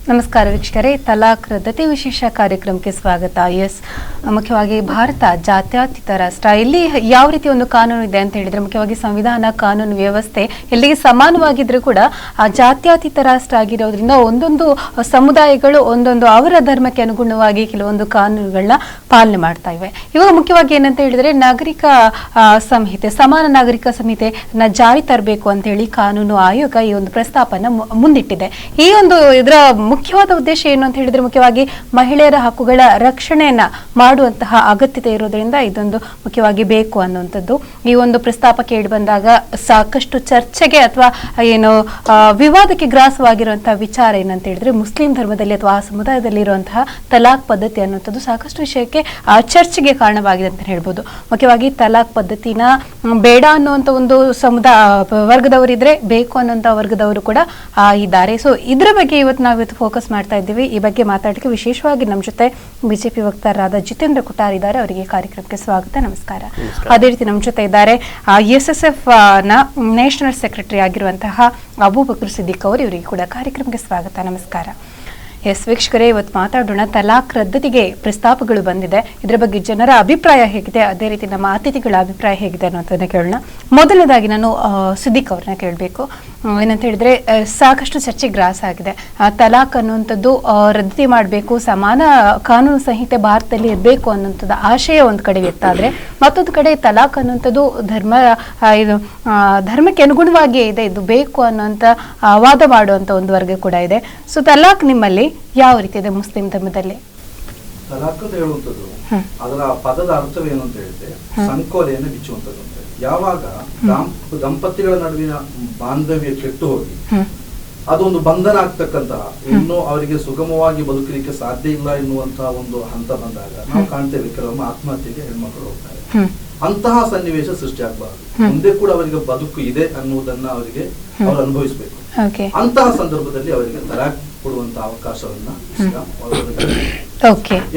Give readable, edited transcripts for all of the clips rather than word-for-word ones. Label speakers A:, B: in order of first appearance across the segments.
A: ನಮಸ್ಕಾರ ವೀಕ್ಷಕರೇ, ತಲಾಕ್ ರದ್ದತಿ ವಿಶೇಷ ಕಾರ್ಯಕ್ರಮಕ್ಕೆ ಸ್ವಾಗತ. ಮುಖ್ಯವಾಗಿ ಭಾರತ ಜಾತ್ಯತೀತ ರಾಷ್ಟ್ರ. ಇಲ್ಲಿ ಯಾವ ರೀತಿ ಒಂದು ಕಾನೂನು ಇದೆ ಅಂತ ಹೇಳಿದ್ರೆ, ಮುಖ್ಯವಾಗಿ ಸಂವಿಧಾನ, ಕಾನೂನು ವ್ಯವಸ್ಥೆ ಎಲ್ಲಿಗೆ ಸಮಾನವಾಗಿದ್ರೂ ಕೂಡ ಆ ಜಾತ್ಯತೀತ ರಾಷ್ಟ್ರ ಆಗಿರೋದ್ರಿಂದ ಒಂದೊಂದು ಸಮುದಾಯಗಳು ಒಂದೊಂದು ಅವರ ಧರ್ಮಕ್ಕೆ ಅನುಗುಣವಾಗಿ ಕೆಲವೊಂದು ಕಾನೂನುಗಳನ್ನ ಪಾಲನೆ ಮಾಡ್ತಾ ಇವೆ. ಇವಾಗ ಮುಖ್ಯವಾಗಿ ಏನಂತ ಹೇಳಿದ್ರೆ, ನಾಗರಿಕ ಸಂಹಿತೆ, ಸಮಾನ ನಾಗರಿಕ ಸಂಹಿತೆನ ಜಾರಿ ತರಬೇಕು ಅಂತ ಹೇಳಿ ಕಾನೂನು ಆಯೋಗ ಈ ಒಂದು ಪ್ರಸ್ತಾಪನ ಮುಂದಿಟ್ಟಿದೆ. ಈ ಒಂದು ಇದರ ಮುಖ್ಯವಾದ ಉದ್ದೇಶ ಏನು ಅಂತ ಹೇಳಿದ್ರೆ, ಮುಖ್ಯವಾಗಿ ಮಹಿಳೆಯರ ಹಕ್ಕುಗಳ ರಕ್ಷಣೆಯನ್ನ ಮಾಡುವಂತಹ ಅಗತ್ಯತೆ ಇರೋದ್ರಿಂದ ಇದೊಂದು ಮುಖ್ಯವಾಗಿ ಬೇಕು ಅನ್ನುವಂಥದ್ದು. ಈ ಒಂದು ಪ್ರಸ್ತಾಪ ಕೇಳಿ ಬಂದಾಗ ಸಾಕಷ್ಟು ಚರ್ಚೆಗೆ ಅಥವಾ ಏನು ವಿವಾದಕ್ಕೆ ಗ್ರಾಸವಾಗಿರುವಂತಹ ವಿಚಾರ ಏನಂತ ಹೇಳಿದ್ರೆ, ಮುಸ್ಲಿಂ ಧರ್ಮದಲ್ಲಿ ಅಥವಾ ಆ ಸಮುದಾಯದಲ್ಲಿ ಇರುವಂತಹ ತಲಾಕ್ ಪದ್ಧತಿ ಅನ್ನುವಂಥದ್ದು ಸಾಕಷ್ಟು ವಿಷಯಕ್ಕೆ ಚರ್ಚೆಗೆ ಕಾರಣವಾಗಿದೆ ಅಂತ ಹೇಳ್ಬೋದು. ಮುಖ್ಯವಾಗಿ ತಲಾಕ್ ಪದ್ಧತಿನ ಬೇಡ ಅನ್ನುವಂಥ ಒಂದು ವರ್ಗದವರಿದ್ರೆ, ಬೇಕು ಅನ್ನುವಂಥ ವರ್ಗದವರು ಕೂಡ ಇದ್ದಾರೆ. ಸೊ ಇದರ ಬಗ್ಗೆ ಇವತ್ತು ಫೋಕಸ್ ಮಾಡ್ತಾ ಇದ್ದೀವಿ. ಈ ಬಗ್ಗೆ ಮಾತಾಡಲಿಕ್ಕೆ ವಿಶೇಷವಾಗಿ ನಮ್ಮ ಜೊತೆ ಬಿಜೆಪಿ ವಕ್ತಾರರಾದ ಜಿತೇಂದ್ರ ಕುಟಾರ್ ಇದ್ದಾರೆ. ಅವರಿಗೆ ಕಾರ್ಯಕ್ರಮಕ್ಕೆ ಸ್ವಾಗತ, ನಮಸ್ಕಾರ. ಅದೇ ರೀತಿ ನಮ್ಮ ಜೊತೆ ಇದ್ದಾರೆ SSF ನ ನ್ಯಾಷನಲ್ ಸೆಕ್ರೆಟರಿ ಆಗಿರುವಂತಹ ಅಬೂಬಕರ್ ಸಿದ್ದಿಕ್ ಅವರು. ಇವರಿಗೆ ಕೂಡ ಕಾರ್ಯಕ್ರಮಕ್ಕೆ ಸ್ವಾಗತ, ನಮಸ್ಕಾರ. ವೀಕ್ಷಕರೇ, ಇವತ್ತು ಮಾತಾಡೋಣ. ತಲಾಕ್ ರದ್ದತಿಗೆ ಪ್ರಸ್ತಾಪಗಳು ಬಂದಿದೆ, ಇದರ ಬಗ್ಗೆ ಜನರ ಅಭಿಪ್ರಾಯ ಹೇಗಿದೆ, ಅದೇ ರೀತಿ ನಮ್ಮ ಅತಿಥಿಗಳ ಅಭಿಪ್ರಾಯ ಹೇಗಿದೆ ಅನ್ನೋದನ್ನ ಕೇಳೋಣ. ಮೊದಲನೇದಾಗಿ ನಾನು ಸಿದ್ದಿಕ್ ಅವ್ರನ್ನ ಕೇಳಬೇಕು. ಏನಂತ ಹೇಳಿದ್ರೆ, ಸಾಕಷ್ಟು ಚರ್ಚೆ ಗ್ರಾಸ ಆಗಿದೆ. ತಲಾಕ್ ಅನ್ನುವಂಥದ್ದು ರದ್ದತಿ ಮಾಡಬೇಕು, ಸಮಾನ ಕಾನೂನು ಸಂಹಿತೆ ಭಾರತದಲ್ಲಿ ಇರಬೇಕು ಅನ್ನುವಂಥದ್ದು ಆಶಯ ಒಂದು ಕಡೆ ವ್ಯಕ್ತ ಆದರೆ, ಮತ್ತೊಂದು ಕಡೆ ತಲಾಕ್ ಅನ್ನುವಂಥದ್ದು ಧರ್ಮಕ್ಕೆ ಅನುಗುಣವಾಗಿಯೇ ಇದೆ, ಇದು ಬೇಕು ಅನ್ನುವಂಥ ವಾದ ಮಾಡುವಂಥ ಒಂದು ವರ್ಗ ಕೂಡ ಇದೆ. ಸೊ ತಲಾಕ್ ನಿಮ್ಮಲ್ಲಿ ಯಾವ ರೀತಿ ಇದೆ ಮುಸ್ಲಿಂ ಧರ್ಮದಲ್ಲಿ?
B: ತಲಾಕ್ ಅಂತ ಹೇಳುವಂಥದ್ದು, ಅದರ ಪದದ ಅರ್ಥವೇನು ಅಂತ ಹೇಳಿದ್ರೆ, ಸಂಕೋಲೆಯನ್ನು ಬಿಚ್ಚುವಂಥದ್ದು ಅಂತ. ಯಾವಾಗ ದಂಪತಿಗಳ ನಡುವಿನ ಬಾಂಧವ್ಯ ಕೆಟ್ಟು ಹೋಗಿ ಅದೊಂದು ಬಂಧನ ಆಗ್ತಕ್ಕಂತಹ, ಇನ್ನು ಅವರಿಗೆ ಸುಗಮವಾಗಿ ಬದುಕಲಿಕ್ಕೆ ಸಾಧ್ಯ ಇಲ್ಲ ಎನ್ನುವಂತಹ ಒಂದು ಹಂತ ಬಂದಾಗ ನಾವು ಕಾಣ್ತೇವೆ, ಕೆಲವೊಮ್ಮೆ ಆತ್ಮಹತ್ಯೆಗೆ ಹೆಣ್ಮಕ್ಳು ಹೋಗ್ತಾರೆ. ಅಂತಹ ಸನ್ನಿವೇಶ ಸೃಷ್ಟಿ ಆಗಬಾರದು. ಮುಂದೆ ಕೂಡ ಅವರಿಗೆ ಬದುಕು ಇದೆ ಅನ್ನುವುದನ್ನ ಅವರಿಗೆ ಅವರು ಅನುಭವಿಸಬೇಕು. ಅಂತಹ ಸಂದರ್ಭದಲ್ಲಿ ಅವರಿಗೆ ತಲಾಕ್ ಕೊಡುವಂತಹ ಅವಕಾಶವನ್ನ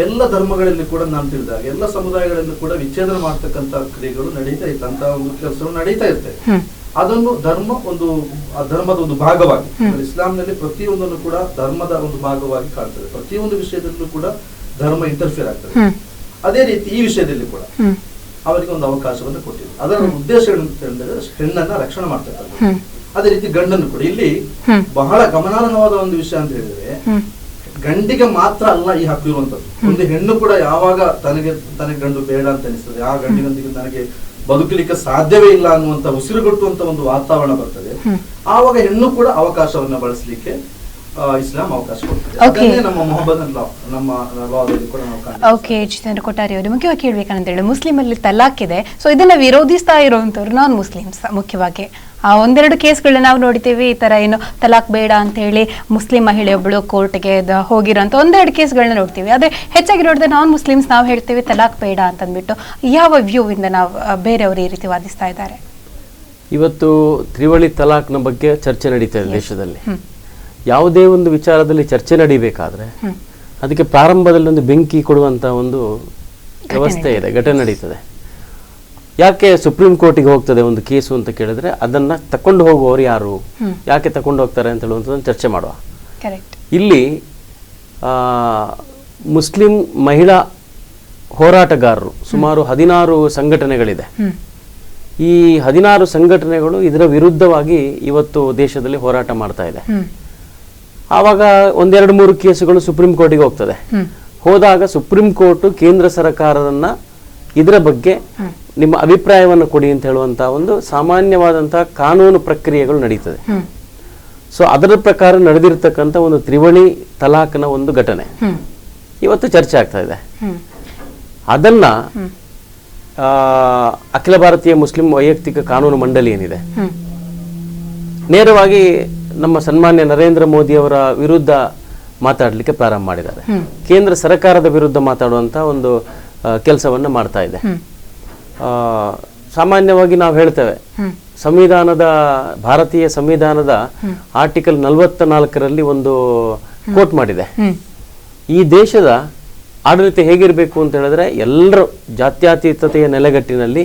B: ಎಲ್ಲ ಧರ್ಮಗಳಲ್ಲಿ ಕೂಡ ನಾನು ತಿಳಿದಾಗ ಎಲ್ಲ ಸಮುದಾಯಗಳಲ್ಲಿ ಕೂಡ ವಿಚ್ಛೇದನ ಮಾಡ್ತಕ್ಕಂತ ಕ್ರಿಯೆಗಳು ನಡೀತಾ ಇತ್ತು, ಅಂತ ಒಂದು ಕೆಲಸಗಳು ನಡೀತಾ ಇರ್ತವೆ. ಅದನ್ನು ಧರ್ಮದ ಒಂದು ಭಾಗವಾಗಿ, ಇಸ್ಲಾಂನಲ್ಲಿ ಪ್ರತಿಯೊಂದನ್ನು ಕೂಡ ಧರ್ಮದ ಒಂದು ಭಾಗವಾಗಿ ಕಾಣ್ತದೆ. ಪ್ರತಿಯೊಂದು ವಿಷಯದಲ್ಲೂ ಕೂಡ ಧರ್ಮ ಇಂಟರ್ಫಿಯರ್ ಆಗ್ತದೆ. ಅದೇ ರೀತಿ ಈ ವಿಷಯದಲ್ಲಿ ಕೂಡ ಅವರಿಗೆ ಒಂದು ಅವಕಾಶವನ್ನು ಕೊಟ್ಟಿದೆ. ಅದರ ಉದ್ದೇಶ ಹೇಳಿದ್ರೆ ಹೆಣ್ಣನ್ನ ರಕ್ಷಣೆ ಮಾಡ್ತಕ್ಕಂಥ, ಅದೇ ರೀತಿ ಗಂಡನ್ನು ಕೂಡ. ಇಲ್ಲಿ ಬಹಳ ಗಮನಾರ್ಹವಾದ ಒಂದು ವಿಷಯ ಅಂತ ಹೇಳಿದ್ರೆ, ಗಂಡಿಗೆ ಮಾತ್ರ ಅಲ್ಲ ಈ ಹಕ್ಕು ಇರುವಂತದ್ದು. ಒಂದು ಹೆಣ್ಣು ಕೂಡ ಯಾವಾಗ ತನಗೆ ಗಂಡು ಬೇಡ ಅಂತ ಅನಿಸ್ತದೆ, ಆ ಗಂಡಿನೊಂದಿಗೆ ನನಗೆ ಬದುಕಲಿಕ್ಕೆ ಸಾಧ್ಯವೇ ಇಲ್ಲ ಅನ್ನುವಂತ ಉಸಿರುಗಟ್ಟುವಂತ ಒಂದು ವಾತಾವರಣ ಬರ್ತದೆ, ಆವಾಗ ಹೆಣ್ಣು ಕೂಡ ಅವಕಾಶವನ್ನ ಬಳಸಲಿಕ್ಕೆ ಇಸ್ಲಾಂ ಅವಕಾಶ ಕೊಡ್ತದೆ. ನಮ್ಮ ಮೊಹಮ್ಮದ್ ನಮ್ಮ ಲಾದಲ್ಲಿ ಕೂಡ ನಾವು ಕಾಣ್ತೀವಿ.
A: ಓಕೆ, ಜಿತೇಂದ್ರ ಕೊಠಾರಿ ಅವರು, ಮುಖ್ಯವಾಗಿ ಕೇಳ್ಬೇಕಂತ ಹೇಳಿ, ಮುಸ್ಲಿಂ ಅಲ್ಲಿ ತಲಾಕ್ ಇದೆ. ಸೊ ಇದನ್ನ ವಿರೋಧಿಸ್ತಾ ಇರುವಂತವ್ರು ನಾನ್ ಮುಸ್ಲಿಮ್ಸ್. ಮುಖ್ಯವಾಗಿ ಒಂದೆರಡು ಕೇಸ್ಗಳನ್ನ ನಾವು ನೋಡಿತೀವಿ. ಈ ತರ ಏನು ತಲಾಕ್ ಬೇಡ ಅಂತ ಹೇಳಿ ಮುಸ್ಲಿಂ ಮಹಿಳೆಯೊಬ್ಬಳು ಕೋರ್ಟ್ಗೆ ಹೋಗಿರೋಂಥ ಒಂದೆರಡು ಕೇಸ್ಗಳನ್ನ ನೋಡ್ತೀವಿ. ಆದ್ರೆ ಹೆಚ್ಚಾಗಿ ನೋಡಿದ್ರೆ ನಾನ್ ಮುಸ್ಲಿಮ್ಸ್ ನಾವು ಹೇಳ್ತೀವಿ ತಲಾಕ್ ಬೇಡ ಅಂತಂದ್ಬಿಟ್ಟು. ಯಾವ ವ್ಯೂ ಇಂದ ನಾವು ಬೇರೆಯವರು ಈ ರೀತಿ ವಾದಿಸ್ತಾ ಇದ್ದಾರೆ?
C: ಇವತ್ತು ತ್ರಿವಳಿ ತಲಾಕ್ನ ಬಗ್ಗೆ ಚರ್ಚೆ ನಡೀತಾ ಇದೆ ದೇಶದಲ್ಲಿ. ಯಾವುದೇ ಒಂದು ವಿಚಾರದಲ್ಲಿ ಚರ್ಚೆ ನಡೀಬೇಕಾದ್ರೆ ಅದಕ್ಕೆ ಪ್ರಾರಂಭದಲ್ಲಿ ಒಂದು ಬೆಂಕಿ ಕೊಡುವಂತ ಒಂದು ವ್ಯವಸ್ಥೆ ಇದೆ, ಘಟನೆ ನಡೀತದೆ. ಯಾಕೆ ಸುಪ್ರೀಂ ಕೋರ್ಟಿಗೆ ಹೋಗ್ತದೆ ಒಂದು ಕೇಸು ಅಂತ ಕೇಳಿದ್ರೆ, ಅದನ್ನ ತಕೊಂಡು ಹೋಗುವವರು ಯಾರು, ಯಾಕೆ ತಕೊಂಡು ಹೋಗ್ತಾರೆ ಅಂತ ಹೇಳುವಂಥದ್ದನ್ನು ಚರ್ಚೆ ಮಾಡುವ. ಇಲ್ಲಿ ಮುಸ್ಲಿಂ ಮಹಿಳಾ ಹೋರಾಟಗಾರರು ಸುಮಾರು 16 ಸಂಘಟನೆಗಳಿದೆ. ಈ 16 ಸಂಘಟನೆಗಳು ಇದರ ವಿರುದ್ಧವಾಗಿ ಇವತ್ತು ದೇಶದಲ್ಲಿ ಹೋರಾಟ ಮಾಡ್ತಾ ಇದೆ. ಆವಾಗ 1-2-3 ಕೇಸುಗಳು ಸುಪ್ರೀಂ ಕೋರ್ಟಿಗೆ ಹೋಗ್ತದೆ. ಹೋದಾಗ ಸುಪ್ರೀಂ ಕೋರ್ಟ್ ಕೇಂದ್ರ ಸರ್ಕಾರದನ್ನ ಇದರ ಬಗ್ಗೆ ನಿಮ್ಮ ಅಭಿಪ್ರಾಯವನ್ನು ಕೊಡಿ ಅಂತ ಹೇಳುವಂತ ಒಂದು ಸಾಮಾನ್ಯವಾದಂತಹ ಕಾನೂನು ಪ್ರಕ್ರಿಯೆಗಳು ನಡೀತದೆ. ಸೊ ಅದರ ಪ್ರಕಾರ ನಡೆದಿರ್ತಕ್ಕಂಥ ಒಂದು ತ್ರಿವಳಿ ತಲಾಕ್ನ ಒಂದು ಘಟನೆ ಇವತ್ತು ಚರ್ಚೆ ಆಗ್ತಾ ಇದೆ. ಅದನ್ನ ಅಖಿಲ ಭಾರತೀಯ ಮುಸ್ಲಿಂ ವೈಯಕ್ತಿಕ ಕಾನೂನು ಮಂಡಳಿ ಏನಿದೆ, ನೇರವಾಗಿ ನಮ್ಮ ಸನ್ಮಾನ್ಯ ನರೇಂದ್ರ ಮೋದಿ ಅವರ ವಿರುದ್ಧ ಮಾತಾಡಲಿಕ್ಕೆ ಪ್ರಾರಂಭ ಮಾಡಿದ್ದಾರೆ. ಕೇಂದ್ರ ಸರ್ಕಾರದ ವಿರುದ್ಧ ಮಾತಾಡುವಂತ ಒಂದು ಕೆಲಸವನ್ನ ಮಾಡ್ತಾ ಇದೆ. ಸಾಮಾನ್ಯವಾಗಿ ನಾವು ಹೇಳ್ತೇವೆ, ಭಾರತೀಯ ಸಂವಿಧಾನದ ಆರ್ಟಿಕಲ್ 44ರಲ್ಲಿ ಒಂದು ಕೋಟ್ ಮಾಡಿದೆ. ಈ ದೇಶದ ಆಡಳಿತ ಹೇಗಿರಬೇಕು ಅಂತ ಹೇಳಿದ್ರೆ, ಎಲ್ಲರೂ ಜಾತ್ಯತೀತತೆಯ ನೆಲೆಗಟ್ಟಿನಲ್ಲಿ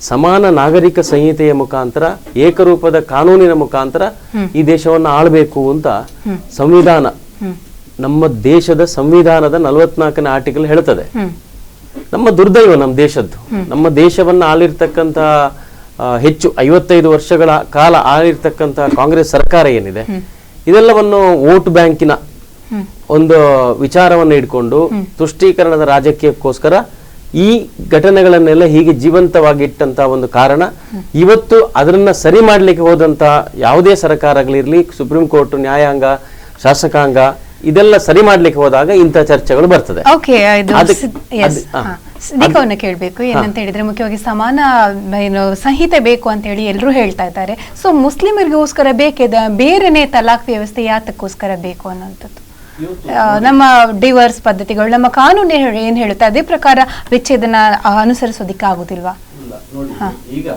C: ಸಮಾನ ನಾಗರಿಕ ಸಂಹಿತೆಯ ಮುಖಾಂತರ ಏಕರೂಪದ ಕಾನೂನಿನ ಮುಖಾಂತರ ಈ ದೇಶವನ್ನು ಆಳಬೇಕು ಅಂತ ಸಂವಿಧಾನ ನಮ್ಮ ದೇಶದ ಸಂವಿಧಾನದ 44ನೇ ಆರ್ಟಿಕಲ್ ಹೇಳ್ತದೆ. ನಮ್ಮ ದುರ್ದೈವ ನಮ್ಮ ದೇಶದ್ದು, ನಮ್ಮ ದೇಶವನ್ನ ಆಳಿರ್ತಕ್ಕಂಥ ಹೆಚ್ಚು 55 ವರ್ಷಗಳ ಕಾಲ ಆಳಿರ್ತಕ್ಕಂಥ ಕಾಂಗ್ರೆಸ್ ಸರ್ಕಾರ ಏನಿದೆ, ಇದೆಲ್ಲವನ್ನು ವೋಟ್ ಬ್ಯಾಂಕಿನ ಒಂದು ವಿಚಾರವನ್ನು ಇಟ್ಕೊಂಡು ತುಷ್ಟೀಕರಣದ ರಾಜಕೀಯಕ್ಕೋಸ್ಕರ ಈ ಘಟನೆಗಳನ್ನೆಲ್ಲ ಹೀಗೆ ಜೀವಂತವಾಗಿ ಇಟ್ಟಂತ ಒಂದು ಕಾರಣ. ಇವತ್ತು ಅದನ್ನ ಸರಿ ಮಾಡ್ಲಿಕ್ಕೆ ಹೋದಂತ ಯಾವುದೇ ಸರ್ಕಾರಗಳಿರ್ಲಿ, ಸುಪ್ರೀಂ ಕೋರ್ಟ್, ನ್ಯಾಯಾಂಗ, ಶಾಸಕಾಂಗ, ಇದೆಲ್ಲ ಸರಿ ಮಾಡ್ಲಿಕ್ಕೆ ಹೋದಾಗ ಇಂಥ ಚರ್ಚೆಗಳು ಬರ್ತದೆ.
A: ಸಿದ್ದಿಕವನ್ನ ಕೇಳಬೇಕು ಏನಂತ ಹೇಳಿದ್ರೆ, ಮುಖ್ಯವಾಗಿ ಸಮಾನ ಏನು ಸಂಹಿತೆ ಬೇಕು ಅಂತ ಹೇಳಿ ಎಲ್ಲರೂ ಹೇಳ್ತಾ ಇದ್ದಾರೆ. ಸೊ ಮುಸ್ಲಿಮರಿಗೋಸ್ಕರ ಬೇಕಿದೆ ಬೇರೆನೆ ತಲಾಕ್ ವ್ಯವಸ್ಥೆ ಯಾತಕ್ಕೋಸ್ಕರ ಬೇಕು ಅನ್ನೋಂಥದ್ದು. ನಮ್ಮ ಡಿವೋರ್ಸ್ ಪದ್ಧತಿಗಳು, ನಮ್ಮ ಕಾನೂನು ಏನ್ ಹೇಳುತ್ತೆ ಅದೇ ಪ್ರಕಾರ ವಿಚ್ಛೇದನ ಅನುಸರಿಸೋದಿಕ್ಕೆ ಆಗುದಿಲ್ವಾ?
B: ನೋಡಿ, ಈಗ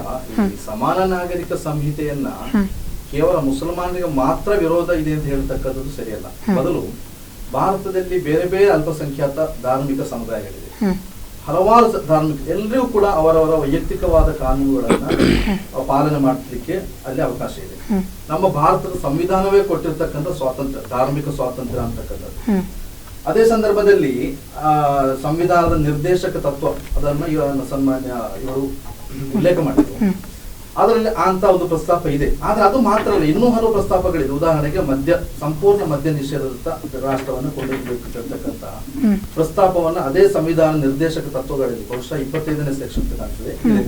B: ಸಮಾನ ನಾಗರಿಕ ಸಂಹಿತೆಯನ್ನ ಕೇವಲ ಮುಸಲ್ಮಾನರಿಗೆ ಮಾತ್ರ ವಿರೋಧ ಇದೆ ಅಂತ ಹೇಳ್ತಕ್ಕಂಥದ್ದು ಸರಿಯಲ್ಲ. ಬದಲು ಭಾರತದಲ್ಲಿ ಬೇರೆ ಬೇರೆ ಅಲ್ಪಸಂಖ್ಯಾತ ಧಾರ್ಮಿಕ ಸಮುದಾಯಗಳಿದೆ, ಹಲವಾರು ಧಾರ್ಮಿಕ, ಎಲ್ಲರಿಗೂ ಕೂಡ ಅವರವರ ವೈಯಕ್ತಿಕವಾದ ಕಾನೂನುಗಳನ್ನ ಪಾಲನೆ ಮಾಡಲಿಕ್ಕೆ ಅಲ್ಲಿ ಅವಕಾಶ ಇದೆ. ನಮ್ಮ ಭಾರತದ ಸಂವಿಧಾನವೇ ಕೊಟ್ಟಿರ್ತಕ್ಕಂಥ ಸ್ವಾತಂತ್ರ್ಯ, ಧಾರ್ಮಿಕ ಸ್ವಾತಂತ್ರ್ಯ ಅಂತಕ್ಕಂಥದ್ದು. ಅದೇ ಸಂದರ್ಭದಲ್ಲಿ ಸಂವಿಧಾನದ ನಿರ್ದೇಶಕ ತತ್ವ ಅದನ್ನ ಸನ್ಮಾನ್ಯ ಇವರು ಉಲ್ಲೇಖ ಮಾಡಿದ್ರು. ಅದರಲ್ಲಿ ಅಂತ ಒಂದು ಪ್ರಸ್ತಾಪ ಇದೆ. ಆದ್ರೆ ಅದು ಮಾತ್ರ ಅಲ್ಲ, ಇನ್ನೂ ಹಲವು ಪ್ರಸ್ತಾಪಗಳಿದೆ. ಉದಾಹರಣೆಗೆ ಸಂಪೂರ್ಣ ಮದ್ಯ ನಿಷೇಧದ ರಾಷ್ಟ್ರವನ್ನು ಕೊಂಡೊಯ್ಯಬೇಕಿರ್ತಕ್ಕಂಥ ಪ್ರಸ್ತಾಪವನ್ನ ಅದೇ ಸಂವಿಧಾನ ನಿರ್ದೇಶಕ ತತ್ವಗಳಲ್ಲಿ ಬಹುಶಃ 25ನೇ ಸೆಕ್ಷನ್ ಕಾಣ್ತದೆ ಇದೆ.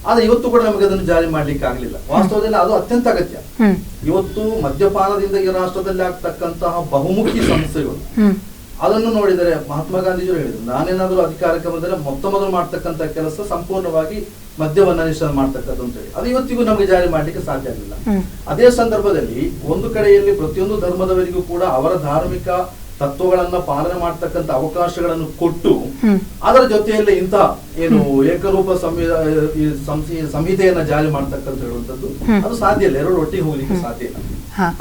B: ಆದ್ರೆ ಇವತ್ತು ಕೂಡ ನಮಗೆ ಅದನ್ನು ಜಾರಿ ಮಾಡ್ಲಿಕ್ಕೆ ಆಗ್ಲಿಲ್ಲ. ವಾಸ್ತವದಲ್ಲಿ ಅದು ಅತ್ಯಂತ ಅಗತ್ಯ. ಇವತ್ತು ಮದ್ಯಪಾನದಿಂದ ಈ ರಾಷ್ಟ್ರದಲ್ಲಿ ಆಗ್ತಕ್ಕಂತಹ ಬಹುಮುಖಿ ಸಮಸ್ಯೆಗಳು ಅದನ್ನು ನೋಡಿದರೆ ಮಹಾತ್ಮ ಗಾಂಧೀಜಿಯವರು ಹೇಳಿದ್ರು, ನಾನೇನಾದ್ರೂ ಅಧಿಕಾರಕ್ಕೆ ಬಂದರೆ ಮೊದಲು ಮಾಡ್ತಕ್ಕಂಥ ಕೆಲಸ ಸಂಪೂರ್ಣವಾಗಿ ಮದ್ಯವನ್ನ ನಿಷೇಧ ಮಾಡ್ತಕ್ಕದ್ದು ಅಂತ ಹೇಳಿ. ಅದು ಇವತ್ತಿಗೂ ನಮಗೆ ಜಾರಿ ಮಾಡ್ಲಿಕ್ಕೆ ಸಾಧ್ಯ ಆಗಲಿಲ್ಲ. ಅದೇ ಸಂದರ್ಭದಲ್ಲಿ ಒಂದು ಕಡೆಯಲ್ಲಿ ಪ್ರತಿಯೊಂದು ಧರ್ಮದವರಿಗೂ ಕೂಡ ಅವರ ಧಾರ್ಮಿಕ ತತ್ವಗಳನ್ನ ಪಾಲನೆ ಮಾಡ್ತಕ್ಕಂಥ ಅವಕಾಶಗಳನ್ನು ಕೊಟ್ಟು, ಅದರ ಜೊತೆಯಲ್ಲಿ ಇಂತಹ ಏನು ಏಕರೂಪ ಸಂಹಿತೆಯನ್ನ ಜಾರಿ ಮಾಡ್ತಕ್ಕಂಥ ಹೇಳುವಂಥದ್ದು ಅದು ಸಾಧ್ಯ ಇಲ್ಲ. ಎರಡು ಒಟ್ಟಿಗೆ ಹೋಗ್ಲಿಕ್ಕೆ ಸಾಧ್ಯ ಇಲ್ಲ.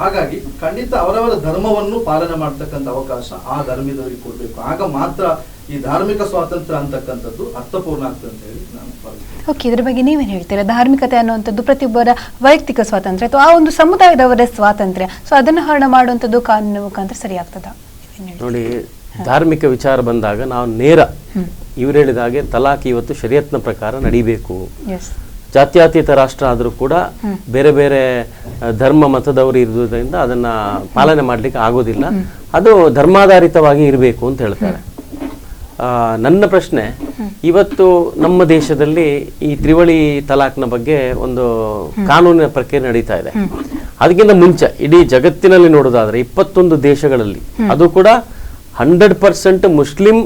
B: ಹಾಗಾಗಿ ಖಂಡಿತ ಅವರವರ ಧರ್ಮವನ್ನು ಪಾಲನೆ ಮಾಡ್ತಕ್ಕಂಥ ಅವಕಾಶ ಆ ಧರ್ಮದವರಿಗೆ ಕೊಡ್ಬೇಕು. ಆಗ ಮಾತ್ರ ಈ ಧಾರ್ಮಿಕ ಸ್ವಾತಂತ್ರ್ಯ ಅಂತಕ್ಕಂಥದ್ದು ಅರ್ಥಪೂರ್ಣ ಆಗ್ತದೆ ಅಂತ ಹೇಳಿ ನಾನು
A: ಓಕೆ, ಇದ್ರ ಬಗ್ಗೆ ನೀವೇನ್ ಹೇಳ್ತೀರಾ? ಧಾರ್ಮಿಕತೆ ಅನ್ನುವಂಥದ್ದು ಪ್ರತಿಯೊಬ್ಬರ ವೈಯಕ್ತಿಕ ಸ್ವಾತಂತ್ರ್ಯ ಅಥವಾ ಆ ಒಂದು ಸಮುದಾಯದವರ ಸ್ವಾತಂತ್ರ್ಯ, ಸೊ ಅದನ್ನು ಹರಣ ಮಾಡುವಂಥದ್ದು ಕಾನೂನು ಮುಖಾಂತರ ಸರಿ ಆಗ್ತದ?
C: ನೋಡಿ, ಧಾರ್ಮಿಕ ವಿಚಾರ ಬಂದಾಗ ನಾವು ನೇರ ಇವ್ರು ಹೇಳಿದ ಹಾಗೆ ತಲಾಖ್ ಇವತ್ತು ಶರೀಯತ್ನ ಪ್ರಕಾರ ನಡಿಬೇಕು. ಜಾತ್ಯತೀತ ರಾಷ್ಟ್ರ ಆದರೂ ಕೂಡ ಬೇರೆ ಬೇರೆ ಧರ್ಮ ಮತದವರು ಇರುವುದರಿಂದ ಅದನ್ನ ಪಾಲನೆ ಮಾಡ್ಲಿಕ್ಕೆ ಆಗೋದಿಲ್ಲ. ಅದು ಧರ್ಮಾಧಾರಿತವಾಗಿ ಇರಬೇಕು ಅಂತ ಹೇಳ್ತಾರೆ. ನನ್ನ ಪ್ರಶ್ನೆ, ಇವತ್ತು ನಮ್ಮ ದೇಶದಲ್ಲಿ ಈ ತ್ರಿವಳಿ ತಲಾಕ್ನ ಬಗ್ಗೆ ಒಂದು ಕಾನೂನಿನ ಪ್ರಕ್ರಿಯೆ ನಡೀತಾ ಇದೆ. ಅದಕ್ಕಿಂತ ಮುಂಚೆ ಇಡೀ ಜಗತ್ತಿನಲ್ಲಿ ನೋಡೋದಾದ್ರೆ 21 ದೇಶಗಳಲ್ಲಿ, ಅದು ಕೂಡ 100% ಮುಸ್ಲಿಂ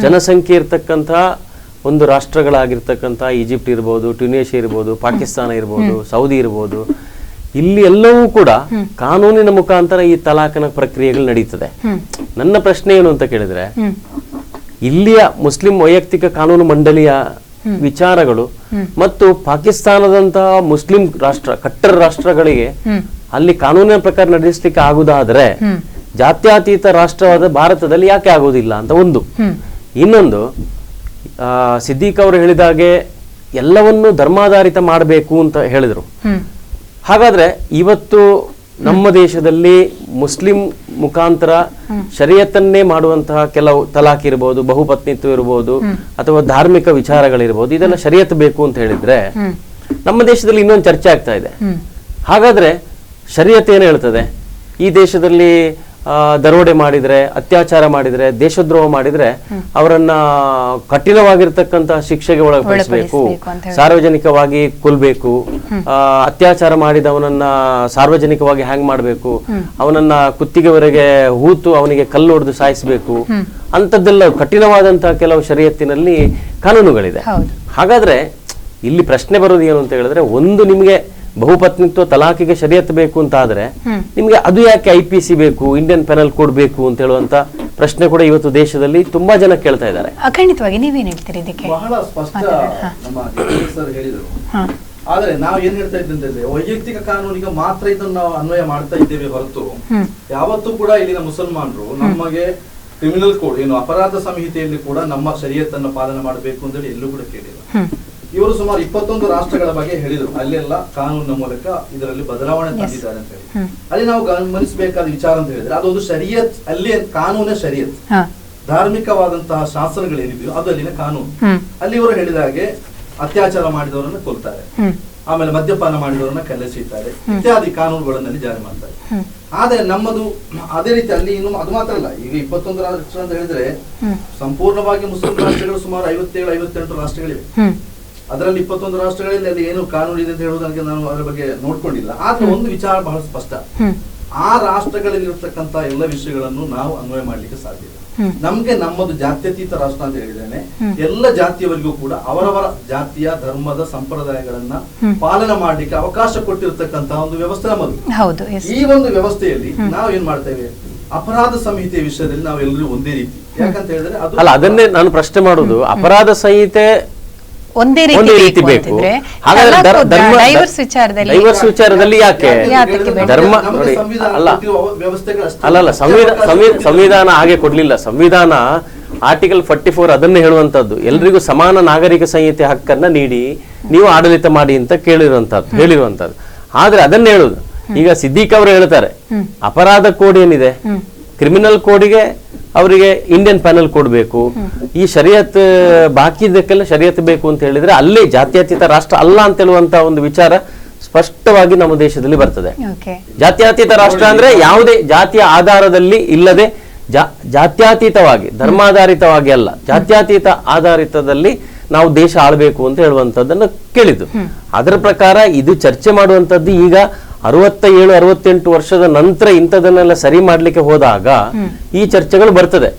C: ಜನಸಂಖ್ಯೆ ಇರ್ತಕ್ಕಂಥ ಒಂದು ರಾಷ್ಟ್ರಗಳಾಗಿರ್ತಕ್ಕಂಥ ಈಜಿಪ್ಟ್ ಇರ್ಬೋದು, ಟ್ಯುನೇಷಿಯಾ ಇರ್ಬೋದು, ಪಾಕಿಸ್ತಾನ ಇರ್ಬೋದು, ಸೌದಿ ಇರ್ಬೋದು, ಇಲ್ಲಿ ಎಲ್ಲವೂ ಕೂಡ ಕಾನೂನಿನ ಮುಖಾಂತರ ಈ ತಲಾಖನ ಪ್ರಕ್ರಿಯೆಗಳು ನಡೀತದೆ. ನನ್ನ ಪ್ರಶ್ನೆ ಏನು ಅಂತ ಕೇಳಿದ್ರೆ, ಇಲ್ಲಿಯ ಮುಸ್ಲಿಂ ವೈಯಕ್ತಿಕ ಕಾನೂನು ಮಂಡಳಿಯ ವಿಚಾರಗಳು ಮತ್ತು ಪಾಕಿಸ್ತಾನದಂತಹ ಮುಸ್ಲಿಂ ರಾಷ್ಟ್ರ, ಕಟ್ಟರ್ ರಾಷ್ಟ್ರಗಳಿಗೆ ಅಲ್ಲಿ ಕಾನೂನಿನ ಪ್ರಕಾರ ನಡೆಸಲಿಕ್ಕೆ ಆಗುದಾದ್ರೆ ಜಾತ್ಯತೀತ ರಾಷ್ಟ್ರವಾದ ಭಾರತದಲ್ಲಿ ಯಾಕೆ ಆಗುವುದಿಲ್ಲ ಅಂತ ಒಂದು. ಇನ್ನೊಂದು, ಸಿದ್ದಿಕ್ ಅವರು ಹೇಳಿದಾಗೆ ಎಲ್ಲವನ್ನೂ ಧರ್ಮಾಧಾರಿತ ಮಾಡಬೇಕು ಅಂತ ಹೇಳಿದ್ರು. ಹಾಗಾದ್ರೆ ಇವತ್ತು ನಮ್ಮ ದೇಶದಲ್ಲಿ ಮುಸ್ಲಿಂ ಮುಖಾಂತರ ಶರೀಯತನ್ನೇ ಮಾಡುವಂತಹ ಕೆಲವು ತಲಾಖ್ ಇರಬಹುದು, ಬಹುಪತ್ನಿತ್ವ ಇರಬಹುದು, ಅಥವಾ ಧಾರ್ಮಿಕ ವಿಚಾರಗಳಿರ್ಬೋದು, ಇದೆಲ್ಲ ಶರೀಯತ್ ಬೇಕು ಅಂತ ಹೇಳಿದ್ರೆ ನಮ್ಮ ದೇಶದಲ್ಲಿ ಇನ್ನೊಂದು ಚರ್ಚೆ ಆಗ್ತಾ ಇದೆ. ಹಾಗಾದ್ರೆ ಶರೀಯತ್ ಏನು ಹೇಳ್ತದೆ? ಈ ದೇಶದಲ್ಲಿ ದರೋಡೆ ಮಾಡಿದ್ರೆ, ಅತ್ಯಾಚಾರ ಮಾಡಿದ್ರೆ, ದೇಶದ್ರೋಹ ಮಾಡಿದ್ರೆ ಅವರನ್ನ ಕಠಿಣವಾಗಿರ್ತಕ್ಕಂತಹ ಶಿಕ್ಷೆಗೆ ಒಳಪಡಿಸಬೇಕು, ಸಾರ್ವಜನಿಕವಾಗಿ ಕೊಲ್ಬೇಕು, ಅತ್ಯಾಚಾರ ಮಾಡಿದವನನ್ನ ಸಾರ್ವಜನಿಕವಾಗಿ ಹ್ಯಾಂಗ್ ಮಾಡಬೇಕು, ಅವನನ್ನ ಕುತ್ತಿಗೆವರೆಗೆ ಹೂತು ಅವನಿಗೆ ಕಲ್ಲು ಹೊಡೆದು ಸಾಯಿಸಬೇಕು ಅಂತದ್ದೆಲ್ಲ ಕಠಿಣವಾದಂತಹ ಕೆಲವು ಶರೀಯತ್ತಿನಲ್ಲಿ ಕಾನೂನುಗಳಿದೆ. ಹಾಗಾದ್ರೆ ಇಲ್ಲಿ ಪ್ರಶ್ನೆ ಬರೋದು ಏನು ಅಂತ ಹೇಳಿದ್ರೆ, ಒಂದು ನಿಮಗೆ ಬಹುಪತ್ನಿತ್ವ ತಲಾಖಿಗೆ ಶರೀಯತ್ ಬೇಕು ಅಂತ ಆದ್ರೆ ನಿಮ್ಗೆ ಅದು ಯಾಕೆ IPC ಬೇಕು, ಇಂಡಿಯನ್ ಪೆನಲ್ ಕೋಡ್ ಬೇಕು ಅಂತ ಹೇಳುವಂತ ಪ್ರಶ್ನೆ ಕೂಡ ಇವತ್ತು ದೇಶದಲ್ಲಿ ತುಂಬಾ ಜನ ಕೇಳ್ತಾ ಇದ್ದಾರೆ.
A: ಖಂಡಿತವಾಗಿ ನೀವೇನ್ ಹೇಳ್ತೀರಿ ಇದಕ್ಕೆ?
B: ಬಹಳ ಸ್ಪಷ್ಟ ನಮ್ಮ ಸರ್ ಹೇಳಿದರು. ಆದ್ರೆ ನಾವು ಏನ್ ಹೇಳ್ತಾ ಇದ್ದಂತೆ, ವೈಯಕ್ತಿಕ ಕಾನೂನಿಗೆ ಮಾತ್ರ ಇದನ್ನು ನಾವು ಅನ್ವಯ ಮಾಡ್ತಾ ಇದ್ದೇವೆ ಹೊರತು ಯಾವತ್ತೂ ಕೂಡ ಇಲ್ಲಿನ ಮುಸಲ್ಮಾನರು ನಮಗೆ ಕ್ರಿಮಿನಲ್ ಕೋಡ್ ಏನು ಅಪರಾಧ ಸಂಹಿತೆಯಲ್ಲಿ ಕೂಡ ನಮ್ಮ ಶರೀಯತನ್ನು ಪಾಲನೆ ಮಾಡಬೇಕು ಅಂತ ಹೇಳಿ ಎಲ್ಲೂ ಕೂಡ ಕೇಳಿಲ್ಲ. ಇವರು ಸುಮಾರು 21 ರಾಷ್ಟ್ರಗಳ ಬಗ್ಗೆ ಹೇಳಿದರು. ಅಲ್ಲೆಲ್ಲ ಕಾನೂನಿನ ಮೂಲಕ ಇದರಲ್ಲಿ ಬದಲಾವಣೆ ತಂದಿದ್ದಾರೆ ಅಂತ ಹೇಳಿ. ಅಲ್ಲಿ ನಾವು ಗಮನಿಸಬೇಕಾದ ವಿಚಾರ ಅಂತ ಹೇಳಿದ್ರೆ ಅದೊಂದು ಶರಿಯತ್, ಅಲ್ಲಿ ಕಾನೂನ ಶರಿಯತ್, ಧಾರ್ಮಿಕವಾದಂತಹ ಶಾಸನಗಳೇನಿದೆಯೋ ಅದು ಅಲ್ಲಿನ ಕಾನೂನು. ಅಲ್ಲಿ ಇವರು ಹೇಳಿದ ಹಾಗೆ ಅತ್ಯಾಚಾರ ಮಾಡಿದವರನ್ನ ಕೊಲ್ತಾರೆ, ಆಮೇಲೆ ಮದ್ಯಪಾನ ಮಾಡಿದವರನ್ನ ಕಲ್ಲೆಸೀತಾರೆ, ಇತ್ಯಾದಿ ಕಾನೂನುಗಳಲ್ಲಿ ಜಾರಿ ಮಾಡ್ತಾರೆ. ಆದ್ರೆ ನಮ್ಮದು ಅದೇ ರೀತಿ ಅಲ್ಲಿ ಇನ್ನು ಅದು ಮಾತ್ರ ಅಲ್ಲ, ಈಗ 21 ರಾಷ್ಟ್ರ ಅಂತ ಹೇಳಿದ್ರೆ ಸಂಪೂರ್ಣವಾಗಿ ಮುಸ್ಲಿಂ ರಾಷ್ಟ್ರಗಳು ಸುಮಾರು 57-58 ರಾಷ್ಟ್ರಗಳಿವೆ. ಅದರಲ್ಲಿ 21 ರಾಷ್ಟ್ರಗಳಲ್ಲಿ ಅಲ್ಲಿ ಏನು ಕಾನೂನು ಇದೆ ಅಂತ ಹೇಳುವುದಕ್ಕೆ ನಾನು ಅದರ ಬಗ್ಗೆ ನೋಡ್ಕೊಂಡಿಲ್ಲ. ಆದ್ರೆ ಒಂದು ವಿಚಾರ ಬಹಳ ಸ್ಪಷ್ಟ, ಆ ರಾಷ್ಟ್ರಗಳಲ್ಲಿ ಇರತಕ್ಕಂತ ಎಲ್ಲ ವಿಷಯಗಳನ್ನು ನಾವು ಅನ್ವಯ ಮಾಡ್ಲಿಕ್ಕೆ ಸಾಧ್ಯ ಇಲ್ಲ. ನಮ್ಗೆ ನಮ್ಮದು ಜಾತ್ಯತೀತ ರಾಷ್ಟ್ರ ಅಂತ ಹೇಳಿದ್ದೇನೆ, ಎಲ್ಲ ಜಾತಿಯವರಿಗೂ ಕೂಡ ಅವರವರ ಜಾತಿಯ ಧರ್ಮದ ಸಂಪ್ರದಾಯಗಳನ್ನ ಪಾಲನೆ ಮಾಡ್ಲಿಕ್ಕೆ ಅವಕಾಶ ಕೊಟ್ಟಿರ್ತಕ್ಕಂತಹ ಒಂದು ವ್ಯವಸ್ಥೆ ನಮ್ಮದು. ಈ ಒಂದು ವ್ಯವಸ್ಥೆಯಲ್ಲಿ ನಾವು ಏನ್ ಮಾಡ್ತೇವೆ, ಅಪರಾಧ ಸಂಹಿತೆ ವಿಷಯದಲ್ಲಿ ನಾವು ಎಲ್ಲರೂ ಒಂದೇ ರೀತಿ. ಯಾಕಂತ ಹೇಳಿದ್ರೆ ಅದು ಅಲ್ಲ,
C: ಅದನ್ನೇ ನಾನು ಪ್ರಶ್ನೆ ಮಾಡುದು. ಅಪರಾಧ ಸಂಹಿತೆ
A: ಒಂದೇ ರೀತಿ ಬೇಕು. ಡೈವರ್ಸ್
C: ವಿಚಾರದಲ್ಲಿ ಯಾಕೆ ಧರ್ಮ ಅಲ್ಲ, ಸಂವಿಧಾನ ಹಾಗೆ ಕೊಡ್ಲಿಲ್ಲ. ಸಂವಿಧಾನ ಆರ್ಟಿಕಲ್ 44 ಅದನ್ನೇ ಹೇಳುವಂತದ್ದು, ಎಲ್ರಿಗೂ ಸಮಾನ ನಾಗರಿಕ ಸಂಹಿತೆ ಹಕ್ಕನ್ನ ನೀಡಿ ನೀವು ಆಡಳಿತ ಮಾಡಿ ಅಂತ ಹೇಳಿರುವಂತದ್ದು. ಆದ್ರೆ ಅದನ್ನೇ ಹೇಳುದು. ಈಗ ಸಿದ್ದಿಕ್ ಅವರು ಹೇಳ್ತಾರೆ, ಅಪರಾಧ ಕೋಡ್ ಏನಿದೆ, ಕ್ರಿಮಿನಲ್ ಕೋಡಿಗೆ ಅವರಿಗೆ ಇಂಡಿಯನ್ ಪ್ಯಾನಲ್ ಕೊಡ್ಬೇಕು, ಈ ಶರಿಯತ್ ಬಾಕಿ ಇದಕ್ಕೆಲ್ಲ ಶರಿಯತ್ ಬೇಕು ಅಂತ ಹೇಳಿದ್ರೆ ಅಲ್ಲಿ ಜಾತ್ಯತೀತ ರಾಷ್ಟ್ರ ಅಲ್ಲ ಅಂತ ಹೇಳುವಂತ ಒಂದು ವಿಚಾರ ಸ್ಪಷ್ಟವಾಗಿ ನಮ್ಮ ದೇಶದಲ್ಲಿ ಬರ್ತದೆ. ಜಾತ್ಯತೀತ ರಾಷ್ಟ್ರ ಅಂದ್ರೆ ಯಾವುದೇ ಜಾತಿಯ ಆಧಾರದಲ್ಲಿ ಇಲ್ಲದೆ ಜಾತ್ಯತೀತವಾಗಿ, ಧರ್ಮಾಧಾರಿತವಾಗಿ ಅಲ್ಲ, ಜಾತ್ಯತೀತ ಆಧಾರಿತದಲ್ಲಿ ನಾವು ದೇಶ ಆಳ್ಬೇಕು ಅಂತ ಹೇಳುವಂತದ್ದನ್ನು ಕೇಳಿದ್ದು. ಅದರ ಪ್ರಕಾರ ಇದು ಚರ್ಚೆ ಮಾಡುವಂತದ್ದು ಈಗ 67-68 ವರ್ಷದ ನಂತರ ಇಂಥದನ್ನೆಲ್ಲ ಸರಿ ಮಾಡ್ಲಿಕ್ಕೆ ಹೋದಾಗ ಈ ಚರ್ಚೆಗಳು ಬರ್ತದೆ.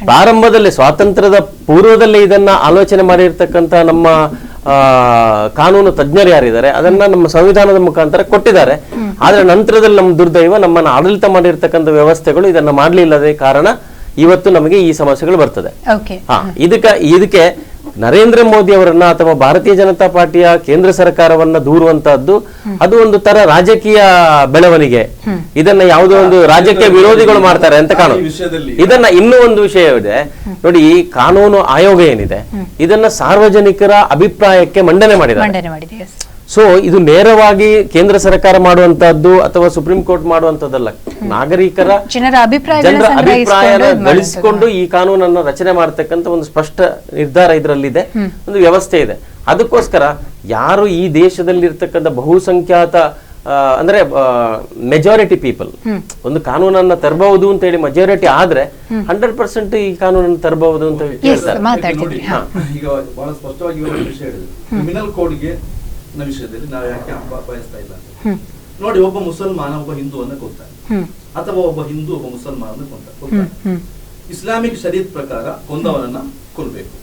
C: ಪ್ರಾರಂಭದಲ್ಲಿ ಸ್ವಾತಂತ್ರ್ಯದ ಪೂರ್ವದಲ್ಲೇ ಇದನ್ನ ಆಲೋಚನೆ ಮಾಡಿರ್ತಕ್ಕಂಥ ನಮ್ಮ ಕಾನೂನು ತಜ್ಞರು ಯಾರಿದ್ದಾರೆ ಅದನ್ನ ನಮ್ಮ ಸಂವಿಧಾನದ ಮುಖಾಂತರ ಕೊಟ್ಟಿದ್ದಾರೆ. ಆದ್ರೆ ನಂತರದಲ್ಲಿ ನಮ್ಮ ದುರ್ದೈವ, ನಮ್ಮನ್ನ ಆಡಳಿತ ಮಾಡಿರ್ತಕ್ಕಂಥ ವ್ಯವಸ್ಥೆಗಳು ಇದನ್ನ ಮಾಡ್ಲಿಲ್ಲದೆ ಕಾರಣ ಇವತ್ತು ನಮಗೆ ಈ ಸಮಸ್ಯೆಗಳು ಬರ್ತದೆ. ಇದಕ್ಕೆ ನರೇಂದ್ರ ಮೋದಿ ಅವರನ್ನ ಅಥವಾ ಭಾರತೀಯ ಜನತಾ ಪಾರ್ಟಿಯ ಕೇಂದ್ರ ಸರ್ಕಾರವನ್ನ ದೂರುವಂತಹದ್ದು ಅದು ಒಂದು ತರ ರಾಜಕೀಯ ಬೆಳವಣಿಗೆ. ಇದನ್ನ ಯಾವುದೋ ಒಂದು ರಾಜಕೀಯ ವಿರೋಧಿಗಳು ಮಾಡ್ತಾರೆ ಅಂತ ಕಾಣುದು. ಇದನ್ನ ಇನ್ನೂ ಒಂದು ವಿಷಯವಿದೆ ನೋಡಿ, ಈ ಕಾನೂನು ಆಯೋಗ ಏನಿದೆ ಇದನ್ನ ಸಾರ್ವಜನಿಕರ ಅಭಿಪ್ರಾಯಕ್ಕೆ ಮಂಡನೆ ಮಾಡಿದ್ದಾರೆ. ಸೊ ಇದು ನೇರವಾಗಿ ಕೇಂದ್ರ ಸರ್ಕಾರ ಮಾಡುವಂತಹದ್ದು ಅಥವಾ ಸುಪ್ರೀಂ ಕೋರ್ಟ್ ಮಾಡುವಂತದ್ದಲ್ಲ, ನಾಗರಿಕರ ಜನರ ಅಭಿಪ್ರಾಯ ಗಳಿಸಿಕೊಂಡು ಈ ಕಾನೂನನ್ನು ರಚನೆ ಮಾಡತಕ್ಕಂತ ಒಂದು ಸ್ಪಷ್ಟ ನಿರ್ಧಾರ ಇದರಲ್ಲಿದೆ, ಒಂದು ವ್ಯವಸ್ಥೆ ಇದೆ. ಅದಕ್ಕೋಸ್ಕರ ಯಾರು ಈ ದೇಶದಲ್ಲಿ ಇರ್ತಕ್ಕಂಥ ಬಹುಸಂಖ್ಯಾತ ಅಂದ್ರೆ ಮೆಜಾರಿಟಿ ಪೀಪಲ್ ಒಂದು ಕಾನೂನನ್ನ ತರಬಹುದು ಅಂತ ಹೇಳಿ ಮೆಜಾರಿಟಿ ಆದ್ರೆ 100% ಈ ಕಾನೂನನ್ನು ತರಬಹುದು ಅಂತ ಹೇಳ್ತಾರೆ.
B: ಈಗ ಬಹಳ ಸ್ಪಷ್ಟವಾಗಿ ವಿಷಯ ಹೇಳಿದ್ರು, ಕ್ರಿಮಿನಲ್ ಕೋಡ್ಗೆ ವಿಷಯದಲ್ಲಿ ನಾವು ಯಾಕೆ ಬಯಸ್ತಾ ಇಲ್ಲ ನೋಡಿ, ಒಬ್ಬ ಮುಸಲ್ಮಾನ ಒಬ್ಬ ಹಿಂದೂವನ್ನ ಕೊಲ್ತಾನೆ, ಅಥವಾ ಒಬ್ಬ ಹಿಂದೂ ಒಬ್ಬ ಮುಸಲ್ಮಾನನ್ನ ಕೊಲ್ತಾನೆ. ಇಸ್ಲಾಮಿಕ್ ಶರೀಯತ್ ಪ್ರಕಾರ ಕೊಂದವನನ್ನ ಕೊಲ್ಬೇಕು.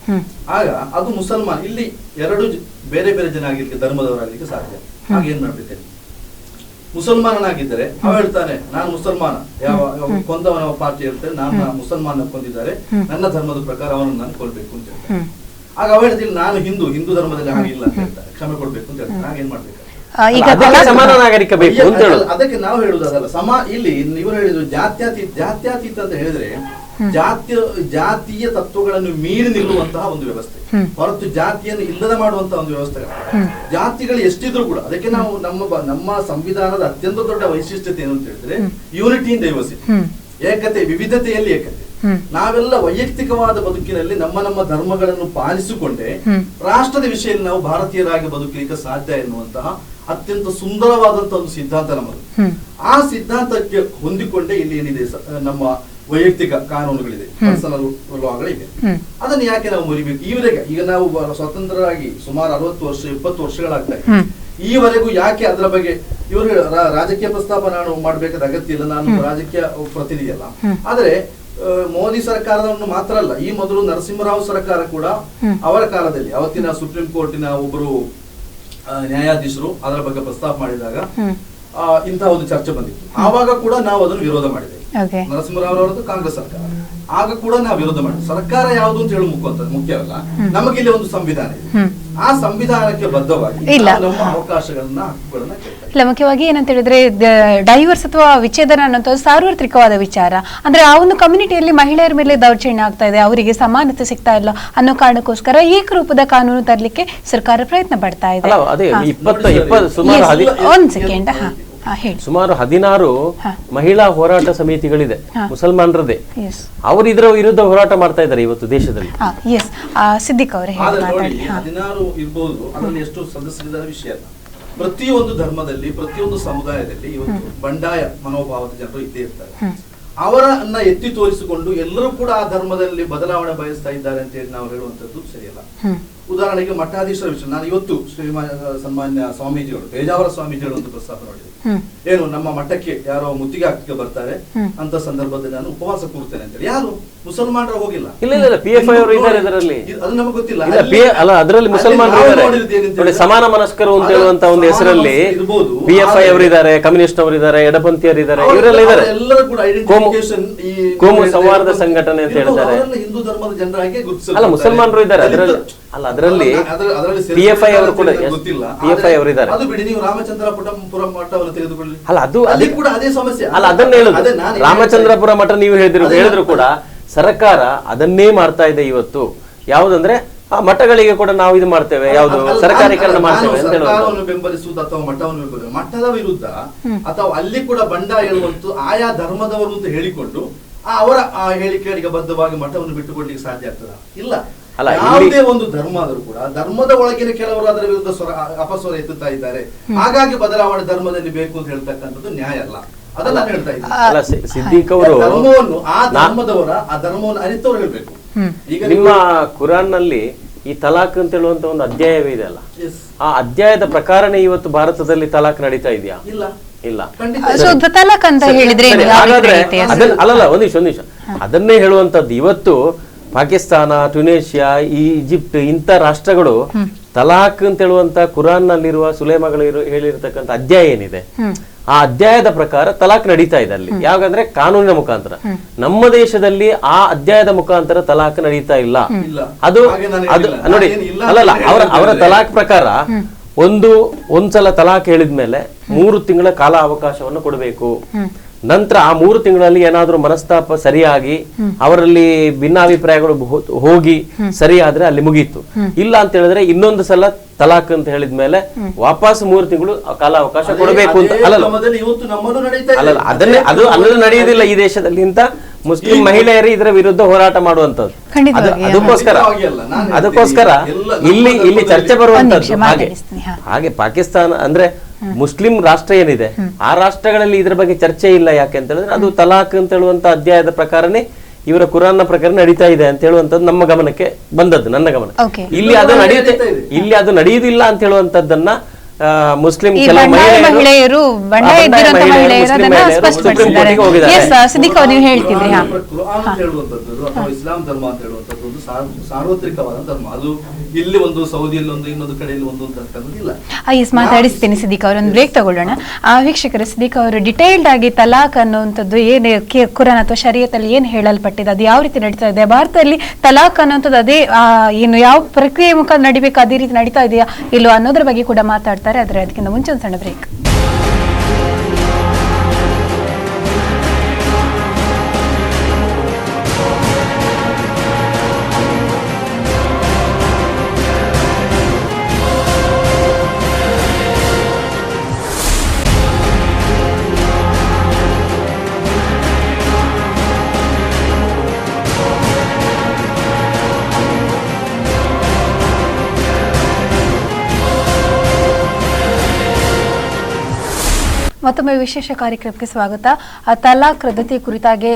B: ಆಗ ಅದು ಮುಸಲ್ಮಾನ್, ಇಲ್ಲಿ ಎರಡು ಬೇರೆ ಬೇರೆ ಜನ ಆಗಿರ್ಲಿಕ್ಕೆ, ಧರ್ಮದವರಾಗ್ಲಿಕ್ಕೆ ಸಾಧ್ಯ. ಹಾಗೆ ಏನ್ ಮಾಡ್ಬೇಕು, ಮುಸಲ್ಮಾನನಾಗಿದ್ದರೆ ಅವ ಹೇಳ್ತಾನೆ ನಾನು ಮುಸಲ್ಮಾನ, ಯಾವ ಕೊಂದವನ ಪಾರ್ಟಿ ಹೇಳ್ತಾರೆ ನಾನು ಮುಸಲ್ಮಾನ ಕೊಂದಿದ್ದಾರೆ, ನನ್ನ ಧರ್ಮದ ಪ್ರಕಾರ ಅವನನ್ನು ನಾನು ಕೊಲ್ಬೇಕು ಅಂತ ಹೇಳ್ತಾರೆ. ಆಗ ಅವ ಹೇಳ್ತೀನಿ ನಾನು ಹಿಂದೂ ಧರ್ಮದಲ್ಲಿ ಹಾಗಿಲ್ಲ ಅಂತ ಹೇಳ್ತಾರೆ, ಕ್ಷಮೆ ಕೊಡ್ಬೇಕು ಅಂತ ಹೇಳ್ತಾರೆ. ಹಾಗೇನ್ ಮಾಡ್ಬೇಕು,
C: ಸಮಾನ ನಾಗರಿಕ ಬೇಕು ಅಂತ ಹೇಳುದು.
B: ಅದಕ್ಕೆ ನಾವು ಹೇಳುದು ಅದಲ್ಲ. ಇಲ್ಲಿ ಇವರು ಹೇಳಿದ್ರು ಜಾತ್ಯತೀತ ಅಂತ ಹೇಳಿದ್ರೆ ಜಾತಿಯ ತತ್ವಗಳನ್ನು ಮೀರಿ ನಿಲ್ಲುವಂತಹ ಒಂದು ವ್ಯವಸ್ಥೆ ಹೊರತು ಜಾತಿಯನ್ನು ಇಲ್ಲದೆ ಮಾಡುವಂತಹ ಒಂದು ವ್ಯವಸ್ಥೆ. ಜಾತಿಗಳು ಎಷ್ಟಿದ್ರು ಕೂಡ ಅದಕ್ಕೆ ನಾವು ನಮ್ಮ ಸಂವಿಧಾನದ ಅತ್ಯಂತ ದೊಡ್ಡ ವೈಶಿಷ್ಟ್ಯತೆ ಏನು ಅಂತ ಹೇಳಿದ್ರೆ ಯೂನಿಟಿ ಇನ್ ಡೈವರ್ಸಿಟಿ, ಏಕತೆ ವಿವಿಧತೆಯಲ್ಲಿ ಏಕತೆ. ನಾವೆಲ್ಲ ವೈಯಕ್ತಿಕವಾದ ಬದುಕಿನಲ್ಲಿ ನಮ್ಮ ಧರ್ಮಗಳನ್ನು ಪಾಲಿಸಿಕೊಂಡೇ ರಾಷ್ಟ್ರದ ವಿಷಯದಲ್ಲಿ ನಾವು ಭಾರತೀಯರಾಗಿ ಬದುಕಲಿಕ್ಕೆ ಸಾಧ್ಯ ಎನ್ನುವಂತಹ ಅತ್ಯಂತ ಸುಂದರವಾದಂತಹ ಒಂದು ಸಿದ್ಧಾಂತ ನಮ್ಮದು. ಆ ಸಿದ್ಧಾಂತಕ್ಕೆ ಹೊಂದಿಕೊಂಡೇ ಇಲ್ಲಿ ಏನಿದೆ ನಮ್ಮ ವೈಯಕ್ತಿಕ ಕಾನೂನುಗಳಿದೆ, ಪರ್ಸನಲ್ ಲಾಗಳಿವೆ. ಅದನ್ನು ಯಾಕೆ ನಾವು ಮುರಿಬೇಕು? ಈಗ ನಾವು ಸ್ವತಂತ್ರರಾಗಿ ಸುಮಾರು 60 ವರ್ಷ 70 ವರ್ಷಗಳಾಗ್ತಾ ಇದೆ. ಈವರೆಗೂ ಯಾಕೆ ಅದರ ಬಗ್ಗೆ ಇವರು ರಾಜಕೀಯ ಪ್ರಸ್ತಾಪ ನಾನು ಮಾಡಬೇಕಾದ ಅಗತ್ಯ ಇಲ್ಲ, ನಾನು ರಾಜಕೀಯ ಪ್ರತಿನಿಧಿ ಅಲ್ಲ. ಆದ್ರೆ ಮೋದಿ ಸರ್ಕಾರವನ್ನು ಮಾತ್ರ ಅಲ್ಲ, ಈ ಮೊದಲು ನರಸಿಂಹರಾವ್ ಸರ್ಕಾರ ಕೂಡ ಅವರ ಕಾಲದಲ್ಲಿ ಅವತ್ತಿನ ಸುಪ್ರೀಂ ಕೋರ್ಟಿನ ಒಬ್ಬರು ನ್ಯಾಯಾಧೀಶರು ಅದರ ಬಗ್ಗೆ ಪ್ರಸ್ತಾಪ ಮಾಡಿದಾಗ ಇಂತಹ ಒಂದು ಚರ್ಚೆ ಬಂದಿತ್ತು. ಆವಾಗ ಕೂಡ ನಾವು ಅದನ್ನು ವಿರೋಧ ಮಾಡಿದ್ದೇವೆ. ನರಸಿಂಹರಾವ್ ಅವರದ್ದು ಕಾಂಗ್ರೆಸ್ ಸರ್ಕಾರ, ಆಗ ಕೂಡ ನಾವು ವಿರೋಧ ಮಾಡಿದ್ವಿ. ಸರ್ಕಾರ ಯಾವುದು ಅಂತ ಹೇಳಿ ಮುಖ್ಯವಲ್ಲ, ನಮಗಿಲ್ಲಿ ಒಂದು ಸಂವಿಧಾನ ಇದೆ. ಆ ಸಂವಿಧಾನಕ್ಕೆ ಬದ್ಧವಾಗಿ ನಮ್ಮ ಅವಕಾಶಗಳನ್ನ ಹಕ್ಕುಗಳನ್ನ ಕೇಳ್ತಾ
A: ಇಲ್ಲ, ಮುಖ್ಯವಾಗಿ ಏನಂತ ಹೇಳಿದ್ರೆ ಡೈವರ್ಸ್ ಅಥವಾ ವಿಚ್ಛೇದನ ಅನ್ನೋದು ಸಾರ್ವತ್ರಿಕವಾದ ವಿಚಾರ. ಅಂದ್ರೆ ಆ ಒಂದು ಕಮ್ಯುನಿಟಿಯಲ್ಲಿ ಮಹಿಳೆಯರ ಮೇಲೆ ದೌರ್ಜನ್ಯ ಆಗ್ತಾ ಇದೆ, ಅವರಿಗೆ ಸಮಾನತೆ ಸಿಗ್ತಾ ಇಲ್ಲ ಅನ್ನೋ ಕಾರಣಕ್ಕೋಸ್ಕರ ಏಕರೂಪದ ಕಾನೂನು ತರಲಿಕ್ಕೆ ಸರ್ಕಾರ ಪ್ರಯತ್ನ ಪಡ್ತಾ ಇದೆ. ಒಂದ್ ಸೆಕೆಂಡ್,
C: ಸುಮಾರು 16 ಮಹಿಳಾ ಹೋರಾಟ ಸಮಿತಿಗಳಿದೆ ಮುಸಲ್ಮಾನರದೇ. ಅವರು ಇದರ ವಿರುದ್ಧ ಹೋರಾಟ ಮಾಡ್ತಾ ಇದ್ದಾರೆ ಇವತ್ತು ದೇಶದಲ್ಲಿ.
A: ಸಿದ್ದಿಕ್ ಅವರೇ
B: 16 ಇರ್ಬೋದು, ಅದರಲ್ಲಿ ಎಷ್ಟು ಸದಸ್ಯರಿದ್ದಾರೆ ವಿಷಯ ಅಲ್ಲ. ಪ್ರತಿಯೊಂದು ಧರ್ಮದಲ್ಲಿ ಪ್ರತಿಯೊಂದು ಸಮುದಾಯದಲ್ಲಿ ಇವತ್ತು ಬಂಡಾಯ ಮನೋಭಾವದ ಜನರು ಇದ್ದೇ ಇರ್ತಾರೆ. ಅವರನ್ನ ಎತ್ತಿ ತೋರಿಸಿಕೊಂಡು ಎಲ್ಲರೂ ಕೂಡ ಆ ಧರ್ಮದಲ್ಲಿ ಬದಲಾವಣೆ ಬಯಸ್ತಾ ಇದ್ದಾರೆ ಅಂತ ಹೇಳಿ ನಾವು ಹೇಳುವಂತದ್ದು ಸರಿಯಲ್ಲ. ಉದಾಹರಣೆಗೆ ಮಠಾಧೀಶರ ವಿಷಯ, ನಾನು ಇವತ್ತು ಸನ್ಮಾನ್ಯ ಸ್ವಾಮೀಜಿಗಳು, ಪೇಜಾವರ ಸ್ವಾಮೀಜಿಗಳು ಒಂದು ಪ್ರಸ್ತಾಪ ನೋಡಿದೆ. ಏನು, ನಮ್ಮ ಮಠಕ್ಕೆ ಯಾರೋ ಮುತ್ತಿಗೆ ಹಾಕಕ್ಕೆ ಬರ್ತಾರೆ ಅಂತ ಸಂದರ್ಭದಲ್ಲಿ ನಾನು ಉಪವಾಸ ಕೂರ್ತೇನೆ ಅಂತ ಹೇಳಿ. ಯಾರು ಮುಸಲ್ಮಾನರು ಹೋಗಿಲ್ಲ.
C: ಇಲ್ಲ, PFI ಅವರು ಇದ್ದಾರೆ ಇದರಲ್ಲಿ.
B: ಅದು ನಮಗೆ ಗೊತ್ತಿಲ್ಲ.
C: ಅದರಲ್ಲಿ ಮುಸಲ್ಮಾನರು ಇದ್ದಾರೆ, ಸಮಾನ ಮನಸ್ಕರು ಅಂತ ಹೇಳುವಂತ ಒಂದು ಹೆಸರಲ್ಲಿ PFI ಅವರು ಇದ್ದಾರೆ, ಕಮ್ಯುನಿಸ್ಟ್ ಅವರು ಇದ್ದಾರೆ, ಎಡಪಂಥೀಯರು ಇದ್ದಾರೆ, ಇವರೆಲ್ಲ ಇದ್ದಾರೆ.
B: ಎಲ್ಲರೂ ಕೂಡ
C: ಕೋಮು ಸೌಹಾರ್ದ ಸಂಘಟನೆ ಅಂತ ಹೇಳ್ತಾರೆ.
B: ಹಿಂದೂ ಧರ್ಮದ ಜನರಾಗಿ
C: ಅಲ್ಲ, ಮುಸಲ್ಮಾನರು ಇದ್ದಾರೆ ಅದರಲ್ಲಿ. ಅಲ್ಲ, ಅದರಲ್ಲಿ PFI ಅವರು ಕೂಡ PFI ಅವರು ಇದ್ದಾರೆ.
B: ಅದು ಬಿಡಿ, ನೀವು ರಾಮಚಂದ್ರಪುರ ಮಠವನ್ನು ತೆಗೆದುಕೊಳ್ಳಿ.
C: ಅಲ್ಲ, ಅದು
B: ಅಲ್ಲಿ ಕೂಡ ಅದೇ ಸಮಸ್ಯೆ.
C: ಅಲ್ಲ, ಅದನ್ನ ಹೇಳುದು ರಾಮಚಂದ್ರಪುರ ಮಠ ನೀವು ಹೇಳಿದ್ರು ಕೂಡ ಸರ್ಕಾರ ಅದನ್ನೇ ಮಾಡ್ತಾ ಇದೆ ಇವತ್ತು. ಯಾವುದಂದ್ರೆ ಆ ಮಠಗಳಿಗೆ ಕೂಡ ನಾವು ಇದು ಮಾಡ್ತೇವೆ, ಯಾವುದು ಸರ್ಕಾರೀಕರಣ ಮಾಡ್ತೇವೆ ಅಂತ
B: ಸರ್ಕಾರವನ್ನು ಬೆಂಬಲಿಸುವುದು ಅಥವಾ ಮಠವನ್ನು ಬೆಂಬಲಿಸುವುದು, ಮಠದ ವಿರುದ್ಧ ಅಥವಾ ಅಲ್ಲಿ ಕೂಡ ಬಂಡಾಯ ಹೇಳುವಂತ ಆಯಾ ಧರ್ಮದವರು ಅಂತ ಹೇಳಿಕೊಂಡು ಅವರ ಹೇಳಿಕೆಗಳಿಗೆ ಬದ್ಧವಾಗಿ ಮಠವನ್ನು ಬಿಟ್ಟುಕೊಡ್ಲಿಕ್ಕೆ ಸಾಧ್ಯ ಆಗ್ತದ? ಇಲ್ಲ. ಯಾವುದೇ ಒಂದು ಧರ್ಮ ಆದರೂ ಕೂಡ ಧರ್ಮದ ಒಳಗಿನ ಕೆಲವರು ಅದರ ವಿರುದ್ಧ ಅಪಸ್ವರ ಎತ್ತುತ್ತಾ ಇದ್ದಾರೆ, ಹಾಗಾಗಿ ಬದಲಾವಣೆ ಧರ್ಮದಲ್ಲಿ ಬೇಕು ಅಂತ ಹೇಳ್ತಕ್ಕಂಥದ್ದು ನ್ಯಾಯ ಅಲ್ಲ. ಅದನ್ನ ನಾನು ಹೇಳ್ತಾ ಇದ್ದೀನಿ.
C: ಸಿದ್ದಿಕ್ ಅವರು
B: ಧರ್ಮವನ್ನು ಆ ಧರ್ಮದವರ ಆ ಧರ್ಮವನ್ನು ಅರಿತವ್ರು ಹೇಳ್ಬೇಕು.
C: ಈಗ ನಿಮ್ಮ ಕುರಾನ್ ನಲ್ಲಿ ಈ ತಲಾಕ್ ಅಂತ ಹೇಳುವಂತ ಒಂದು ಅಧ್ಯಾಯವೇ ಇದೆ ಅಲ್ಲ, ಆ ಅಧ್ಯಾಯದ ಪ್ರಕಾರನೇ ಇವತ್ತು ಭಾರತದಲ್ಲಿ ತಲಾಕ್ ನಡೀತಾ ಇದೆಯಾ? ಇಲ್ಲ. ಹಾಗಾದ್ರೆ ಅಲ್ಲಲ್ಲ, ಒಂದ್ ನಿಮಿಷ, ಅದನ್ನೇ ಹೇಳುವಂತದ್ದು. ಇವತ್ತು ಪಾಕಿಸ್ತಾನ, ಟ್ಯುನೇಷಿಯಾ, ಈಜಿಪ್ಟ್ ಇಂಥ ರಾಷ್ಟ್ರಗಳು ತಲಾಕ್ ಅಂತ ಹೇಳುವಂತ ಕುರಾನ್ ನಲ್ಲಿರುವ ಸುಲೇಮಗಳು ಹೇಳಿರ್ತಕ್ಕಂಥ ಅಧ್ಯಾಯ ಏನಿದೆ, ಆ ಅಧ್ಯಾಯದ ಪ್ರಕಾರ ತಲಾಕ್ ನಡೀತಾ ಇದೆ ಅಲ್ಲಿ. ಯಾಕಂದ್ರೆ ಕಾನೂನಿನ ಮುಖಾಂತರ. ನಮ್ಮ ದೇಶದಲ್ಲಿ ಆ ಅಧ್ಯಾಯದ ಮುಖಾಂತರ ತಲಾಕ್ ನಡೀತಾ ಇಲ್ಲ. ಅದು ನೋಡಿ, ಅಲ್ಲಲ್ಲ, ಅವರ ತಲಾಕ್ ಪ್ರಕಾರ ಒಂದ್ಸಲ ತಲಾಕ್ ಹೇಳಿದ್ಮೇಲೆ 3 ತಿಂಗಳ ಕಾಲ ಅವಕಾಶವನ್ನು ಕೊಡಬೇಕು. ನಂತರ ಆ 3 ತಿಂಗಳಲ್ಲಿ ಏನಾದ್ರೂ ಮನಸ್ತಾಪ ಸರಿಯಾಗಿ ಅವರಲ್ಲಿ ಭಿನ್ನಾಭಿಪ್ರಾಯಗಳು ಹೋಗಿ ಸರಿಯಾದ್ರೆ ಅಲ್ಲಿ ಮುಗೀತು. ಇಲ್ಲ ಅಂತ ಹೇಳಿದ್ರೆ ಇನ್ನೊಂದು ಸಲ ತಲಾಕ್ ಅಂತ ಹೇಳಿದ್ಮೇಲೆ ವಾಪಸ್ 3 ತಿಂಗಳು ಕಾಲಾವಕಾಶ ಕೊಡಬೇಕು ಅಂತ. ಅಲ್ಲಲ್ಲ, ಅದನ್ನು ನಡೆಯುವುದಿಲ್ಲ ಈ ದೇಶದಲ್ಲಿ ಅಂತ ಮುಸ್ಲಿಂ ಮಹಿಳೆಯರು ಇದರ ವಿರುದ್ಧ ಹೋರಾಟ ಮಾಡುವಂತದ್ದು. ಅದಕ್ಕೋಸ್ಕರ ಇಲ್ಲಿ ಚರ್ಚೆ ಬರುವಂತದ್ದು. ಹಾಗೆ ಪಾಕಿಸ್ತಾನ ಅಂದ್ರೆ ಮುಸ್ಲಿಂ ರಾಷ್ಟ್ರ ಏನಿದೆ, ಆ ರಾಷ್ಟ್ರಗಳಲ್ಲಿ ಇದ್ರ ಬಗ್ಗೆ ಚರ್ಚೆ ಇಲ್ಲ. ಯಾಕೆ ಅಂತ ಹೇಳಿದ್ರೆ ಅದು ತಲಾಕ್ ಅಂತ ಹೇಳುವಂತ ಅಧ್ಯಾಯದ ಪ್ರಕಾರನೇ ಇವರ ಕುರಾನ್ನ ಪ್ರಕಾರ ನಡೀತಾ ಇದೆ ಅಂತ ಹೇಳುವಂತದ್ದು ನಮ್ಮ ಗಮನಕ್ಕೆ ಬಂದದ್ದು, ನನ್ನ ಗಮನ. ಇಲ್ಲಿ ಅದು ನಡೆಯುವುದಿಲ್ಲ ಅಂತ ಹೇಳುವಂತದ್ದನ್ನ ಮುಸ್ಲಿಂ ಕೆಲವು
A: ಮಹಿಳೆಯರು
B: ಇಸ್ಲಾಂ ಧರ್ಮ ಅಂತ ಹೇಳುವಂತದ್ದು ಒಂದು ಸಾರ್ವತ್ರಿಕವಾದ ಧರ್ಮ. ಅದು ಇಲ್ಲಿ ಒಂದು, ಸೌದಿಯಲ್ಲಿ ಒಂದು, ಇನ್ನೊಂದು ಕಡೆಯಲ್ಲಿ ಒಂದು ಇಲ್ಲ.
A: ಮಾತಾಡಿಸ್ತೀನಿ ಸಿದ್ದಿಕ್ ಅವರು. ಒಂದು ಬ್ರೇಕ್ ತಗೊಳ್ಳೋಣ. ವೀಕ್ಷಕರು, ಸಿದ್ದಿಕ್ ಅವರು ಡಿಟೇಲ್ಡ್ ಆಗಿ ತಲಾಕ್ ಅನ್ನುವಂಥದ್ದು ಏನು ಕುರಾನ್ ಅಥವಾ ಶರೀಯತಲ್ಲಿ ಏನು ಹೇಳಲ್ಪಟ್ಟಿದೆ, ಅದು ಯಾವ ರೀತಿ ನಡೀತಾ ಇದೆ, ಭಾರತದಲ್ಲಿ ತಲಾಕ್ ಅನ್ನುವಂಥದ್ದು ಅದೇ ಏನು ಯಾವ ಪ್ರಕ್ರಿಯೆ ಮುಖಾಂತರ ನಡಿಬೇಕು ಅದೇ ರೀತಿ ನಡೀತಾ ಇದೆಯಾ ಇಲ್ಲೋ ಅನ್ನೋದ್ರ ಬಗ್ಗೆ ಕೂಡ ಮಾತಾಡ್ತಾರೆ. ಆದರೆ ಅದಕ್ಕಿಂತ ಮುಂಚೆ ಒಂದು ಸಣ್ಣ ಬ್ರೇಕ್. ಮತ್ತೊಮ್ಮೆ ವಿಶೇಷ ಕಾರ್ಯಕ್ರಮಕ್ಕೆ ಸ್ವಾಗತ. ತಲಾಕ್ ರದ್ದತಿ ಕುರಿತಾಗಿ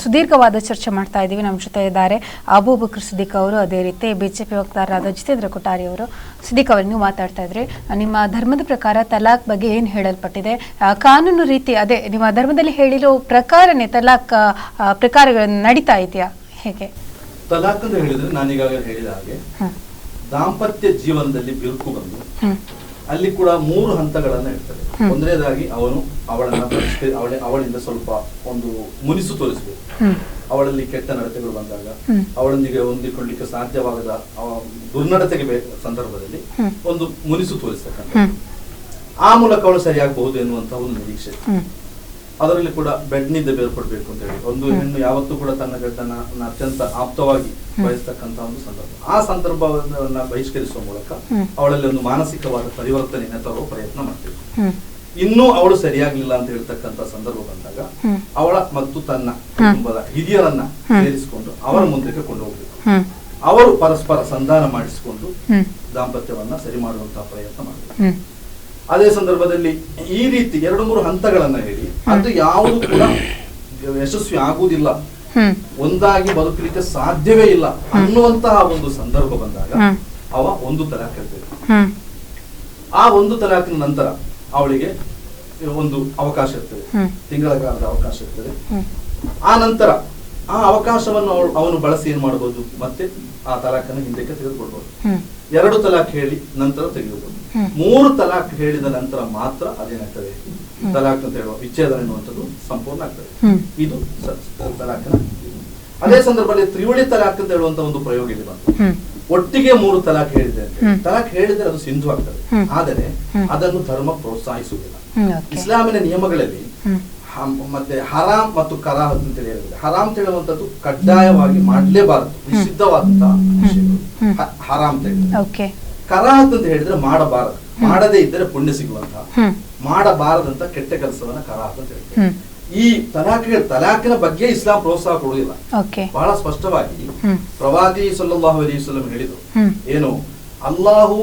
A: ಸುದೀರ್ಘವಾದ ಚರ್ಚೆ ಮಾಡ್ತಾ ಇದ್ದೀವಿ. ನಮ್ಮ ಜೊತೆ ಇದ್ದಾರೆ ಅಬೂಬಕರ್ ಸಿದ್ದಿಕ್ ಅವರು, ಅದೇ ರೀತಿ ಬಿಜೆಪಿ ವಕ್ತಾರರಾದ ಜಿತೇಂದ್ರ ಕೊಠಾರಿ ಅವರು. ಸಿದ್ದಿಕ್ ಅವರು, ನೀವು ಮಾತಾಡ್ತಾ ಇದ್ರಿ, ನಿಮ್ಮ ಧರ್ಮದ ಪ್ರಕಾರ ತಲಾಕ್ ಬಗ್ಗೆ ಏನು ಹೇಳಲ್ಪಟ್ಟಿದೆ, ಕಾನೂನು ರೀತಿ ಅದೇ ನಿಮ್ಮ ಧರ್ಮದಲ್ಲಿ ಹೇಳಿರೋ ಪ್ರಕಾರನೇ ತಲಾಕ್ ಪ್ರಕಾರಗಳು ನಡೀತಾ ಇದೆಯಾ, ಹೇಗೆ?
B: ತಲಾಕ್ ಅಂತ ಹೇಳಿದ್ರೆ ನಾನೀಗಾಗಲೇ ಹೇಳಿದ ಹಾಗೆ ದಾಂಪತ್ಯ ಜೀವನದಲ್ಲಿ ಬಿರುಕು ಬಂದು ಅಲ್ಲಿ ಕೂಡ 3 ಹಂತಗಳನ್ನ ಇರ್ತದೆ. ಒಂದನೇದಾಗಿ ಅವಳಿಂದ ಸ್ವಲ್ಪ ಒಂದು ಮುನಿಸು ತೋರಿಸಬೇಕು. ಅವಳಲ್ಲಿ ಕೆಟ್ಟ ನಡತೆಗಳು ಬಂದಾಗ, ಅವಳೊಂದಿಗೆ ಹೊಂದಿಕೊಳ್ಳಿಕ್ಕೆ ಸಾಧ್ಯವಾಗದ ದುರ್ನಡತೆಗೆ ಸಂದರ್ಭದಲ್ಲಿ ಒಂದು ಮುನಿಸು ತೋರಿಸ್ತಕ್ಕಂಥ. ಆ ಮೂಲಕ ಅವಳು ಸರಿಯಾಗಬಹುದು ಎನ್ನುವಂತ ಒಂದು ನಿರೀಕ್ಷೆ. ಅದರಲ್ಲಿ ಕೂಡ ಬೆಡ್ನಿಂದ ಬೇರ್ಪಡ್ಬೇಕು ಅಂತ ಹೇಳಿ ಒಂದು ಹೆಣ್ಣು ಯಾವತ್ತೂ ಕೂಡ ತನ್ನ ಗಂಡನ ಅತ್ಯಂತ ಆಪ್ತವಾಗಿ ಬಯಸ್ತಕ್ಕಂತ ಒಂದು ಸಂದರ್ಭ. ಆ ಸಂದರ್ಭವನ್ನ ಬಹಿಷ್ಕರಿಸುವ ಮೂಲಕ ಅವಳಲ್ಲಿ ಒಂದು ಮಾನಸಿಕವಾದ ಪರಿವರ್ತನೆಯನ್ನು ತರುವ ಪ್ರಯತ್ನ ಮಾಡ್ತೀವಿ. ಇನ್ನೂ ಅವಳು ಸರಿಯಾಗ್ಲಿಲ್ಲ ಅಂತ ಹೇಳ್ತಕ್ಕಂತ ಸಂದರ್ಭ ಬಂದಾಗ ಅವಳ ಮತ್ತು ತನ್ನ ಕುಟುಂಬದ ಹಿರಿಯರನ್ನ ಸೇರಿಸಿಕೊಂಡು ಅವರ ಮುಂದಕ್ಕೆ ಕೊಂಡು ಹೋಗ್ಬೇಕು. ಅವರು ಪರಸ್ಪರ ಸಂಧಾನ ಮಾಡಿಸಿಕೊಂಡು ದಾಂಪತ್ಯವನ್ನ ಸರಿ ಮಾಡುವಂತಹ ಪ್ರಯತ್ನ ಮಾಡಬೇಕು. ಅದೇ ಸಂದರ್ಭದಲ್ಲಿ ಈ ರೀತಿ 2-3 ಹಂತಗಳನ್ನ ಹೇಳಿ ಅದು ಯಾವುದು ಕೂಡ ಯಶಸ್ವಿ ಆಗುವುದಿಲ್ಲ, ಒಂದಾಗಿ ಬದುಕಲಿಕ್ಕೆ ಸಾಧ್ಯವೇ ಇಲ್ಲ ಅನ್ನುವಂತಹ ಒಂದು ಸಂದರ್ಭ ಬಂದಾಗ ಅವ ಒಂದು ತಲಾಖ್ ಹೇಳ್ಬೇಕು. ಆ ಒಂದು ತಲಾಖಿನ ನಂತರ ಅವಳಿಗೆ ಒಂದು ಅವಕಾಶ ಇರ್ತದೆ, ತಿಂಗಳ ಕಾಲದ ಅವಕಾಶ ಇರ್ತದೆ. ಆ ನಂತರ ಆ ಅವಕಾಶವನ್ನು ಅವನು ಬಳಸಿ ಏನ್ ಮಾಡಬಹುದು, ಮತ್ತೆ ಆ ತಲಾಖನ್ನು ಹಿಂದಕ್ಕೆ ತೆಗೆದುಕೊಳ್ಬಹುದು. 2 ತಲಾಖ್ ಹೇಳಿ ನಂತರ ತೆಗೆದುಕೊಂಡು 3 ತಲಾಖ್ ಹೇಳಿದ ನಂತರ ಮಾತ್ರ ಅದೇನಾಗ್ತದೆ, ತಲಾಖ್ ಅಂತ ಹೇಳುವ ವಿಚ್ಛೇದನ ಎನ್ನುವಂಥದ್ದು ಸಂಪೂರ್ಣ ಆಗ್ತದೆ. ಇದು ತಲಾಖನ. ಅದೇ ಸಂದರ್ಭದಲ್ಲಿ ತ್ರಿವಳಿ ತಲಾಖ್ ಅಂತ ಹೇಳುವಂತ ಒಂದು ಪ್ರಯೋಗ ಇಲ್ಲಿ ಬಂತು. ಒಟ್ಟಿಗೆ 3 ತಲಾಖ್ ಹೇಳಿದೆ ಅಂತ ತಲಾಖ್ ಹೇಳಿದ್ರೆ ಅದು ಸಿಂಧು ಆಗ್ತದೆ, ಆದರೆ ಅದನ್ನು ಧರ್ಮ ಪ್ರೋತ್ಸಾಹಿಸುವುದಿಲ್ಲ. ಇಸ್ಲಾಮಿನ ನಿಯಮಗಳಲ್ಲಿ ಮತ್ತೆ ಹರಾಮ್ ಮತ್ತು ಕರಾಹತ್ ಅಂತ ಹೇಳಿದ್ರೆ, ಹರಾಮ್ ಅಂತ ಹೇಳುವಂತದ್ದು ಕಡ್ಡಾಯವಾಗಿ ಮಾಡಲೇಬಾರದು, ನಿಷಿದ್ಧವಾದಂತಹ ವಿಷಯಗಳು ಹರಾಮ್ ಅಂತ ಹೇಳಿದ್ರೆ. ಕರಾಹತ್ ಅಂತ ಹೇಳಿದ್ರೆ ಮಾಡಬಾರದು, ಮಾಡದೇ ಇದ್ದರೆ ಪುಣ್ಯ ಸಿಗುವಂತಹ, ಮಾಡಬಾರದಂತ ಕೆಟ್ಟ ಕೆಲಸವನ್ನ ಕರಾಹತ್ ಅಂತ ಹೇಳ್ತಾರೆ. ಈ ತಲಾಖಿನ ಬಗ್ಗೆ ಇಸ್ಲಾಂ ಪ್ರೋತ್ಸಾಹ ಕೊಡುವುದಿಲ್ಲ. ಬಹಳ ಸ್ಪಷ್ಟವಾಗಿ ಪ್ರವಾದಿ ಸಲ್ಲಲ್ಲಾಹು ಅಲೈಹಿ ವಸಲ್ಲಂ ಹೇಳಿದ್ರು, ಏನು ಅಲ್ಲಾಹು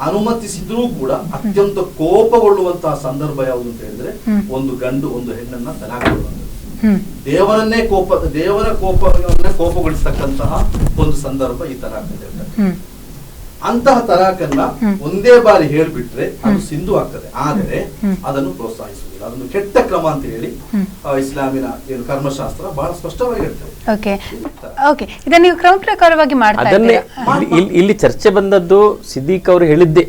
B: ಅನುಮತಿಸಿದ್ರೂ ಕೂಡ ಅತ್ಯಂತ ಕೋಪಗೊಳ್ಳುವಂತಹ ಸಂದರ್ಭ ಯಾವುದು ಅಂತ ಹೇಳಿದ್ರೆ ಒಂದು ಗಂಡು ಒಂದು ಹೆಣ್ಣನ್ನ ತಲಾಖ್ ಕೊಡುವಂಥದ್ದು. ದೇವರ ಕೋಪವನ್ನೇ ಕೋಪಗೊಳಿಸ್ತಕ್ಕಂತಹ ಒಂದು ಸಂದರ್ಭ ಈ ತಲಾಖ್ ಅಂತ ಹೇಳ್ತಾರೆ. ಅಂತಹ ತಲಾಖನ್ನ ಒಂದೇ ಬಾರಿ ಹೇಳ್ಬಿಟ್ರೆ ಅದು ಸಿಂಧು ಆಗ್ತದೆ, ಆದರೆ ಅದನ್ನು ಪ್ರೋತ್ಸಾಹಿಸುವುದಿಲ್ಲ, ಅದನ್ನು ಕೆಟ್ಟ ಕ್ರಮ ಅಂತ ಹೇಳಿ ಇಸ್ಲಾಮಿನ ಏನು ಕರ್ಮಶಾಸ್ತ್ರ ಬಹಳ ಸ್ಪಷ್ಟವಾಗಿ ಹೇಳ್ತದೆ.
A: ಇದನ್ನ ನೀವು ಕ್ರಮ ಪ್ರಕಾರವಾಗಿ
C: ಅದನ್ನೇ ಇಲ್ಲಿ ಚರ್ಚೆ ಬಂದದ್ದು. ಸಿದ್ದಿಕ್ ಅವರು ಹೇಳಿದ್ದೆ,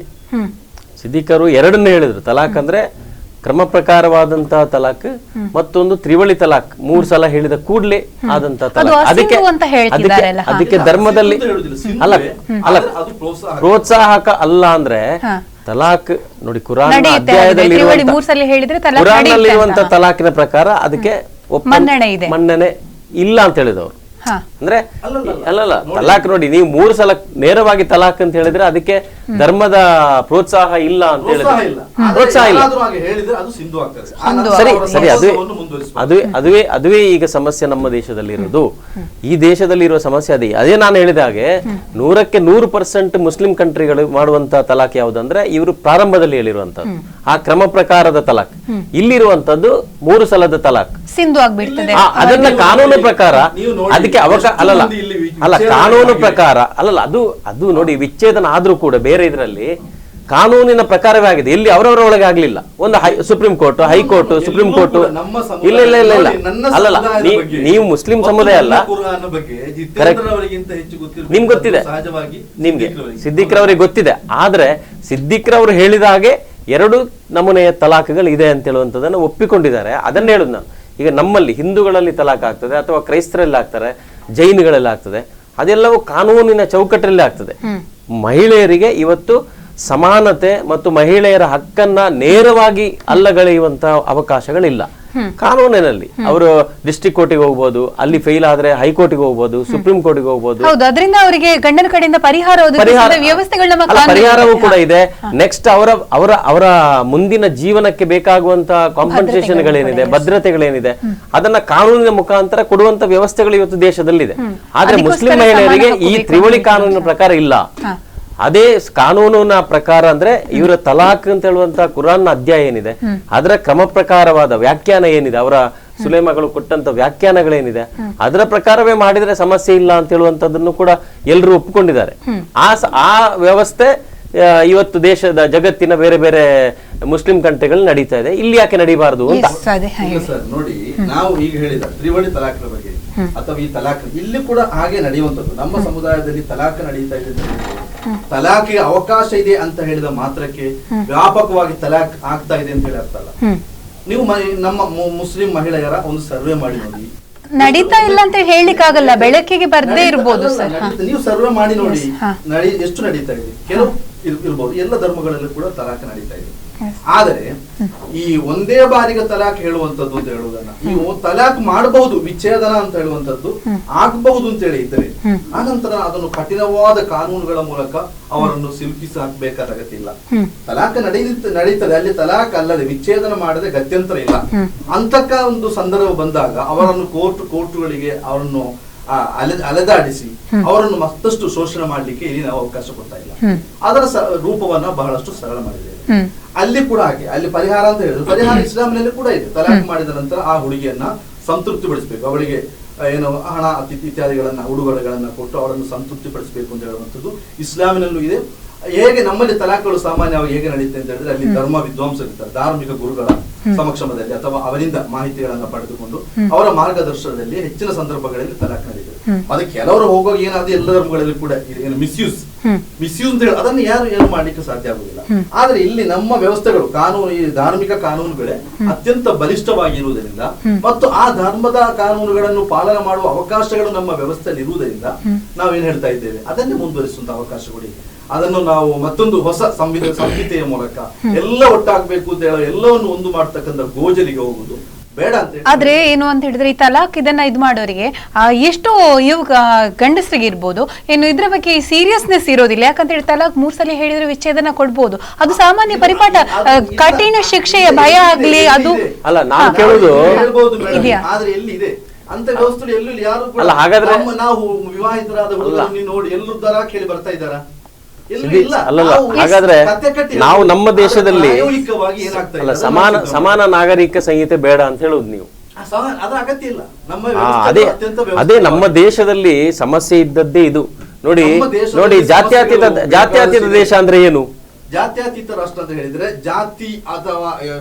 C: ಸಿದ್ದಿಕ್ ಅವರು ಎರಡನ್ನೇ ಹೇಳಿದ್ರು. ತಲಾಖ್ ಅಂದ್ರೆ ಕ್ರಮ ಪ್ರಕಾರವಾದಂತಹ ತಲಾಖ್, ಮತ್ತೊಂದು ತ್ರಿವಳಿ ತಲಾಖ್ 3 ಸಲ ಹೇಳಿದ ಕೂಡಲೇ ಆದಂತಹ ತಲಾಖ್. ಅದಕ್ಕೆ ಧರ್ಮದಲ್ಲಿ ಅಲ್ಲ ಪ್ರೋತ್ಸಾಹಕ ಅಲ್ಲ ಅಂದ್ರೆ ತಲಾಖ್ ನೋಡಿ ಕುರಾನ್ ಅಧ್ಯಾಯದಲ್ಲಿ ಕುರಾನ್ನಲ್ಲಿರುವಂತಹ ತಲಾಖಿನ ಪ್ರಕಾರ ಅದಕ್ಕೆ ಮನ್ನಣೆ ಇಲ್ಲ ಅಂತ ಹೇಳಿದವರು. ಅಂದ್ರೆ ಅಲ್ಲಲ್ಲ ತಲಾಖ್ ನೋಡಿ, ನೀವು 3 ಸಲ ನೇರವಾಗಿ ತಲಾಖ್ ಅಂತ ಹೇಳಿದ್ರೆ ಅದಕ್ಕೆ ಧರ್ಮದ ಪ್ರೋತ್ಸಾಹ ಇಲ್ಲ ಅಂತ ಹೇಳಿದ್ರೆ ಪ್ರೋತ್ಸಾಹ ಇಲ್ಲ. ಸರಿ ಸರಿ ಅದುವೇ ಈಗ ಸಮಸ್ಯೆ ನಮ್ಮ ದೇಶದಲ್ಲಿ ಇರೋದು. ಈ ದೇಶದಲ್ಲಿ ಇರುವ ಸಮಸ್ಯೆ ಅದೇ ನಾನು ಹೇಳಿದ ಹಾಗೆ 100ಕ್ಕೆ 100% ಮುಸ್ಲಿಂ ಕಂಟ್ರಿಗಳು ಮಾಡುವಂತಹ ತಲಾಖ್ ಯಾವುದಂದ್ರೆ ಇವರು ಪ್ರಾರಂಭದಲ್ಲಿ ಹೇಳಿರುವಂತದ್ದು ಆ ಕ್ರಮ ಪ್ರಕಾರದ ತಲಾಖ್. ಇಲ್ಲಿರುವಂತದ್ದು 3 ಸಲದ ತಲಾಖ್
A: ಸಿಂಧು ಆಗ್ಬಿಡ್ತದೆ.
C: ಅದನ್ನ ಕಾನೂನು ಪ್ರಕಾರ ಅದಕ್ಕೆ ಅವಕಾಶ ಅಲ್ಲ ಕಾನೂನು ಪ್ರಕಾರ ಅಲ್ಲಲ್ಲ ಅದು ನೋಡಿ ವಿಚ್ಛೇದನ ಆದ್ರೂ ಕೂಡ ಬೇರೆ ಇದರಲ್ಲಿ ಕಾನೂನಿನ ಪ್ರಕಾರವೇ ಆಗಿದೆ. ಇಲ್ಲಿ ಅವರವರ ಒಳಗೆ ಆಗ್ಲಿಲ್ಲ. ಒಂದು supreme court, high court, supreme court ಇಲ್ಲ ಇಲ್ಲ ಇಲ್ಲ ಇಲ್ಲ ಅಲ್ಲಲ್ಲ ನೀವು ಮುಸ್ಲಿಂ ಸಮುದಾಯ ಅಲ್ಲ. ನಿಮ್ಗೆ ಗೊತ್ತಿದೆ, ನಿಮ್ಗೆ ಸಿದ್ದಿಕ್ರವರಿಗೆ ಗೊತ್ತಿದೆ. ಆದ್ರೆ ಸಿದ್ದಿಕ್ರವರು ಹೇಳಿದ ಹಾಗೆ 2 ನಮೂನೆಯ ತಲಾಖಗಳು ಇದೆ ಅಂತ ಹೇಳುವಂಥದ್ದನ್ನು ಒಪ್ಪಿಕೊಂಡಿದ್ದಾರೆ. ಅದನ್ನ ಹೇಳುದು ನಾನು. ಈಗ ನಮ್ಮಲ್ಲಿ ಹಿಂದೂಗಳಲ್ಲಿ ತಲಾಖ್ ಆಗ್ತದೆ ಅಥವಾ ಕ್ರೈಸ್ತರಲ್ಲಿ ಆಗ್ತಾರೆ, ಜೈನಿಗಳೆಲ್ಲ ಆಗ್ತದೆ, ಅದೆಲ್ಲವೂ ಕಾನೂನಿನ ಚೌಕಟ್ಟಲ್ಲಿ ಆಗ್ತದೆ. ಮಹಿಳೆಯರಿಗೆ ಇವತ್ತು ಸಮಾನತೆ ಮತ್ತು ಮಹಿಳೆಯರ ಹಕ್ಕನ್ನ ನೇರವಾಗಿ ಅಲ್ಲಗಳೆಯುವಂತಹ ಅವಕಾಶಗಳಿಲ್ಲ ಕಾನೂನಿನಲ್ಲಿ. ಅವರು ಡಿಸ್ಟ್ರಿಕ್ಟ್ ಕೋರ್ಟಿಗೆ ಹೋಗ್ಬೋದು, ಅಲ್ಲಿ ಫೇಲ್ ಆದ್ರೆ ಹೈಕೋರ್ಟಿಗೆ ಹೋಗ್ಬೋದು, ಸುಪ್ರೀಂ ಕೋರ್ಟಿಗೆ ಹೋಗ್ಬೋದು.
A: ಅದರಿಂದ ಅವರಿಗೆ ಗಂಡನ ಕಡೆಯಿಂದ
C: ಪರಿಹಾರವೂ ಕೂಡ ಇದೆ. ನೆಕ್ಸ್ಟ್ ಅವರ ಮುಂದಿನ ಜೀವನಕ್ಕೆ ಬೇಕಾಗುವಂತಹ ಕಾಂಪನ್ಸೇಷನ್ಗಳೇನಿದೆ, ಭದ್ರತೆಗಳೇನಿದೆ, ಅದನ್ನ ಕಾನೂನಿನ ಮುಖಾಂತರ ಕೊಡುವಂತ ವ್ಯವಸ್ಥೆಗಳು ಇವತ್ತು ದೇಶದಲ್ಲಿದೆ. ಆದ್ರೆ ಮುಸ್ಲಿಂ ಮಹಿಳೆಯರಿಗೆ ಈ ತ್ರಿವಳಿ ಕಾನೂನಿನ ಪ್ರಕಾರ ಇಲ್ಲ. ಅದೇ ಕಾನೂನಿನ ಪ್ರಕಾರ ಅಂದ್ರೆ ಇವರ ತಲಾಖ್ ಅಂತ ಹೇಳುವಂತಹ ಕುರಾನ್ ಅಧ್ಯಾಯ ಏನಿದೆ ಅದರ ಕ್ರಮ ಪ್ರಕಾರವಾದ ವ್ಯಾಖ್ಯಾನ ಏನಿದೆ, ಅವರ ಸುಲೇಮಗಳು ಕೊಟ್ಟಂತ ವ್ಯಾಖ್ಯಾನಗಳೇನಿದೆ ಅದರ ಪ್ರಕಾರವೇ ಮಾಡಿದ್ರೆ ಸಮಸ್ಯೆ ಇಲ್ಲ ಅಂತ ಹೇಳುವಂತದನ್ನು ಕೂಡ ಎಲ್ಲರೂ ಒಪ್ಪಿಕೊಂಡಿದ್ದಾರೆ. ಆ ವ್ಯವಸ್ಥೆ ಇವತ್ತು ದೇಶದ ಜಗತ್ತಿನ ಬೇರೆ ಬೇರೆ ಮುಸ್ಲಿಂ ಕಂಟ್ರಿಗಳು ನಡೀತಾ ಇದೆ. ಇಲ್ಲಿ ಯಾಕೆ ನಡೀಬಾರದು ಅಂತ
B: ನೋಡಿ. ನಾವು ಈಗ ಹೇಳಿದ ತ್ರಿವಳಿ ತಲಾಖ್ ಬಗ್ಗೆ ಅಥವಾ ಈ ತಲಾಖ್ ಇಲ್ಲಿ ಕೂಡ ಹಾಗೆ ನಡೆಯುವಂತದ್ದು. ನಮ್ಮ ಸಮುದಾಯದಲ್ಲಿ ತಲಾಖ್ ನಡೀತಾ ಇದೆ. ತಲಾಖಿಗೆ ಅವಕಾಶ ಇದೆ ಅಂತ ಹೇಳಿದ ಮಾತ್ರಕ್ಕೆ ವ್ಯಾಪಕವಾಗಿ ತಲಾಖ್ ಆಗ್ತಾ ಇದೆ ಅಂತ ಹೇಳಿ ಅರ್ಥ ಅಲ್ಲ. ನೀವು ನಮ್ಮ ಮುಸ್ಲಿಂ ಮಹಿಳೆಯರ ಒಂದು ಸರ್ವೆ ಮಾಡಿ ನೋಡಿ.
A: ನಡೀತಾ ಇಲ್ಲ ಅಂತ ಹೇಳಿಕ್ಕಾಗಲ್ಲ, ಬೆಳಕಿಗೆ ಬರ್ದೇ ಇರ್ಬೋದು ಸರ್.
B: ನೀವು ಸರ್ವೆ ಮಾಡಿ ನೋಡಿ ಎಷ್ಟು ನಡೀತಾ ಇದೆ. ಕೆಲವು ಇರ್ಬೋದು, ಎಲ್ಲ ಧರ್ಮಗಳಲ್ಲೂ ಕೂಡ ತಲಾಖ್ ನಡೀತಾ ಇದೆ. ಆದರೆ ಈ ಒಂದೇ ಬಾರಿಗೆ ತಲಾಕ್ ಹೇಳುವಂತದ್ದು ಅಂತ ಹೇಳುವುದನ್ನ, ನೀವು ತಲಾಕ್ ಮಾಡಬಹುದು, ವಿಚ್ಛೇದನ ಅಂತ ಹೇಳುವಂತದ್ದು ಆಗಬಹುದು ಅಂತ ಹೇಳಿ ಇದ್ದರೆ ಆನಂತರ ಅದನ್ನು ಕಠಿಣವಾದ ಕಾನೂನುಗಳ ಮೂಲಕ ಅವರನ್ನು ಸಿಲುಕಿಸಿ ಹಾಕಬೇಕಾದ ಅಗತ್ಯ ಇಲ್ಲ. ತಲಾಕ್ ನಡೀತದೆ, ಅಲ್ಲಿ ತಲಾಕ್ ಅಲ್ಲದೆ ವಿಚ್ಛೇದನ ಮಾಡದೆ ಗತ್ಯಂತರ ಇಲ್ಲ. ಅಂತಕ್ಕ ಒಂದು ಸಂದರ್ಭ ಬಂದಾಗ ಅವರನ್ನು ಕೋರ್ಟುಗಳಿಗೆ ಅವರನ್ನು ಅಲೆದಾಡಿಸಿ ಅವರನ್ನು ಮತ್ತಷ್ಟು ಶೋಷಣೆ ಮಾಡ್ಲಿಕ್ಕೆ ಇಲ್ಲಿ ನಾವು ಅವಕಾಶ ಕೊಡ್ತಾ ಇಲ್ಲ. ಅದರ ರೂಪವನ್ನ ಬಹಳಷ್ಟು ಸರಳ ಮಾಡಿದ್ದೇವೆ. ಅಲ್ಲಿ ಕೂಡ ಹಾಗೆ, ಅಲ್ಲಿ ಪರಿಹಾರ ಅಂತ ಹೇಳಿದ್ರು, ಪರಿಹಾರ ಇಸ್ಲಾಂನಲ್ಲಿ ಕೂಡ ಇದೆ. ತಲಾಕ್ ಮಾಡಿದ ನಂತರ ಆ ಹುಡುಗಿಯನ್ನ ಸಂತೃಪ್ತಿಪಡಿಸಬೇಕು, ಅವಳಿಗೆ ಏನು ಹಣ ಇತ್ಯಾದಿಗಳನ್ನ ಉಡುಗೊರೆಗಳನ್ನ ಕೊಟ್ಟು ಅವರನ್ನು ಸಂತೃಪ್ತಿಪಡಿಸಬೇಕು ಅಂತ ಹೇಳುವಂಥದ್ದು ಇಸ್ಲಾಮಿನಲ್ಲೂ ಇದೆ. ಹೇಗೆ ನಮ್ಮಲ್ಲಿ ತಲಾಕ್ಗಳು ಸಾಮಾನ್ಯವಾಗಿ ಹೇಗೆ ನಡೆಯುತ್ತೆ ಅಂತ ಹೇಳಿದ್ರೆ, ಅಲ್ಲಿ ಧರ್ಮ ವಿದ್ವಾಂಸರಿರ್ತಾರೆ, ಧಾರ್ಮಿಕ ಗುರುಗಳ ಸಮಕ್ಷಮದಲ್ಲಿ ಅಥವಾ ಅವರಿಂದ ಮಾಹಿತಿಗಳನ್ನ ಪಡೆದುಕೊಂಡು ಅವರ ಮಾರ್ಗದರ್ಶನದಲ್ಲಿ ಹೆಚ್ಚಿನ ಸಂದರ್ಭಗಳಲ್ಲಿ ತಲಾಕ್ ನಡೀತದೆ. ಅದಕ್ಕೆ ಕೆಲವರು ಹೋಗುವಾಗ ಏನಾದ್ರು ಎಲ್ಲ ಧರ್ಮಗಳಲ್ಲಿ ಕೂಡ ಏನು ಮಿಸ್ಯೂಸ್ ಅಂತ ಹೇಳಿ ಅದನ್ನು ಯಾರು ಏನು ಮಾಡ್ಲಿಕ್ಕೆ ಸಾಧ್ಯ ಆಗುದಿಲ್ಲ. ಆದ್ರೆ ಇಲ್ಲಿ ನಮ್ಮ ವ್ಯವಸ್ಥೆಗಳು, ಕಾನೂನು, ಈ ಧಾರ್ಮಿಕ ಕಾನೂನುಗಳೇ ಅತ್ಯಂತ ಬಲಿಷ್ಠವಾಗಿರುವುದರಿಂದ ಮತ್ತು ಆ ಧರ್ಮದ ಕಾನೂನುಗಳನ್ನು ಪಾಲನೆ ಮಾಡುವ ಅವಕಾಶಗಳು ನಮ್ಮ ವ್ಯವಸ್ಥೆಯಲ್ಲಿ ಇರುವುದರಿಂದ ನಾವೇನ್ ಹೇಳ್ತಾ ಇದ್ದೇವೆ, ಅದನ್ನೇ ಮುಂದುವರಿಸುವಂತ ಅವಕಾಶಗಳು. ಅದನ್ನು ನಾವು ಮತ್ತೊಂದು ಹೊಸ ಸಂಹಿತೆಯ ಮೂಲಕ ಎಲ್ಲ ಒಟ್ಟಾಗಬೇಕು ಅಂತ ಹೇಳೋ ಎಲ್ಲವನ್ನು ಒಂದು ಮಾಡ್ತಕ್ಕಂಥ ಗೋಜಲಿಗೆ ಹೋಗುದು ಬೇಡ ಅಂತ.
A: ಆದ್ರೆ ಏನು ಅಂತ ಹೇಳಿದ್ರೆ, ಈ ತಲಾಕ್ ಇದನ್ನ ಇದು ಮಾಡೋರಿಗೆ ಎಷ್ಟೋ ಗಂಡಸರಿಗೆ ಇರ್ಬೋದು, ಏನು ಇದ್ರ ಬಗ್ಗೆ ಸೀರಿಯಸ್ನೆಸ್ ಇರೋದಿಲ್ಲ. ಯಾಕಂತ ಹೇಳಿ ತಲಾಕ್ 3 ಸಲ ಹೇಳಿದ್ರೆ ವಿಚ್ಛೇದನ ಕೊಡ್ಬೋದು, ಅದು ಸಾಮಾನ್ಯ ಪರಿಪಾಠ. ಕಠಿಣ ಶಿಕ್ಷೆಯ ಭಯ ಆಗ್ಲಿ ಅದು
C: ಅಲ್ಲ. ನಾನು ಕೇಳುದು
B: ಆದ್ರೆ ಎಲ್ಲಿ ಇದೆ ಅಂತ ವ್ಯವಸ್ಥೆ ಎಲ್ಲೂ ಯಾರು
C: ಅಲ್ಲ. ಹಾಗಾದ್ರೆ
B: ನಾವು ವಿವಾಹಿತರಾದ ಹುಡುಗರನ್ನು ನೋಡಿ ಎಲ್ಲರೂ ತಲಾಕ್ ಹೇಳಿ ಬರ್ತಾ ಇದ್ದಾರಾ?
C: ಅಲ್ಲಲ್ಲ. ಹಾಗಾದ್ರೆ ನಾವು ನಮ್ಮ ದೇಶದಲ್ಲಿ ಅಲ್ಲ, ಸಮಾನ ನಾಗರಿಕ ಸಂಹಿತೆ ಬೇಡ ಅಂತ ಹೇಳುದು ನೀವು. ಅದೇ ನಮ್ಮ ದೇಶದಲ್ಲಿ ಸಮಸ್ಯೆ ಇದ್ದದ್ದೇ ಇದು. ನೋಡಿ ಜಾತ್ಯತೀತ ದೇಶ ಅಂದ್ರೆ ಏನು?
B: ಜಾತ್ಯತೀತ ರಾಷ್ಟ್ರ ಅಂತ ಹೇಳಿದ್ರೆ ಜಾತಿ ಅಥವಾ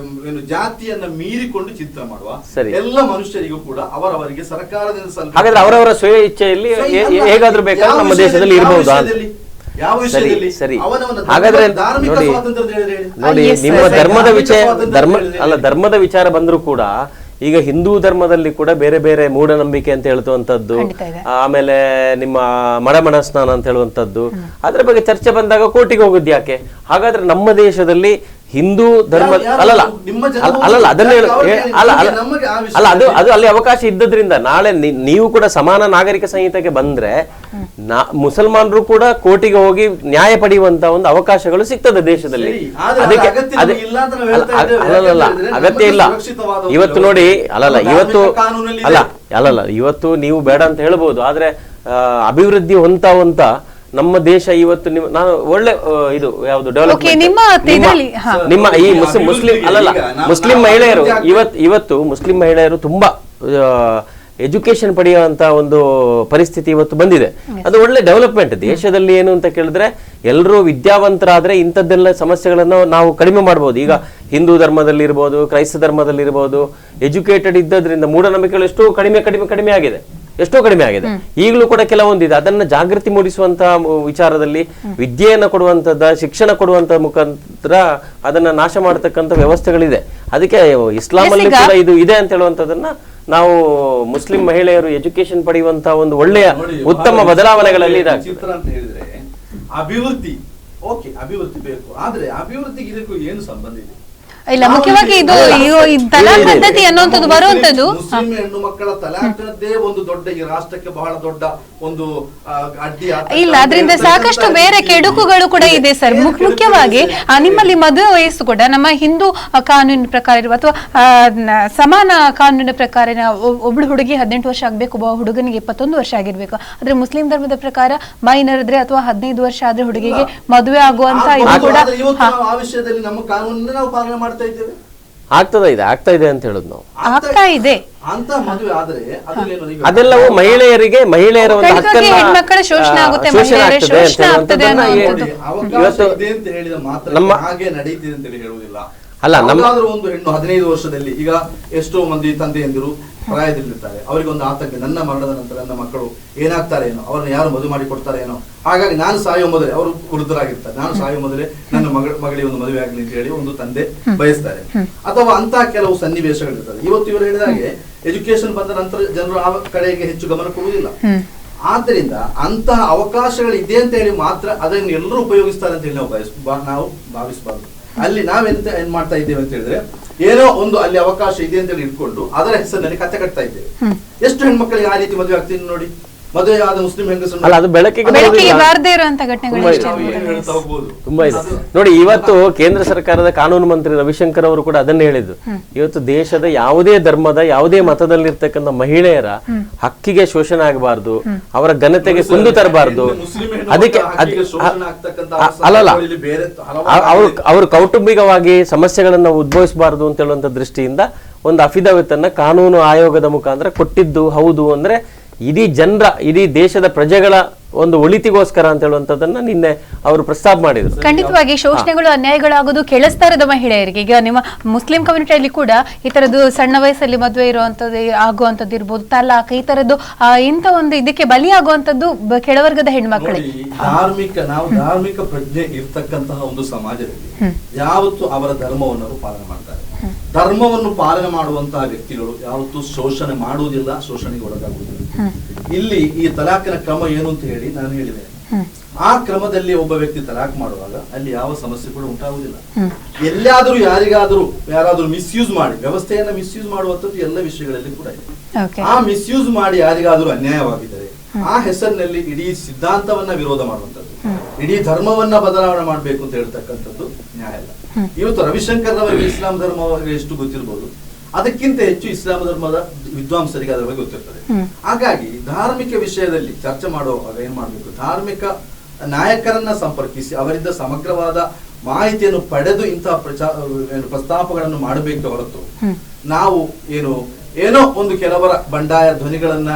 B: ಏನು ಜಾತಿಯನ್ನ ಮೀರಿಕೊಂಡು ಚಿಂತನೆ ಮಾಡುವ ಎಲ್ಲ ಮನುಷ್ಯರಿಗೂ ಕೂಡ ಅವರವರಿಗೆ ಸರ್ಕಾರದಿಂದ
C: ಹಾಗಾದ್ರೆ ಅವರವರ ಸ್ವಯ ಇಚ್ಛೆಯಲ್ಲಿ ಹೇಗಾದ್ರೂ ಬೇಕಾದ್ರೆ ನಮ್ಮ ದೇಶದಲ್ಲಿ ಇರಬಹುದಾ? ಸರಿ. ಹಾಗಾದ್ರೆ ನೋಡಿ, ನಿಮ್ಮ ಧರ್ಮದ ವಿಚಾರ ಬಂದ್ರೂ ಕೂಡ ಈಗ ಹಿಂದೂ ಧರ್ಮದಲ್ಲಿ ಕೂಡ ಬೇರೆ ಬೇರೆ ಮೂಢನಂಬಿಕೆ ಅಂತ ಹೇಳುವಂತದ್ದು, ಆಮೇಲೆ ನಿಮ್ಮ ಮಡ ಸ್ನಾನ ಅಂತ ಹೇಳುವಂತದ್ದು, ಅದ್ರ ಬಗ್ಗೆ ಚರ್ಚೆ ಬಂದಾಗ ಕೋರ್ಟಿಗೆ ಹೋಗುದು ಯಾಕೆ? ಹಾಗಾದ್ರೆ ನಮ್ಮ ದೇಶದಲ್ಲಿ ಹಿಂದೂ ಧರ್ಮ ಅಲ್ಲಲ್ಲ ಅದನ್ನ ಅಲ್ಲ, ಅದು ಅಲ್ಲಿ ಅವಕಾಶ ಇದ್ದದ್ರಿಂದ ನಾಳೆ ನೀವು ಕೂಡ ಸಮಾನ ನಾಗರಿಕ ಸಂಹಿತೆಗೆ ಬಂದ್ರೆ ಮುಸಲ್ಮಾನರು ಕೂಡ ಕೋರ್ಟಿಗೆ ಹೋಗಿ ನ್ಯಾಯ ಪಡೆಯುವಂತ ಒಂದು ಅವಕಾಶಗಳು ಸಿಗ್ತದೆ ದೇಶದಲ್ಲಿ. ಅದಕ್ಕೆ ಅಗತ್ಯ ಇಲ್ಲ. ಇವತ್ತು ನೋಡಿ, ಅಲ್ಲಲ್ಲ ಇವತ್ತು ನೀವು ಬೇಡ ಅಂತ ಹೇಳ್ಬೋದು, ಆದ್ರೆ ಅಭಿವೃದ್ಧಿ ಹೊಂತ ನಮ್ಮ ದೇಶ ಇವತ್ತು ನಾನು ಒಳ್ಳೆ ಇದು ಯಾವುದು ಡೆವಲಪ್ಮೆಂಟ್ ನಿಮ್ಮ ಈ ಮುಸ್ಲಿಂ ಮಹಿಳೆಯರು ಇವತ್ತು ಮುಸ್ಲಿಂ ಮಹಿಳೆಯರು ತುಂಬಾ ಎಜುಕೇಶನ್ ಪಡೆಯುವಂತ ಒಂದು ಪರಿಸ್ಥಿತಿ ಇವತ್ತು ಬಂದಿದೆ. ಅದು ಒಳ್ಳೆ ಡೆವಲಪ್ಮೆಂಟ್ ದೇಶದಲ್ಲಿ. ಏನು ಅಂತ ಕೇಳಿದ್ರೆ, ಎಲ್ಲರೂ ವಿದ್ಯಾವಂತರಾದ್ರೆ ಇಂಥದ್ದೆಲ್ಲ ಸಮಸ್ಯೆಗಳನ್ನು ನಾವು ಕಡಿಮೆ ಮಾಡಬಹುದು. ಈಗ ಹಿಂದೂ ಧರ್ಮದಲ್ಲಿ ಇರ್ಬೋದು, ಕ್ರೈಸ್ತ ಧರ್ಮದಲ್ಲಿ ಇರ್ಬೋದು, ಎಜುಕೇಟೆಡ್ ಇದ್ದದ್ರಿಂದ ಮೂಢನಂಬಿಕೆಗಳು ಎಷ್ಟೋ ಕಡಿಮೆ ಆಗಿದೆ. ಈಗಲೂ ಕೂಡ ಕೆಲವೊಂದಿದೆ. ಅದನ್ನ ಜಾಗೃತಿ ಮೂಡಿಸುವಂತ ವಿಚಾರದಲ್ಲಿ ವಿದ್ಯೆಯನ್ನ ಕೊಡುವಂತದ, ಶಿಕ್ಷಣ ಕೊಡುವಂತ ಮುಖಾಂತರ ಅದನ್ನ ನಾಶ ಮಾಡತಕ್ಕಂತ ವ್ಯವಸ್ಥೆಗಳಿದೆ. ಅದಕ್ಕೆ ಇಸ್ಲಾಮಲ್ಲಿ ಕೂಡ ಇದು ಇದೆ ಅಂತ ಹೇಳುವಂತದನ್ನ ನಾವು ಮುಸ್ಲಿಂ ಮಹಿಳೆಯರು ಎಜುಕೇಶನ್ ಪಡೆಯುವಂತ ಒಂದು ಒಳ್ಳೆಯ ಉತ್ತಮ ಬದಲಾವಣೆಗಳಲ್ಲಿ
B: ಚಿತ್ರ ಅಂತ ಹೇಳಿದ್ರೆ, ಅಭಿವೃದ್ಧಿ ಬೇಕು, ಆದ್ರೆ ಅಭಿವೃದ್ಧಿಗೆ ಇದಕ್ಕೂ ಏನು ಸಂಬಂಧ ಇದೆ?
A: ಇಲ್ಲ, ಮುಖ್ಯವಾಗಿ ಇದು ತಲಾಕ್ ಪದ್ಧತಿ ಅನ್ನುವಂಥದ್ದು ಬರುವಂತದ್ದು
B: ಮುಸ್ಲಿಂ ಹೆಣ್ಣು ಮಕ್ಕಳ ತಲಾಕ್ನದ್ದೇ ಒಂದು ದೊಡ್ಡ, ಈ ರಾಷ್ಟ್ರಕ್ಕೆ ಬಹಳ ದೊಡ್ಡ ಒಂದು ಅಡ್ಡಿ
A: ಇಲ್ಲ. ಅದರಿಂದ ಸಾಕಷ್ಟು ಬೇರೆ ಕೆಡುಕುಗಳು ಕೂಡ ಇದೆ ಸರ್. ಮುಖ್ಯವಾಗಿ ನಿಮ್ಮಲ್ಲಿ ಮದುವೆ ವಯಸ್ಸು ಕೂಡ ನಮ್ಮ ಹಿಂದೂ ಕಾನೂನಿನ ಪ್ರಕಾರ ಇರುವ ಅಥವಾ ಸಮಾನ ಕಾನೂನಿನ ಪ್ರಕಾರ ಒಬ್ಳು ಹುಡುಗಿ 18 ವರ್ಷ ಆಗ್ಬೇಕು, ಒಬ್ಬ ಹುಡುಗನಿಗೆ 21 ವರ್ಷ ಆಗಿರ್ಬೇಕು. ಆದ್ರೆ ಮುಸ್ಲಿಂ ಧರ್ಮದ ಪ್ರಕಾರ ಮೈನರ್ ಇದ್ರೆ ಅಥವಾ 15 ವರ್ಷ ಆದ್ರೆ ಹುಡುಗಿಗೆ ಮದುವೆ ಆಗುವಂತ ಇದು ಕೂಡ
B: ಆ ವಿಷಯದಲ್ಲಿ ನಮ್ಮ ಕಾನೂನನ್ನ ನಾವು ಪಾಲನೆ ಮಾಡ್ತಾ ಇದ್ದೇವೆ.
C: ಆಗ್ತಾ ಇದೆ ಅಂತ ಹೇಳುದು ನಾವು.
A: ಆಗ್ತಾ ಇದೆ
B: ಅಂತ ಮದುವೆ ಆದ್ರೆ
C: ಅದೆಲ್ಲವೂ ಮಹಿಳೆಯರ ಒಂದು ಹಕ್ಕನ್ನ
A: ಹೆಣ್ಮಕ್ಕಳ ಶೋಷಣೆ ಆಗುತ್ತೆ, ಶೋಷಣೆ ಆಗ್ತದೆ ಅನ್ನೋದು
B: ಅವಕಾಶ ಇದೆ ಅಂತ ಹೇಳಿದ ಮಾತ್ರ ಹಾಗೆ ನಡೀತಿದೆ ಅಂತ ಹೇಳುವುದಿಲ್ಲ.
C: ಅಲ್ಲ,
B: ನಮ್ಮಾದ್ರೂ ಒಂದು ಹೆಣ್ಣು 15 ವರ್ಷದಲ್ಲಿ, ಈಗ ಎಷ್ಟೋ ಮಂದಿ ತಂದೆಯಂದಿರು ಪ್ರಾಯದಲ್ಲಿರ್ತಾರೆ, ಅವರಿಗೆ ಒಂದು ಆತಂಕ, ನನ್ನ ಮರಣದ ನಂತರ ನನ್ನ ಮಕ್ಕಳು ಏನಾಗ್ತಾರೆ ಏನೋ, ಅವರನ್ನು ಯಾರು ಮದುವೆ ಮಾಡಿ ಕೊಡ್ತಾರೆ ಏನೋ, ಹಾಗಾಗಿ ನಾನು ಸಾಯುವ ಮೊದಲೇ, ಅವರು ವೃದ್ಧರಾಗಿರ್ತಾರೆ, ನಾನು ಸಾಯುವ ಮೊದಲೇ ನನ್ನ ಮಗಳಿಗೆ ಒಂದು ಮದುವೆ ಆಗಲಿ ಅಂತ ಹೇಳಿ ಒಂದು ತಂದೆ ಬಯಸ್ತಾರೆ. ಅಥವಾ ಅಂತಹ ಕೆಲವು ಸನ್ನಿವೇಶಗಳಿರ್ತದೆ. ಇವತ್ತು ಇವರು ಹೇಳಿದ ಹಾಗೆ ಎಜುಕೇಶನ್ ಬಂದ ನಂತರ ಜನರು ಆ ಕಡೆಗೆ ಹೆಚ್ಚು ಗಮನ ಕೊಡುವುದಿಲ್ಲ. ಆದ್ದರಿಂದ ಅಂತಹ ಅವಕಾಶಗಳು ಇದೆ ಅಂತ ಹೇಳಿ ಮಾತ್ರ ಅದನ್ನು ಎಲ್ಲರೂ ಉಪಯೋಗಿಸ್ತಾರೆ ಅಂತ ಹೇಳಿ ನಾವು ಭಾವಿಸಬಾರದು. ಅಲ್ಲಿ ಏನ್ ಮಾಡ್ತಾ ಇದ್ದೇವೆ ಅಂತ ಹೇಳಿದ್ರೆ, ಏನೋ ಒಂದು ಅಲ್ಲಿ ಅವಕಾಶ ಇದೆ ಅಂತ ಹೇಳಿ ಇಟ್ಕೊಂಡು ಅದರ ಹೆಸರಿನಲ್ಲಿ ಕತ್ತೆ ಕಟ್ತಾ ಇದ್ದೇವೆ. ಎಷ್ಟು ಹೆಣ್ಮಕ್ಳಿಗೆ ಆ ರೀತಿ ಮದುವೆ ಆಗ್ತೀನಿ ನೋಡಿ, ಮದುವೆ ಆದ ಮುಸ್ಲಿಂ ಹೆಂಗಸರು
C: ಅಲ್ಲ, ಅದು ಬೆಳಕಿಗೆ
A: ಬಾರದೇ ಇರುವಂತ ಘಟನೆಗಳು
C: ತುಂಬಾ ಇದೆ ನೋಡಿ. ಇವತ್ತು ಕೇಂದ್ರ ಸರ್ಕಾರದ ಕಾನೂನು ಮಂತ್ರಿ ರವಿಶಂಕರ್ ಅವರು ಕೂಡ ಅದನ್ನೇ ಹೇಳಿದ್ರು. ಇವತ್ತು ದೇಶದ ಯಾವುದೇ ಧರ್ಮದ ಯಾವುದೇ ಮತದಲ್ಲಿರ್ತಕ್ಕಂಥ ಮಹಿಳೆಯರ ಹಕ್ಕಿಗೆ ಶೋಷಣೆ ಆಗಬಾರ್ದು, ಅವರ ಘನತೆಗೆ ಕುಂದು ತರಬಾರ್ದು. ಅದಕ್ಕೆ ಅಲ್ಲಲ್ಲ, ಅವರು ಕೌಟುಂಬಿಕವಾಗಿ ಸಮಸ್ಯೆಗಳನ್ನ ಉದ್ಭವಿಸಬಾರದು ಅಂತ ಹೇಳುವಂತ ದೃಷ್ಟಿಯಿಂದ ಒಂದು ಅಫಿಡವಿಟ್ ಅನ್ನ ಕಾನೂನು ಆಯೋಗದ ಮುಖಾಂತರ ಕೊಟ್ಟಿದ್ದು ಹೌದು. ಅಂದ್ರೆ ಇಡೀ ದೇಶದ ಪ್ರಜೆಗಳ ಒಂದು ಒಳಿತಿಗೋಸ್ಕರ ಅಂತ ಹೇಳುವಂತದನ್ನ ನಿನ್ನೆ ಅವರು ಪ್ರಸ್ತಾಪ ಮಾಡಿದ್ರು.
A: ಖಂಡಿತವಾಗಿ ಶೋಷಣೆಗಳು ಅನ್ಯಾಯಗಳಾಗೋದು ಕೆಳಸ್ತಾ ಇರೋದು ಮಹಿಳೆಯರಿಗೆ. ಈಗ ನಿಮ್ಮ ಮುಸ್ಲಿಂ ಕಮ್ಯುನಿಟಿಯಲ್ಲಿ ಕೂಡ ಈ ತರದ್ದು ಸಣ್ಣ ವಯಸ್ಸಲ್ಲಿ ಮದುವೆ ಇರುವಂತದ್ದು ಆಗುವಂತದ್ದು ಇರ್ಬೋದು, ತಲಾಕ್, ಈ ತರದ್ದು ಇಂಥ ಒಂದು ಇದಕ್ಕೆ ಬಲಿಯಾಗುವಂತದ್ದು ಕೆಳವರ್ಗದ ಹೆಣ್ಮಕ್ಳಿಗೆ.
B: ಧಾರ್ಮಿಕ ಪ್ರಜ್ಞೆ ಇರ್ತಕ್ಕಂತಹ ಒಂದು ಸಮಾಜದಲ್ಲಿ ಯಾವತ್ತು ಅವರ ಧರ್ಮವನ್ನು ಅವರು ಪಾಲನೆ ಮಾಡ್ತಾರೆ. ಧರ್ಮವನ್ನು ಪಾಲನೆ ಮಾಡುವಂತಹ ವ್ಯಕ್ತಿಗಳು ಯಾವತ್ತೂ ಶೋಷಣೆ ಮಾಡುವುದಿಲ್ಲ, ಶೋಷಣೆಗೆ ಒಳಗಾಗುವುದಿಲ್ಲ. ಇಲ್ಲಿ ಈ ತಲಾಖಿನ ಕ್ರಮ ಏನು ಅಂತ ಹೇಳಿ ನಾನು ಹೇಳಿದೆ. ಆ ಕ್ರಮದಲ್ಲಿ ಒಬ್ಬ ವ್ಯಕ್ತಿ ತಲಾಖ್ ಮಾಡುವಾಗ ಅಲ್ಲಿ ಯಾವ ಸಮಸ್ಯೆ ಕೂಡ ಉಂಟಾಗುವುದಿಲ್ಲ. ಎಲ್ಲಾದ್ರೂ ಯಾರಾದ್ರೂ ಮಿಸ್ಯೂಸ್ ಮಾಡಿ, ವ್ಯವಸ್ಥೆಯನ್ನ ಮಿಸ್ಯೂಸ್ ಮಾಡುವಂತದ್ದು ಎಲ್ಲ ವಿಷಯಗಳಲ್ಲಿ ಕೂಡ ಇದೆ. ಆ ಮಿಸ್ಯೂಸ್ ಮಾಡಿ ಯಾರಿಗಾದ್ರೂ ಅನ್ಯಾಯವಾಗಿದ್ದರೆ ಆ ಹೆಸರಿನಲ್ಲಿ ಇಡೀ ಸಿದ್ಧಾಂತವನ್ನ ವಿರೋಧ ಮಾಡುವಂತದ್ದು, ಇಡೀ ಧರ್ಮವನ್ನ ಬದಲಾವಣೆ ಮಾಡಬೇಕು ಅಂತ ಹೇಳ್ತಕ್ಕಂಥದ್ದು ನ್ಯಾಯ ಅಲ್ಲ. ಇವತ್ತು ರವಿಶಂಕರ್ ಅವರಿಗೆ ಇಸ್ಲಾಂ ಧರ್ಮವರಿಗೆ ಎಷ್ಟು ಗೊತ್ತಿರಬಹುದು, ಅದಕ್ಕಿಂತ ಹೆಚ್ಚು ಇಸ್ಲಾಂ ಧರ್ಮದ ವಿದ್ವಾಂಸರಿಗೆ ಅದರ ಬಗ್ಗೆ ಗೊತ್ತಿರ್ತದೆ. ಹಾಗಾಗಿ ಧಾರ್ಮಿಕ ವಿಷಯದಲ್ಲಿ ಚರ್ಚೆ ಮಾಡುವಾಗ ಏನ್ ಮಾಡ್ಬೇಕು, ಧಾರ್ಮಿಕ ನಾಯಕರನ್ನ ಸಂಪರ್ಕಿಸಿ ಅವರಿಂದ ಸಮಗ್ರವಾದ ಮಾಹಿತಿಯನ್ನು ಪಡೆದು ಇಂತಹ ಪ್ರಸ್ತಾಪಗಳನ್ನು ಮಾಡಬೇಕು ಹೊರತು ನಾವು ಏನೋ ಒಂದು ಕೆಲವರ ಬಂಡಾಯ ಧ್ವನಿಗಳನ್ನ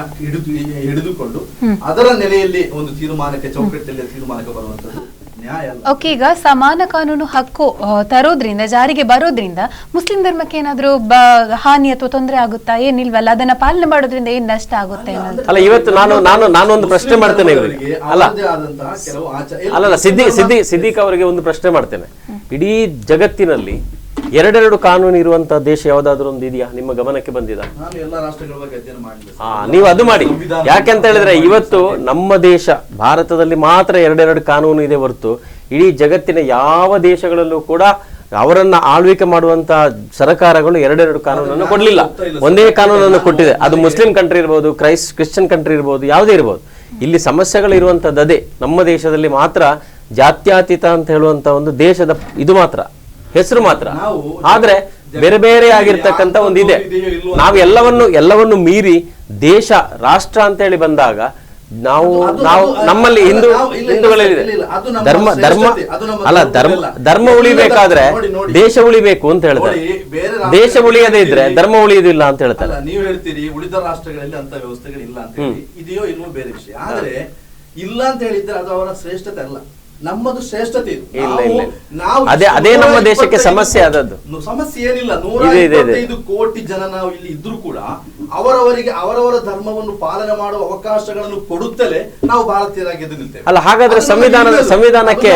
B: ಹಿಡಿದುಕೊಂಡು ಅದರ ನೆಲೆಯಲ್ಲಿ ಒಂದು ತೀರ್ಮಾನಕ್ಕೆ ಚೌಕಟ್ಟಲ್ಲಿ ತೀರ್ಮಾನಕ್ಕೆ ಬರುವಂತದ್ದು ನ್ಯಾಯ ಅಲ್ಲ.
A: ಓಕೆ, ಈಗ ಸಮಾನ ಕಾನೂನು ಹಕ್ಕು ತರೋದ್ರಿಂದ, ಜಾರಿಗೆ ಬರೋದ್ರಿಂದ ಮುಸ್ಲಿಂ ಧರ್ಮಕ್ಕೆ ಏನಾದ್ರೂ ಹಾನಿ ಅಥವಾ ತೊಂದರೆ ಆಗುತ್ತಾ? ಏನಿಲ್ವಲ್ಲ, ಅದನ್ನ ಪಾಲನೆ ಮಾಡೋದ್ರಿಂದ ಏನ್ ನಷ್ಟ ಆಗುತ್ತೆ?
C: ಅಲ್ಲ, ಇವತ್ತು ನಾನೊಂದು ಪ್ರಶ್ನೆ ಮಾಡ್ತೇನೆ. ಅಲ್ಲ, ಸಿದ್ದಿಕ್ ಅವರಿಗೆ ಒಂದು ಪ್ರಶ್ನೆ ಮಾಡ್ತೇನೆ. ಇಡೀ ಜಗತ್ತಿನಲ್ಲಿ ಎರಡೆರಡು ಕಾನೂನು ಇರುವಂತ ದೇಶ ಯಾವ್ದಾದ್ರು ಒಂದು ಇದೆಯಾ? ನಿಮ್ಮ ಗಮನಕ್ಕೆ ಬಂದಿದೆ? ನೀವು ಅದು ಮಾಡಿ. ಯಾಕೆಂತ ಹೇಳಿದ್ರೆ ಇವತ್ತು ನಮ್ಮ ದೇಶ ಭಾರತದಲ್ಲಿ ಮಾತ್ರ ಎರಡೆರಡು ಕಾನೂನು ಇದೆ ಹೊರತು ಇಡೀ ಜಗತ್ತಿನ ಯಾವ ದೇಶಗಳಲ್ಲೂ ಕೂಡ ಅವರನ್ನ ಆಳ್ವಿಕೆ ಮಾಡುವಂತ ಸರ್ಕಾರಗಳು ಎರಡೆರಡು ಕಾನೂನನ್ನು ಕೊಡ್ಲಿಲ್ಲ. ಒಂದೇ ಕಾನೂನನ್ನು ಕೊಟ್ಟಿದೆ. ಅದು ಮುಸ್ಲಿಂ ಕಂಟ್ರಿ ಇರ್ಬೋದು, ಕ್ರಿಶ್ಚಿಯನ್ ಕಂಟ್ರಿ ಇರ್ಬೋದು, ಯಾವುದೇ ಇರ್ಬೋದು. ಇಲ್ಲಿ ಸಮಸ್ಯೆಗಳು ಇರುವಂತದ್ದು ಅದೇ. ನಮ್ಮ ದೇಶದಲ್ಲಿ ಮಾತ್ರ ಜಾತ್ಯತೀತ ಅಂತ ಹೇಳುವಂತ ಒಂದು ದೇಶದ ಇದು ಮಾತ್ರ ಹೆಸರು ಮಾತ್ರ. ಆದ್ರೆ ಬೇರೆ ಬೇರೆ ಆಗಿರ್ತಕ್ಕಂಥ ಒಂದು ಇದೆ. ನಾವು ಎಲ್ಲವನ್ನು ಮೀರಿ ದೇಶ ರಾಷ್ಟ್ರ ಅಂತ ಹೇಳಿ ಬಂದಾಗ ನಾವು ನಮ್ಮಲ್ಲಿ ಹಿಂದೂಗಳಿದೆ ಧರ್ಮ ಉಳಿಬೇಕಾದ್ರೆ ದೇಶ ಉಳಿಬೇಕು ಅಂತ ಹೇಳ್ತಾರೆ. ದೇಶ ಉಳಿಯದೇ ಇದ್ರೆ ಧರ್ಮ ಉಳಿಯುವುದಿಲ್ಲ ಅಂತ ಹೇಳ್ತಾರೆ.
B: ನೀವು ಹೇಳ್ತೀರಿ ಉಳಿದ ರಾಷ್ಟ್ರಗಳಲ್ಲಿ ಅಂತ ವ್ಯವಸ್ಥೆಗಳಿಲ್ಲ ಅಂತ ಹೇಳಿ, ಇದೆಯೋ ಇಲ್ವೋ ಬೇರೆ ವಿಷಯ. ಆದ್ರೆ ಇಲ್ಲ ಅಂತ ಹೇಳಿದ್ರೆ ಅದು ಅವರ ಶ್ರೇಷ್ಠತೆ ಅಲ್ಲ, ನಮ್ಮದು ಶ್ರೇಷ್ಠತೆ ಇದು.
C: ಅದೇ ನಮ್ಮ ದೇಶಕ್ಕೆ ಸಮಸ್ಯೆ ಆದದ್ದು.
B: ಸಮಸ್ಯೆ ಏನಿಲ್ಲ. 125 ಕೋಟಿ ಜನ ನಾವು ಇಲ್ಲಿ ಇದ್ರೂ ಕೂಡ ಅವರವರಿಗೆ ಅವರವರ ಧರ್ಮವನ್ನು ಪಾಲನೆ ಮಾಡುವ ಅವಕಾಶಗಳನ್ನು ಕೊಡುತ್ತಲೇ ನಾವು ಭಾರತೀಯರಾಗಿ ಎದ್ದು ನಿಲ್ತೇವೆ.
C: ಅಲ್ಲ, ಹಾಗಾದ್ರೆ ಸಂವಿಧಾನಕ್ಕೆ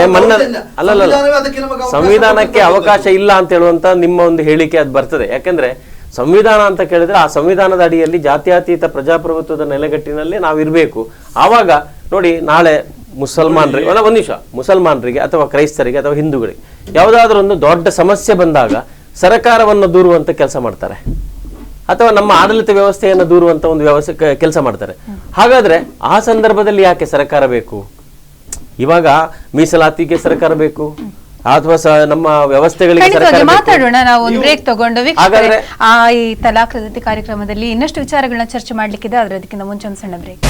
C: ಸಂವಿಧಾನಕ್ಕೆ ಅವಕಾಶ ಇಲ್ಲ ಅಂತ ಹೇಳುವಂತ ನಿಮ್ಮ ಒಂದು ಹೇಳಿಕೆ ಅದು ಬರ್ತದೆ. ಯಾಕಂದ್ರೆ ಸಂವಿಧಾನ ಅಂತ ಕೇಳಿದ್ರೆ ಆ ಸಂವಿಧಾನದ ಅಡಿಯಲ್ಲಿ ಜಾತ್ಯತೀತ ಪ್ರಜಾಪ್ರಭುತ್ವದ ನೆಲೆಗಟ್ಟಿನಲ್ಲಿ ನಾವು ಇರಬೇಕು. ಆವಾಗ ನೋಡಿ, ನಾಳೆ ಮುಸಲ್ಮಾನರಿಗೆ ಒಂದು ನಿಮಿಷ, ಮುಸಲ್ಮಾನರಿಗೆ ಅಥವಾ ಕ್ರೈಸ್ತರಿಗೆ ಅಥವಾ ಹಿಂದೂಗಳಿಗೆ ಯಾವುದಾದ್ರೂ ಒಂದು ದೊಡ್ಡ ಸಮಸ್ಯೆ ಬಂದಾಗ ಸರ್ಕಾರವನ್ನು ದೂರುವಂತ ಕೆಲಸ ಮಾಡ್ತಾರೆ, ಅಥವಾ ನಮ್ಮ ಆಡಳಿತ ವ್ಯವಸ್ಥೆಯನ್ನು ದೂರುವಂತ ಒಂದು ವ್ಯವಸ್ಥೆ ಕೆಲಸ ಮಾಡ್ತಾರೆ. ಹಾಗಾದ್ರೆ ಆ ಸಂದರ್ಭದಲ್ಲಿ ಯಾಕೆ ಸರ್ಕಾರ ಬೇಕು? ಇವಾಗ ಮೀಸಲಾತಿಗೆ ಸರ್ಕಾರ ಬೇಕು ಅಥವಾ ನಮ್ಮ ವ್ಯವಸ್ಥೆಗಳಿಗೆ
A: ಮಾತಾಡೋಣ. ನಾವು ಒಂದು ಬ್ರೇಕ್ ತಗೊಂಡು ಈ ತಲಾಖ್ ರದ್ದತಿ ಕಾರ್ಯಕ್ರಮದಲ್ಲಿ ಇನ್ನಷ್ಟು ವಿಚಾರಗಳನ್ನ ಚರ್ಚೆ ಮಾಡ್ಲಿಕ್ಕಿದೆ. ಅದಕ್ಕಿಂತ ಮುಂಚೆ ಒಂದು ಸಣ್ಣ ಬ್ರೇಕ್.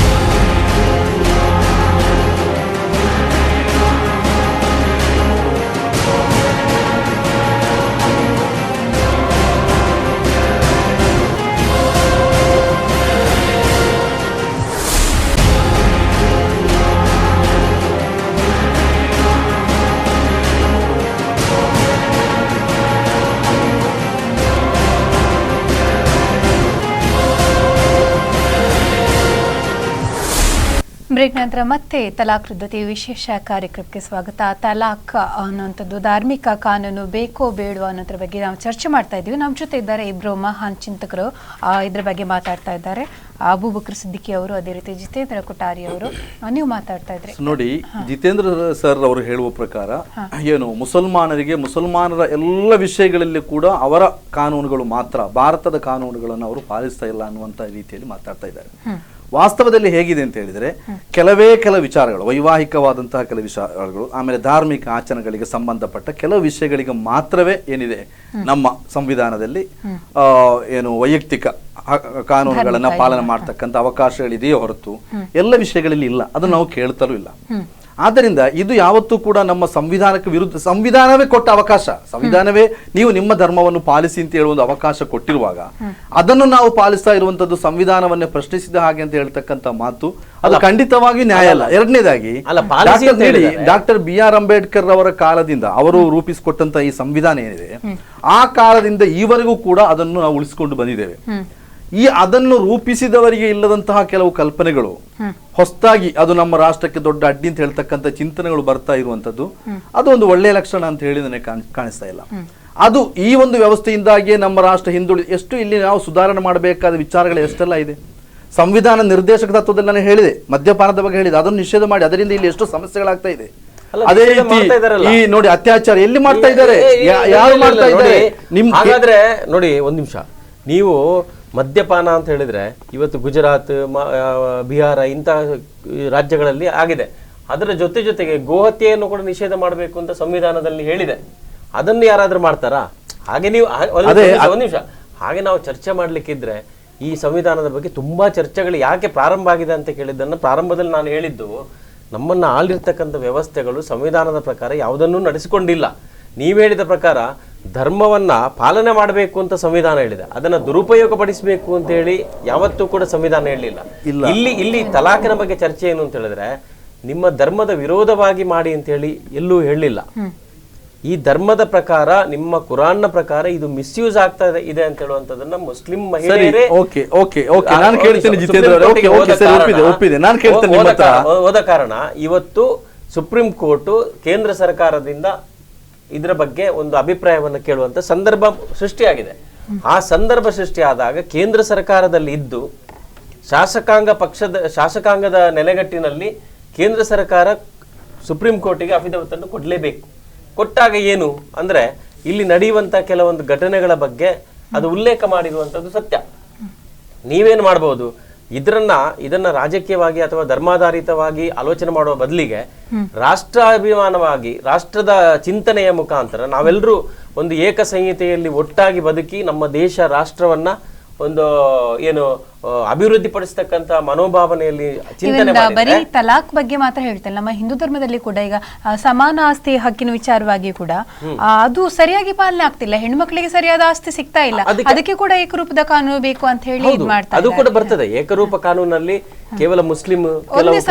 A: ಬ್ರೇಕ್ ನಂತರ ಮತ್ತೆ ತಲಾಕ್ ರದ್ದತಿ ವಿಶೇಷ ಕಾರ್ಯಕ್ರಮಕ್ಕೆ ಸ್ವಾಗತ. ತಲಾಕ್ ಅನ್ನುವಂಥದ್ದು ಧಾರ್ಮಿಕ ಕಾನೂನು ಬೇಕೋ ಬೇಡವೋ ಅನ್ನೋದ್ರ ಬಗ್ಗೆ ನಾವು ಚರ್ಚೆ ಮಾಡ್ತಾ ಇದ್ದೀವಿ. ನಮ್ಮ ಜೊತೆ ಇದ್ದಾರೆ ಇಬ್ಬರು ಮಹಾನ್ ಚಿಂತಕರು, ಇದ್ರ ಬಗ್ಗೆ ಮಾತಾಡ್ತಾ ಇದ್ದಾರೆ. ಅಬೂಬಕರ್ ಸಿದ್ದಿಕಿ ಅವರು, ಅದೇ ರೀತಿ ಜಿತೇಂದ್ರ ಕೊಠಾರಿ ಅವರು. ನೀವು ಮಾತಾಡ್ತಾ ಇದ್ರಿ
B: ನೋಡಿ. ಜಿತೇಂದ್ರ ಸರ್ ಅವರು ಹೇಳುವ ಪ್ರಕಾರ ಏನು ಮುಸಲ್ಮಾನರ ಎಲ್ಲ ವಿಷಯಗಳಲ್ಲಿ ಕೂಡ ಅವರ ಕಾನೂನುಗಳು ಮಾತ್ರ, ಭಾರತದ ಕಾನೂನುಗಳನ್ನು ಅವರು ಪಾಲಿಸ್ತಾ ಇಲ್ಲ ಅನ್ನುವಂತ ರೀತಿಯಲ್ಲಿ ಮಾತಾಡ್ತಾ ಇದ್ದಾರೆ. ವಾಸ್ತವದಲ್ಲಿ ಹೇಗಿದೆ ಅಂತ ಹೇಳಿದ್ರೆ, ಕೆಲವು ವಿಚಾರಗಳು, ವೈವಾಹಿಕವಾದಂತಹ ಕೆಲವು ವಿಚಾರಗಳು, ಆಮೇಲೆ ಧಾರ್ಮಿಕ ಆಚರಣೆಗಳಿಗೆ ಸಂಬಂಧಪಟ್ಟ ಕೆಲವು ವಿಷಯಗಳಿಗೆ ಮಾತ್ರವೇ ಏನಿದೆ ನಮ್ಮ ಸಂವಿಧಾನದಲ್ಲಿ ಏನು ವೈಯಕ್ತಿಕ ಕಾನೂನುಗಳನ್ನ ಪಾಲನೆ ಮಾಡ್ತಕ್ಕಂಥ ಅವಕಾಶಗಳಿದೆಯೇ ಹೊರತು ಎಲ್ಲ ವಿಷಯಗಳಲ್ಲಿ ಇಲ್ಲ. ಅದು ನಾವು ಕೇಳ್ತಲೂ ಇಲ್ಲ. ಆದ್ದರಿಂದ ಇದು ಯಾವತ್ತೂ ಕೂಡ ನಮ್ಮ ಸಂವಿಧಾನಕ್ಕೆ ವಿರುದ್ಧ. ಸಂವಿಧಾನವೇ ಕೊಟ್ಟ ಅವಕಾಶ, ಸಂವಿಧಾನವೇ ನೀವು ನಿಮ್ಮ ಧರ್ಮವನ್ನು ಪಾಲಿಸಿ ಅಂತ ಹೇಳುವ ಒಂದು ಅವಕಾಶ ಕೊಟ್ಟಿರುವಾಗ ಅದನ್ನು ನಾವು ಪಾಲಿಸ್ತಾ ಇರುವಂತದ್ದು ಸಂವಿಧಾನವನ್ನೇ ಪ್ರಶ್ನಿಸಿದ ಹಾಗೆ ಅಂತ ಹೇಳ್ತಕ್ಕಂಥ ಮಾತು ಅದು ಖಂಡಿತವಾಗಿ ನ್ಯಾಯ ಅಲ್ಲ. ಎರಡನೇದಾಗಿ ಡಾಕ್ಟರ್ BR ಅಂಬೇಡ್ಕರ್ ಅವರ ಕಾಲದಿಂದ ಅವರು ರೂಪಿಸಿಕೊಟ್ಟಂತ ಈ ಸಂವಿಧಾನ ಏನಿದೆ, ಆ ಕಾಲದಿಂದ ಈವರೆಗೂ ಕೂಡ ಅದನ್ನು ನಾವು ಉಳಿಸಿಕೊಂಡು ಬಂದಿದ್ದೇವೆ. ಅದನ್ನು ರೂಪಿಸಿದವರಿಗೆ ಇಲ್ಲದಂತಹ ಕೆಲವು ಕಲ್ಪನೆಗಳು ಹೊಸದಾಗಿ ಅದು ನಮ್ಮ ರಾಷ್ಟ್ರಕ್ಕೆ ದೊಡ್ಡ ಅಡ್ಡಿ ಅಂತ ಹೇಳ್ತಕ್ಕಂಥ ಚಿಂತನೆಗಳು ಬರ್ತಾ ಇರುವಂತದ್ದು ಅದು ಒಂದು ಒಳ್ಳೆಯ ಲಕ್ಷಣ ಅಂತ ಹೇಳಿ ನನಗೆ ಕಾಣಿಸ್ತಾ ಇಲ್ಲ. ಅದು ಈ ಒಂದು ವ್ಯವಸ್ಥೆಯಿಂದಾಗಿಯೇ ನಮ್ಮ ರಾಷ್ಟ್ರ ಎಷ್ಟು ಇಲ್ಲಿ ನಾವು ಸುಧಾರಣೆ ಮಾಡಬೇಕಾದ ವಿಚಾರಗಳು ಎಷ್ಟೆಲ್ಲ ಇದೆ. ಸಂವಿಧಾನ ನಿರ್ದೇಶಕ ತತ್ವದಲ್ಲಿ ನಾನು ಹೇಳಿದೆ, ಮದ್ಯಪಾನದ ಬಗ್ಗೆ ಹೇಳಿದೆ, ಅದನ್ನು ನಿಷೇಧ ಮಾಡಿ ಅದರಿಂದ ಇಲ್ಲಿ ಎಷ್ಟು ಸಮಸ್ಯೆಗಳಾಗ್ತಾ ಇದೆ. ಅದೇ ರೀತಿ ಈ ನೋಡಿ ಅತ್ಯಾಚಾರ ಎಲ್ಲಿ ಮಾಡ್ತಾ ಇದ್ದಾರೆ, ಯಾರು ಮಾಡ್ತಾ ಇದ್ದಾರೆ.
C: ಹಾಗಾದ್ರೆ ನೋಡಿ ಒಂದ್ ನಿಮಿಷ, ನೀವು ಮದ್ಯಪಾನ ಅಂತ ಹೇಳಿದ್ರೆ ಇವತ್ತು ಗುಜರಾತ್, ಬಿಹಾರ ಇಂತಹ ರಾಜ್ಯಗಳಲ್ಲಿ ಆಗಿದೆ. ಅದರ ಜೊತೆಗೆ ಗೋಹತ್ಯೆಯನ್ನು ಕೂಡ ನಿಷೇಧ ಮಾಡಬೇಕು ಅಂತ ಸಂವಿಧಾನದಲ್ಲಿ ಹೇಳಿದೆ. ಅದನ್ನು ಯಾರಾದ್ರೂ ಮಾಡ್ತಾರಾ? ಹಾಗೆ ನೀವು ಒಂದ್ ನಿಮಿಷ, ಹಾಗೆ ನಾವು ಚರ್ಚೆ ಮಾಡ್ಲಿಕ್ಕಿದ್ರೆ ಈ ಸಂವಿಧಾನದ ಬಗ್ಗೆ ತುಂಬಾ ಚರ್ಚೆಗಳು ಯಾಕೆ ಪ್ರಾರಂಭ ಆಗಿದೆ ಅಂತ ಕೇಳಿದ್ದನ್ನು ಪ್ರಾರಂಭದಲ್ಲಿ ನಾನು ಹೇಳಿದ್ದು, ನಮ್ಮನ್ನ ಆಳಿರ್ತಕ್ಕಂಥ ವ್ಯವಸ್ಥೆಗಳು ಸಂವಿಧಾನದ ಪ್ರಕಾರ ಯಾವುದನ್ನೂ ನಡೆಸಿಕೊಂಡಿಲ್ಲ. ನೀವು ಹೇಳಿದ ಪ್ರಕಾರ ಧರ್ಮವನ್ನ ಪಾಲನೆ ಮಾಡಬೇಕು ಅಂತ ಸಂವಿಧಾನ ಹೇಳಿದೆ, ಅದನ್ನ ದುರುಪಯೋಗ ಪಡಿಸಬೇಕು ಅಂತ ಹೇಳಿ ಯಾವತ್ತೂ ಕೂಡ ಸಂವಿಧಾನ ಹೇಳಲಿಲ್ಲ. ಇಲ್ಲಿ ತಲಾಖಿನ ಬಗ್ಗೆ ಚರ್ಚೆ ಏನು ಅಂತ ಹೇಳಿದ್ರೆ, ನಿಮ್ಮ ಧರ್ಮದ ವಿರೋಧವಾಗಿ ಮಾಡಿ ಅಂತ ಹೇಳಿ ಎಲ್ಲೂ ಹೇಳಲಿಲ್ಲ. ಈ ಧರ್ಮದ ಪ್ರಕಾರ, ನಿಮ್ಮ ಕುರಾನ್ನ ಪ್ರಕಾರ ಇದು ಮಿಸ್ಯೂಸ್ ಆಗ್ತಾ ಇದೆ ಅಂತ ಹೇಳುವಂತದನ್ನ ಮುಸ್ಲಿಂ ಮಹಿಳೆಯರೇ ಹೋದ ಕಾರಣ ಇವತ್ತು ಸುಪ್ರೀಂ ಕೋರ್ಟ್ ಕೇಂದ್ರ ಸರ್ಕಾರದಿಂದ ಇದರ ಬಗ್ಗೆ ಒಂದು ಅಭಿಪ್ರಾಯವನ್ನು ಕೇಳುವಂತ ಸಂದರ್ಭ ಸೃಷ್ಟಿಯಾಗಿದೆ. ಆ ಸಂದರ್ಭ ಸೃಷ್ಟಿಯಾದಾಗ ಕೇಂದ್ರ ಸರ್ಕಾರದಲ್ಲಿ ಇದ್ದು ಶಾಸಕಾಂಗದ ನೆಲೆಗಟ್ಟಿನಲ್ಲಿ ಕೇಂದ್ರ ಸರ್ಕಾರ ಸುಪ್ರೀಂ ಕೋರ್ಟಿಗೆ ಅಫಿಡವಿಟ್ ಅನ್ನು ಕೊಡಲೇಬೇಕು. ಕೊಟ್ಟಾಗ ಏನು ಅಂದ್ರೆ, ಇಲ್ಲಿ ನಡೆಯುವಂತ ಕೆಲವೊಂದು ಘಟನೆಗಳ ಬಗ್ಗೆ ಅದು ಉಲ್ಲೇಖ ಮಾಡಿರುವಂತದ್ದು ಸತ್ಯ. ನೀವೇನು ಮಾಡಬಹುದು, ಇದನ್ನ ರಾಜಕೀಯವಾಗಿ ಅಥವಾ ಧರ್ಮಾಧಾರಿತವಾಗಿ ಆಲೋಚನೆ ಮಾಡುವ ಬದಲಿಗೆ ರಾಷ್ಟ್ರಾಭಿಮಾನವಾಗಿ, ರಾಷ್ಟ್ರದ ಚಿಂತನೆಯ ಮುಖಾಂತರ ನಾವೆಲ್ಲರೂ ಒಂದು ಏಕ ಸಂಹಿತೆಯಲ್ಲಿ ಒಟ್ಟಾಗಿ ಬದುಕಿ ನಮ್ಮ ದೇಶ ರಾಷ್ಟ್ರವನ್ನ ಒಂದು ಏನು ಅಭಿವೃದ್ಧಿ ಪಡಿಸತಕ್ಕಂತ ಮನೋಭಾವನೆಯಲ್ಲಿ ಚಿಂತನೆ
A: ಬರೀ ತಲಾಕ್ ಬಗ್ಗೆ ಮಾತ್ರ ಹೇಳ್ತೇನೆ. ನಮ್ಮ ಹಿಂದೂ ಧರ್ಮದಲ್ಲಿ ಕೂಡ ಈಗ ಸಮಾನ ಆಸ್ತಿ ಹಕ್ಕಿನ ವಿಚಾರವಾಗಿ ಕೂಡ ಅದು ಸರಿಯಾಗಿ ಪಾಲನೆ ಆಗ್ತಿಲ್ಲ. ಹೆಣ್ಮಕ್ಳಿಗೆ ಸರಿಯಾದ ಆಸ್ತಿ ಸಿಗ್ತಾ ಇಲ್ಲ. ಅದಕ್ಕೆ ಕೂಡ ಏಕರೂಪದ ಕಾನೂನು ಬೇಕು ಅಂತ ಹೇಳಿ ಮಾಡ್ತಾರೆ.
C: ಅದು ಕೂಡ ಬರ್ತದೆ. ಏಕರೂಪ ಕಾನೂನಲ್ಲಿ ಕೇವಲ ಮುಸ್ಲಿಂ,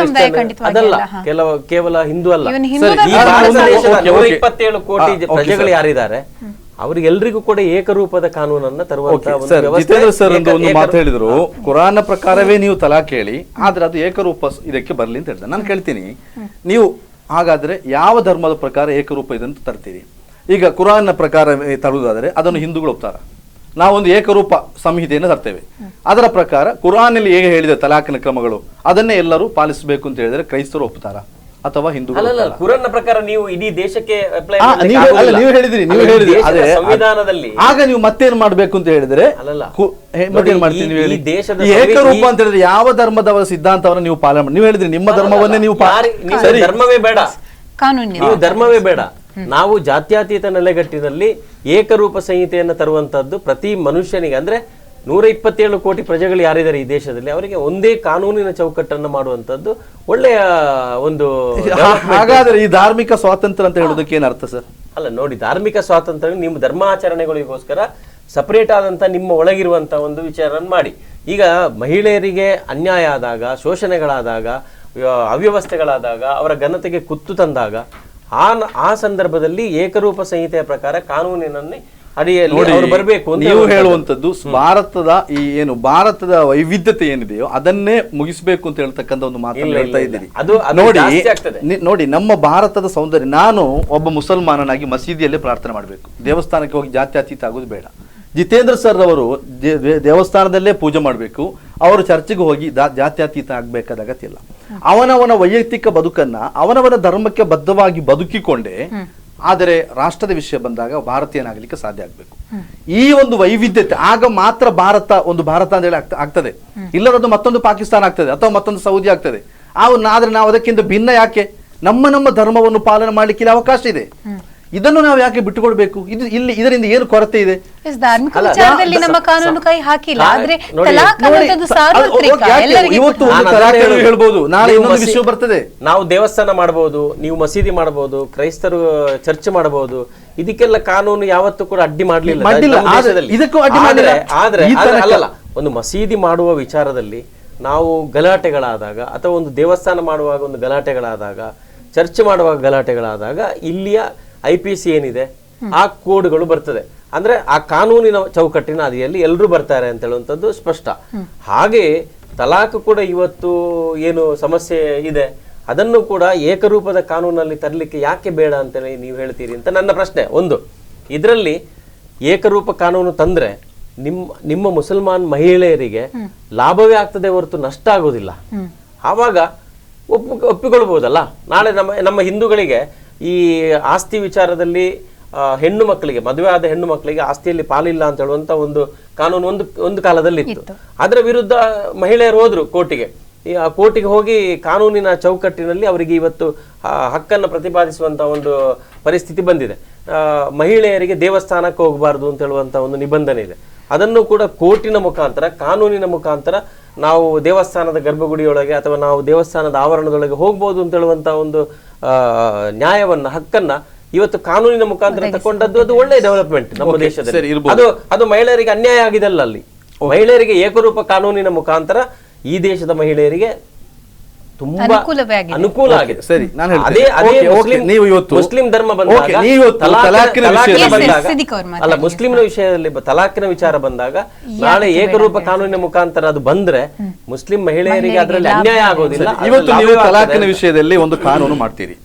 C: ಅದಲ್ಲ, ಕೇವಲ ಹಿಂದೂ ಅಲ್ಲ, 127 ಕೋಟಿ ಪ್ರಜೆಗಳು ಯಾರಿದ್ದಾರೆ ಅವರಿಗೆಲ್ಲರಿಗೂ ಕೂಡ ಏಕರೂಪದ ಕಾನೂನನ್ನ ತರುವಂತ
B: ಒಂದು ಮಾತು ಹೇಳಿದ್ರು, ಕುರಾನ್ ಪ್ರಕಾರವೇ ನೀವು ತಲಾಕ್ ಹೇಳಿ, ಆದ್ರೆ ಅದು ಏಕರೂಪ ಇದಕ್ಕೆ ಬರ್ಲಿ ಅಂತ ಹೇಳಿದೆ. ನಾನು ಕೇಳ್ತೀನಿ, ನೀವು ಹಾಗಾದ್ರೆ ಯಾವ ಧರ್ಮದ ಪ್ರಕಾರ ಏಕರೂಪ ಇದಂತ ತರ್ತೀರಿ? ಈಗ ಕುರಾನ್ ಪ್ರಕಾರ ತರುವುದಾದ್ರೆ ಅದನ್ನು ಹಿಂದೂಗಳು ಒಪ್ತಾರ, ನಾವೊಂದು ಏಕರೂಪ ಸಂಹಿತೆಯನ್ನು ತರ್ತೇವೆ. ಅದರ ಪ್ರಕಾರ ಕುರಾನಲ್ಲಿ ಹೇಗೆ ಹೇಳಿದೆ ತಲಾಖಿನ ಕ್ರಮಗಳು ಅದನ್ನೇ ಎಲ್ಲರೂ ಪಾಲಿಸಬೇಕು ಅಂತ ಹೇಳಿದ್ರೆ ಕ್ರೈಸ್ತರು ಒಪ್ತಾರ ಅಥವಾ ಹಿಂದೂಗಳು?
C: ಕುರಾನ್ ಪ್ರಕಾರ ನೀವು ಇಡೀ ದೇಶಕ್ಕೆ
B: ನೀವು ಹೇಳಿದ್ರಿ
C: ಸಂವಿಧಾನದಲ್ಲಿ,
B: ಆಗ ನೀವು ಮತ್ತೇನ್ ಮಾಡ್ಬೇಕು ಅಂತ ಹೇಳಿದ್ರೆ ಏಕರೂಪ ಅಂತ ಹೇಳಿದ್ರೆ ಯಾವ ಧರ್ಮದವರ ಸಿದ್ಧಾಂತವನ್ನು ನೀವು ಪಾಲನೆ ಮಾಡಿ. ನೀವು ಹೇಳಿದ್ರಿ ನಿಮ್ಮ ಧರ್ಮವನ್ನೇ ನೀವು
C: ಧರ್ಮವೇ ಬೇಡ, ನೀವು ಧರ್ಮವೇ ಬೇಡ, ನಾವು ಜಾತ್ಯತೀತ ನೆಲೆಗಟ್ಟಿನಲ್ಲಿ ಏಕರೂಪ ಸಂಹಿತೆಯನ್ನು ತರುವಂತದ್ದು ಪ್ರತಿ ಮನುಷ್ಯನಿಗೆ, ಅಂದ್ರೆ 127 ಕೋಟಿ ಪ್ರಜೆಗಳು ಯಾರಿದ್ದಾರೆ ಈ ದೇಶದಲ್ಲಿ, ಅವರಿಗೆ ಒಂದೇ ಕಾನೂನಿನ ಚೌಕಟ್ಟನ್ನು ಮಾಡುವಂತದ್ದು ಒಳ್ಳೆಯ ಒಂದು.
B: ಹಾಗಾದ್ರೆ ಈ ಧಾರ್ಮಿಕ ಸ್ವಾತಂತ್ರ್ಯ ಅಂತ ಹೇಳೋದಕ್ಕೆ ಏನ್ ಅರ್ಥ ಸರ್?
C: ಅಲ್ಲ ನೋಡಿ, ಧಾರ್ಮಿಕ ಸ್ವಾತಂತ್ರ್ಯ ನಿಮ್ಮ ಧರ್ಮಾಚರಣೆಗಳಿಗೋಸ್ಕರ ಸಪರೇಟ್ ಆದಂತ ನಿಮ್ಮ ಒಳಗಿರುವಂತ ಒಂದು ವಿಚಾರ ಮಾಡಿ. ಈಗ ಮಹಿಳೆಯರಿಗೆ ಅನ್ಯಾಯ ಆದಾಗ, ಶೋಷಣೆಗಳಾದಾಗ, ಅವ್ಯವಸ್ಥೆಗಳಾದಾಗ, ಅವರ ಘನತೆಗೆ ಕುತ್ತು ತಂದಾಗ ಆ ಸಂದರ್ಭದಲ್ಲಿ ಏಕರೂಪ ಸಂಹಿತೆಯ ಪ್ರಕಾರ ಕಾನೂನಿನಲ್ಲಿ ಅಡಿಯಲ್ಲಿ ಅವರು ಬರಬೇಕು ಅಂತ
D: ನೀವು ಹೇಳುವಂತದ್ದು ಭಾರತದ ಈ ಏನು ಭಾರತದ ವೈವಿಧ್ಯತೆ ಏನಿದೆಯೋ ಅದನ್ನೇ ಮುಗಿಸಬೇಕು ಅಂತ ಹೇಳ್ತಕ್ಕಂಥ ಒಂದು ಮಾತನ್ನು ಹೇಳ್ತಾ ಇದ್ದೀರಿ. ನೋಡಿ ನಮ್ಮ ಭಾರತದ ಸೌಂದರ್ಯ. ನಾನು ಒಬ್ಬ ಮುಸಲ್ಮಾನನಾಗಿ ಮಸೀದಿಯಲ್ಲೇ ಪ್ರಾರ್ಥನೆ ಮಾಡಬೇಕು, ದೇವಸ್ಥಾನಕ್ಕೆ ಹೋಗಿ ಜಾತ್ಯತೀತ ಆಗೋದು ಬೇಡ. ಜಿತೇಂದ್ರ ಸರ್ ಅವರು ದೇವಸ್ಥಾನದಲ್ಲೇ ಪೂಜೆ ಮಾಡಬೇಕು, ಅವರು ಚರ್ಚಿಗೆ ಹೋಗಿ ಜಾತ್ಯತೀತ ಆಗ್ಬೇಕಾದ ಅಗತ್ಯ ಇಲ್ಲ. ಅವನವನ ವೈಯಕ್ತಿಕ ಬದುಕನ್ನ ಅವನವನ ಧರ್ಮಕ್ಕೆ ಬದ್ಧವಾಗಿ ಬದುಕಿಕೊಂಡೇ, ಆದರೆ ರಾಷ್ಟ್ರದ ವಿಷಯ ಬಂದಾಗ ಭಾರತೀಯನಾಗಲಿಕ್ಕೆ ಸಾಧ್ಯ ಆಗ್ಬೇಕು. ಈ ಒಂದು ವೈವಿಧ್ಯತೆ ಆಗ ಮಾತ್ರ ಭಾರತ ಒಂದು ಭಾರತ ಅಂತ ಹೇಳಿ ಆಗ್ತದೆ. ಇಲ್ಲದದು ಮತ್ತೊಂದು ಪಾಕಿಸ್ತಾನ ಆಗ್ತದೆ ಅಥವಾ ಮತ್ತೊಂದು ಸೌದಿ ಆಗ್ತದೆ. ಆದ್ರೆ ನಾವು ಅದಕ್ಕಿಂತ ಭಿನ್ನ ಯಾಕೆ? ನಮ್ಮ ಧರ್ಮವನ್ನು ಪಾಲನೆ ಮಾಡ್ಲಿಕ್ಕೆ ಅವಕಾಶ ಇದೆ. ಇದನ್ನು ನಾವು ಯಾಕೆ ಬಿಟ್ಟುಕೊಡ್ಬೇಕು? ಇದರಿಂದ ಏನು ಕೊರತೆ ಇದೆ?
A: ಧಾರ್ಮಿಕ ವಿಚಾರದಲ್ಲಿ ನಮ್ಮ ಕಾನೂನು ಕೈ ಹಾಕಿಲ್ಲ, ಆದ್ರೆ ತಲಾಖ್ ಅನ್ನೋದು ಸಾರ್ವತ್ರಿಕ,
D: ಇವತ್ತು ಹೇಳ್ಬೋದು, ನಾಳೆ ಇನ್ನೊಂದು ವಿಷಯ ಬರ್ತದೆ.
C: ನಾವು ದೇವಸ್ಥಾನ ಮಾಡಬಹುದು, ನೀವು ಮಸೀದಿ ಮಾಡಬಹುದು, ಕ್ರೈಸ್ತರು ಚರ್ಚ್ ಮಾಡಬಹುದು. ಇದಕ್ಕೆಲ್ಲ ಕಾನೂನು ಯಾವತ್ತೂ ಕೂಡ ಅಡ್ಡಿ ಮಾಡ್ಲಿಲ್ಲ. ಆದ್ರೆ ಅಲ್ಲಲ್ಲ, ಒಂದು ಮಸೀದಿ ಮಾಡುವ ವಿಚಾರದಲ್ಲಿ ನಾವು ಗಲಾಟೆಗಳಾದಾಗ ಅಥವಾ ಒಂದು ದೇವಸ್ಥಾನ ಮಾಡುವಾಗ ಒಂದು ಗಲಾಟೆಗಳಾದಾಗ, ಚರ್ಚ್ ಮಾಡುವಾಗ ಗಲಾಟೆಗಳಾದಾಗ ಇಲ್ಲಿಯ IPC ಏನಿದೆ ಆ ಕೋಡ್ಗಳು ಬರ್ತದೆ. ಅಂದ್ರೆ ಆ ಕಾನೂನಿನ ಚೌಕಟ್ಟಿನ ಅಡಿಯಲ್ಲಿ ಎಲ್ಲರೂ ಬರ್ತಾರೆ ಅಂತ ಹೇಳುವಂಥದ್ದು ಸ್ಪಷ್ಟ. ಹಾಗೆ ತಲಾಖ್ ಕೂಡ ಇವತ್ತು ಏನು ಸಮಸ್ಯೆ ಇದೆ ಅದನ್ನು ಕೂಡ ಏಕರೂಪದ ಕಾನೂನಲ್ಲಿ ತರಲಿಕ್ಕೆ ಯಾಕೆ ಬೇಡ ಅಂತ ನೀವು ಹೇಳ್ತೀರಿ ಅಂತ ನನ್ನ ಪ್ರಶ್ನೆ. ಒಂದು, ಇದರಲ್ಲಿ ಏಕರೂಪ ಕಾನೂನು ತಂದ್ರೆ ನಿಮ್ಮ ಮುಸಲ್ಮಾನ್ ಮಹಿಳೆಯರಿಗೆ ಲಾಭವೇ ಆಗ್ತದೆ ಹೊರತು ನಷ್ಟ ಆಗೋದಿಲ್ಲ. ಆವಾಗ ಒಪ್ಪಿಕೊಳ್ಬಹುದಲ್ಲ. ನಾಳೆ ನಮ್ಮ ಹಿಂದೂಗಳಿಗೆ ಈ ಆಸ್ತಿ ವಿಚಾರದಲ್ಲಿ ಹೆಣ್ಣು ಮಕ್ಕಳಿಗೆ, ಮದುವೆ ಆದ ಹೆಣ್ಣು ಮಕ್ಕಳಿಗೆ ಆಸ್ತಿಯಲ್ಲಿ ಪಾಲಿಲ್ಲ ಅಂತ ಹೇಳುವಂತ ಒಂದು ಕಾನೂನು ಒಂದು ಕಾಲದಲ್ಲಿ ಇತ್ತು. ಅದರ ವಿರುದ್ಧ ಮಹಿಳೆಯರು ಹೋದ್ರು ಕೋರ್ಟಿಗೆ. ಆ ಕೋರ್ಟಿಗೆ ಹೋಗಿ ಕಾನೂನಿನ ಚೌಕಟ್ಟಿನಲ್ಲಿ ಅವರಿಗೆ ಇವತ್ತು ಹಕ್ಕನ್ನು ಪ್ರತಿಪಾದಿಸುವಂತ ಒಂದು ಪರಿಸ್ಥಿತಿ ಬಂದಿದೆ. ಮಹಿಳೆಯರಿಗೆ ದೇವಸ್ಥಾನಕ್ಕೆ ಹೋಗಬಾರ್ದು ಅಂತ ಹೇಳುವಂತ ಒಂದು ನಿಬಂಧನೆ ಇದೆ. ಅದನ್ನು ಕೂಡ ಕೋರ್ಟಿನ ಮುಖಾಂತರ, ಕಾನೂನಿನ ಮುಖಾಂತರ ನಾವು ದೇವಸ್ಥಾನದ ಗರ್ಭಗುಡಿಯೊಳಗೆ ಅಥವಾ ನಾವು ದೇವಸ್ಥಾನದ ಆವರಣದೊಳಗೆ ಹೋಗ್ಬೋದು ಅಂತ ಹೇಳುವಂತ ಒಂದು ನ್ಯಾಯವನ್ನ, ಹಕ್ಕನ್ನ ಇವತ್ತು ಕಾನೂನಿನ ಮುಖಾಂತರ ತಗೊಂಡದ್ದು. ಅದು ಒಳ್ಳೆ ಡೆವಲಪ್ಮೆಂಟ್ ನಮ್ಮ ದೇಶದಲ್ಲಿ. ಅದು ಮಹಿಳೆಯರಿಗೆ ಅನ್ಯಾಯ ಆಗಿದೆಲ್ಲ. ಅಲ್ಲಿ ಮಹಿಳೆಯರಿಗೆ ಏಕರೂಪ ಕಾನೂನಿನ ಮುಖಾಂತರ ಈ ದೇಶದ ಮಹಿಳೆಯರಿಗೆ ತುಂಬಾ ಅನುಕೂಲ ಆಗಿದೆ.
D: ಸರಿ,
C: ಮುಸ್ಲಿಂ ಧರ್ಮ ಬಂದಾಗ ಅಲ್ಲ, ಮುಸ್ಲಿಂನ ವಿಷಯದಲ್ಲಿ ತಲಾಖಿನ ವಿಚಾರ ಬಂದಾಗ ನಾಳೆ ಏಕರೂಪ ಕಾನೂನಿನ ಮುಖಾಂತರ ಅದು ಬಂದ್ರೆ ಮುಸ್ಲಿಂ ಮಹಿಳೆಯರಿಗೆ ಅದರಲ್ಲಿ ಅನ್ಯಾಯ ಆಗೋದಿಲ್ಲ.
D: ಇವತ್ತು ನೀವು ತಲಾಖಿನ ವಿಷಯದಲ್ಲಿ ಒಂದು ಕಾನೂನು ಮಾಡ್ತೀರಿ,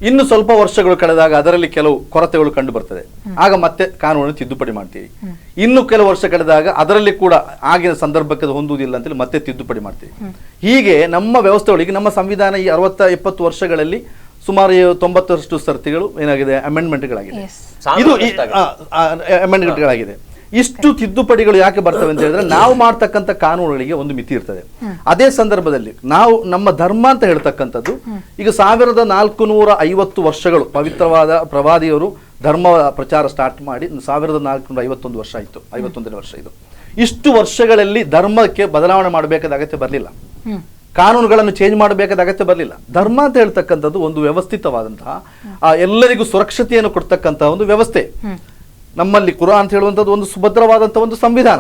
D: ಇನ್ನು ಸ್ವಲ್ಪ ವರ್ಷಗಳು ಕಳೆದಾಗ ಅದರಲ್ಲಿ ಕೆಲವು ಕೊರತೆಗಳು ಕಂಡು ಬರ್ತದೆ, ಆಗ ಮತ್ತೆ ಕಾನೂನು ತಿದ್ದುಪಡಿ ಮಾಡ್ತೀವಿ. ಇನ್ನು ಕೆಲವು ವರ್ಷ ಕಳೆದಾಗ ಅದರಲ್ಲಿ ಕೂಡ ಆಗಿನ ಸಂದರ್ಭಕ್ಕೆ ಹೊಂದುವುದಿಲ್ಲ ಅಂತೇಳಿ ಮತ್ತೆ ತಿದ್ದುಪಡಿ ಮಾಡ್ತೀವಿ. ಹೀಗೆ ನಮ್ಮ ವ್ಯವಸ್ಥೆಗಳಿಗೆ, ನಮ್ಮ ಸಂವಿಧಾನ ಈ 60-70 ವರ್ಷಗಳಲ್ಲಿ ಸುಮಾರು 90% ಸರ್ತಿಗಳು ಏನಾಗಿದೆ, ಅಮೆಂಡ್ಮೆಂಟ್ಗಳಾಗಿದೆ. ಇದು ಅಮೆಂಡ್ಮೆಂಟ್ಗಳಾಗಿದೆ. ಇಷ್ಟು ತಿದ್ದುಪಡಿಗಳು ಯಾಕೆ ಬರ್ತವೆ ಅಂತ ಹೇಳಿದ್ರೆ, ನಾವು ಮಾಡ್ತಕ್ಕಂಥ ಕಾನೂನುಗಳಿಗೆ ಒಂದು ಮಿತಿ ಇರ್ತದೆ. ಅದೇ ಸಂದರ್ಭದಲ್ಲಿ ನಾವು ನಮ್ಮ ಧರ್ಮ ಅಂತ ಹೇಳ್ತಕ್ಕಂಥದ್ದು ಈಗ 1450 ವರ್ಷಗಳು ಪವಿತ್ರವಾದ ಪ್ರವಾದಿಯವರು ಧರ್ಮ ಪ್ರಚಾರ ಸ್ಟಾರ್ಟ್ ಮಾಡಿ 1451 ವರ್ಷ ಆಯ್ತು, 51ನೇ ವರ್ಷ ಇದು. ಇಷ್ಟು ವರ್ಷಗಳಲ್ಲಿ ಧರ್ಮಕ್ಕೆ ಬದಲಾವಣೆ ಮಾಡಬೇಕಾದ ಅಗತ್ಯ ಬರಲಿಲ್ಲ, ಕಾನೂನುಗಳನ್ನು ಚೇಂಜ್ ಮಾಡಬೇಕಾದ ಅಗತ್ಯ ಬರಲಿಲ್ಲ. ಧರ್ಮ ಅಂತ ಹೇಳ್ತಕ್ಕಂಥದ್ದು ಒಂದು ವ್ಯವಸ್ಥಿತವಾದಂತಹ, ಎಲ್ಲರಿಗೂ ಸುರಕ್ಷತೆಯನ್ನು ಕೊಡ್ತಕ್ಕಂತಹ ಒಂದು ವ್ಯವಸ್ಥೆ. ನಮ್ಮಲ್ಲಿ ಕುರಾನ್ ಅಂತ ಹೇಳುವಂಥದ್ದು ಒಂದು ಸುಭದ್ರವಾದಂತಹ ಒಂದು ಸಂವಿಧಾನ.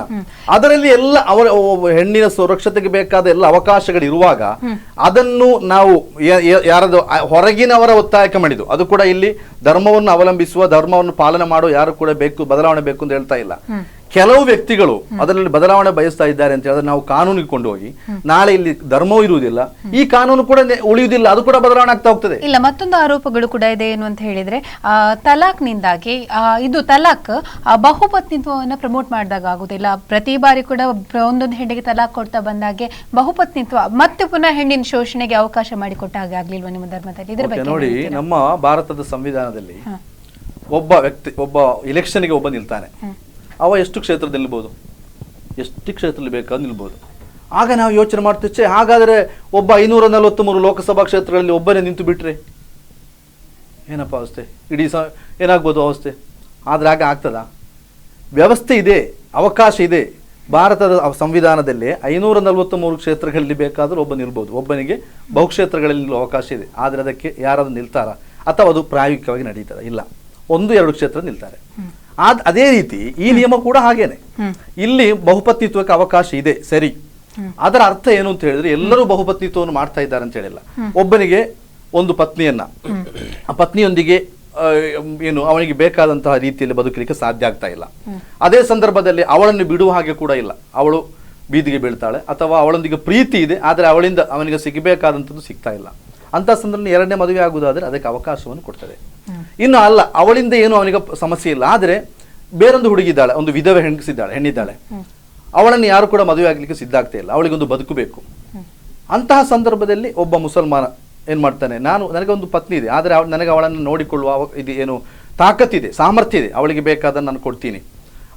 D: ಅದರಲ್ಲಿ ಎಲ್ಲ ಹೆಣ್ಣಿನ ಸುರಕ್ಷತೆಗೆ ಬೇಕಾದ ಎಲ್ಲ ಅವಕಾಶಗಳು ಇರುವಾಗ ಅದನ್ನು ನಾವು ಯಾರದು ಹೊರಗಿನವರ ಒತ್ತಾಯಕ್ಕೆ ಮಾಡಿದ್ದು. ಅದು ಕೂಡ ಇಲ್ಲಿ ಧರ್ಮವನ್ನು ಅವಲಂಬಿಸುವ, ಧರ್ಮವನ್ನು ಪಾಲನೆ ಮಾಡೋ ಯಾರು ಕೂಡ ಬೇಕು, ಬದಲಾವಣೆ ಬೇಕು ಅಂತ ಹೇಳ್ತಾ ಇಲ್ಲ. ಕೆಲವು ವ್ಯಕ್ತಿಗಳು ಅದರಲ್ಲಿ ಬದಲಾವಣೆ ಬಯಸ್ತಾ ಇದ್ದಾರೆ ಅಂತ ಹೇಳಿದ್ರೆ ನಾವು ಕಾನೂನಿಗೆ ಕೊಂಡು ಹೋಗಿ ನಾಳೆ ಇಲ್ಲಿ ಧರ್ಮವೂ ಇರುವುದಿಲ್ಲ, ಈ ಕಾನೂನು ಕೂಡ ಉಳಿಯುವುದಿಲ್ಲ, ಅದು ಕೂಡ ಬದಲಾವಣೆ ಆಗ್ತಾ ಹೋಗ್ತದೆ.
A: ಇಲ್ಲ, ಮತ್ತೊಂದು ಆರೋಪಗಳು ಕೂಡ ಇದೆ. ಏನು ಅಂತ ಹೇಳಿದ್ರೆ ತಲಾಕ್ ನಿಂದಾಗಿ ಇದು ತಲಾಕ್ ಬಹುಪತ್ನಿತ್ವವನ್ನು ಪ್ರಮೋಟ್ ಮಾಡಿದಾಗ ಆಗುದಿಲ್ಲ. ಪ್ರತಿ ಬಾರಿ ಕೂಡ ಒಂದೊಂದು ಹೆಣ್ಣಿಗೆ ತಲಾಕ್ ಕೊಡ್ತಾ ಬಂದಾಗೆ ಬಹುಪತ್ನಿತ್ವ ಮತ್ತೆ ಪುನಃ ಹೆಣ್ಣಿನ ಶೋಷಣೆಗೆ ಅವಕಾಶ ಮಾಡಿಕೊಟ್ಟ ಹಾಗೆ ಆಗ್ಲಿಲ್ವಾ ನಿಮ್ಮ ಧರ್ಮದಲ್ಲಿ? ಇದ್ರ ಬಗ್ಗೆ
D: ನೋಡಿ, ನಮ್ಮ ಭಾರತದ ಸಂವಿಧಾನದಲ್ಲಿ ಒಬ್ಬ ವ್ಯಕ್ತಿ, ಒಬ್ಬ ಇಲೆಕ್ಷನ್ಗೆ ಒಬ್ಬ ನಿಲ್ತಾನೆ, ಅವ ಎಷ್ಟು ಕ್ಷೇತ್ರದಲ್ಲಿ ನಿಲ್ಬೋದು, ಎಷ್ಟು ಕ್ಷೇತ್ರದಲ್ಲಿ ಬೇಕಾದ್ರೆ ನಿಲ್ಬೋದು. ಆಗ ನಾವು ಯೋಚನೆ ಮಾಡ್ತಿಚ್ಚೆ, ಹಾಗಾದರೆ ಒಬ್ಬ 543 ಲೋಕಸಭಾ ಕ್ಷೇತ್ರಗಳಲ್ಲಿ ಒಬ್ಬನೇ ನಿಂತು ಬಿಟ್ರೆ ಏನಪ್ಪ ಅವಸ್ಥೆ, ಇಡೀ ಏನಾಗ್ಬೋದು ಅವಸ್ಥೆ. ಆದರೆ ಆಗ ಆಗ್ತದಾ? ವ್ಯವಸ್ಥೆ ಇದೆ, ಅವಕಾಶ ಇದೆ. ಭಾರತದ ಸಂವಿಧಾನದಲ್ಲಿ 543 ಕ್ಷೇತ್ರಗಳಲ್ಲಿ ಬೇಕಾದರೂ ಒಬ್ಬ ನಿಲ್ಬೋದು, ಒಬ್ಬನಿಗೆ ಬಹುಕ್ಷೇತ್ರಗಳಲ್ಲಿ ನಿಲ್ಲುವ ಅವಕಾಶ ಇದೆ. ಆದರೆ ಅದಕ್ಕೆ ಯಾರಾದ್ರೂ ನಿಲ್ತಾರ ಅಥವಾ ಅದು ಪ್ರಾಯೋಗಿಕವಾಗಿ ನಡೀತದ? ಇಲ್ಲ, 1-2 ಕ್ಷೇತ್ರ ನಿಲ್ತಾರೆ. ಅದೇ ರೀತಿ ಈ ನಿಯಮ ಕೂಡ ಹಾಗೇನೆ. ಇಲ್ಲಿ ಬಹುಪತ್ನಿತ್ವಕ್ಕೆ ಅವಕಾಶ ಇದೆ, ಸರಿ. ಅದರ ಅರ್ಥ ಏನು ಅಂತ ಹೇಳಿದ್ರೆ ಎಲ್ಲರೂ ಬಹುಪತ್ನಿತ್ವವನ್ನು ಮಾಡ್ತಾ ಇದ್ದಾರೆ ಅಂತ ಹೇಳಿಲ್ಲ. ಒಬ್ಬನಿಗೆ ಒಂದು ಪತ್ನಿಯನ್ನ, ಆ ಪತ್ನಿಯೊಂದಿಗೆ ಏನು ಅವನಿಗೆ ಬೇಕಾದಂತಹ ರೀತಿಯಲ್ಲಿ ಬದುಕಲಿಕ್ಕೆ ಸಾಧ್ಯ ಆಗ್ತಾ ಇಲ್ಲ. ಅದೇ ಸಂದರ್ಭದಲ್ಲಿ ಅವಳನ್ನು ಬಿಡುವ ಹಾಗೆ ಕೂಡ ಇಲ್ಲ. ಅವಳು ಬೀದಿಗೆ ಬೀಳ್ತಾಳೆ, ಅಥವಾ ಅವಳೊಂದಿಗೆ ಪ್ರೀತಿ ಇದೆ ಆದರೆ ಅವಳಿಂದ ಅವನಿಗೆ ಸಿಗಬೇಕಾದಂಥದ್ದು ಸಿಗ್ತಾ ಇಲ್ಲ. ಅಂತ ಸಂದರ್ಭದಲ್ಲಿ ಎರಡನೇ ಮದುವೆ ಆಗುವುದಾದ್ರೆ ಅದಕ್ಕೆ ಅವಕಾಶವನ್ನು ಕೊಡ್ತದೆ. ಇನ್ನು ಅಲ್ಲ, ಅವಳಿಂದ ಏನು ಅವನಿಗೆ ಸಮಸ್ಯೆ ಇಲ್ಲ, ಆದರೆ ಬೇರೊಂದು ಹುಡುಗಿದ್ದಾಳೆ, ಒಂದು ವಿಧವೆ ಹೆಣ್ಣಿದ್ದಾಳೆ, ಅವಳನ್ನು ಯಾರು ಕೂಡ ಮದುವೆ ಆಗ್ಲಿಕ್ಕೆ ಸಿದ್ಧ ಆಗ್ತಾ ಇಲ್ಲ, ಅವಳಿಗೊಂದು ಬದುಕು ಬೇಕು. ಅಂತಹ ಸಂದರ್ಭದಲ್ಲಿ ಒಬ್ಬ ಮುಸಲ್ಮಾನ ಏನ್ ಮಾಡ್ತಾನೆ, ನನಗೆ ಒಂದು ಪತ್ನಿ ಇದೆ, ಆದರೆ ನನಗೆ ಅವಳನ್ನು ನೋಡಿಕೊಳ್ಳುವ ಇದು ಏನು ತಾಕತ್ತಿದೆ, ಸಾಮರ್ಥ್ಯ ಇದೆ, ಅವಳಿಗೆ ಬೇಕಾದನ್ನು ನಾನು ಕೊಡ್ತೀನಿ,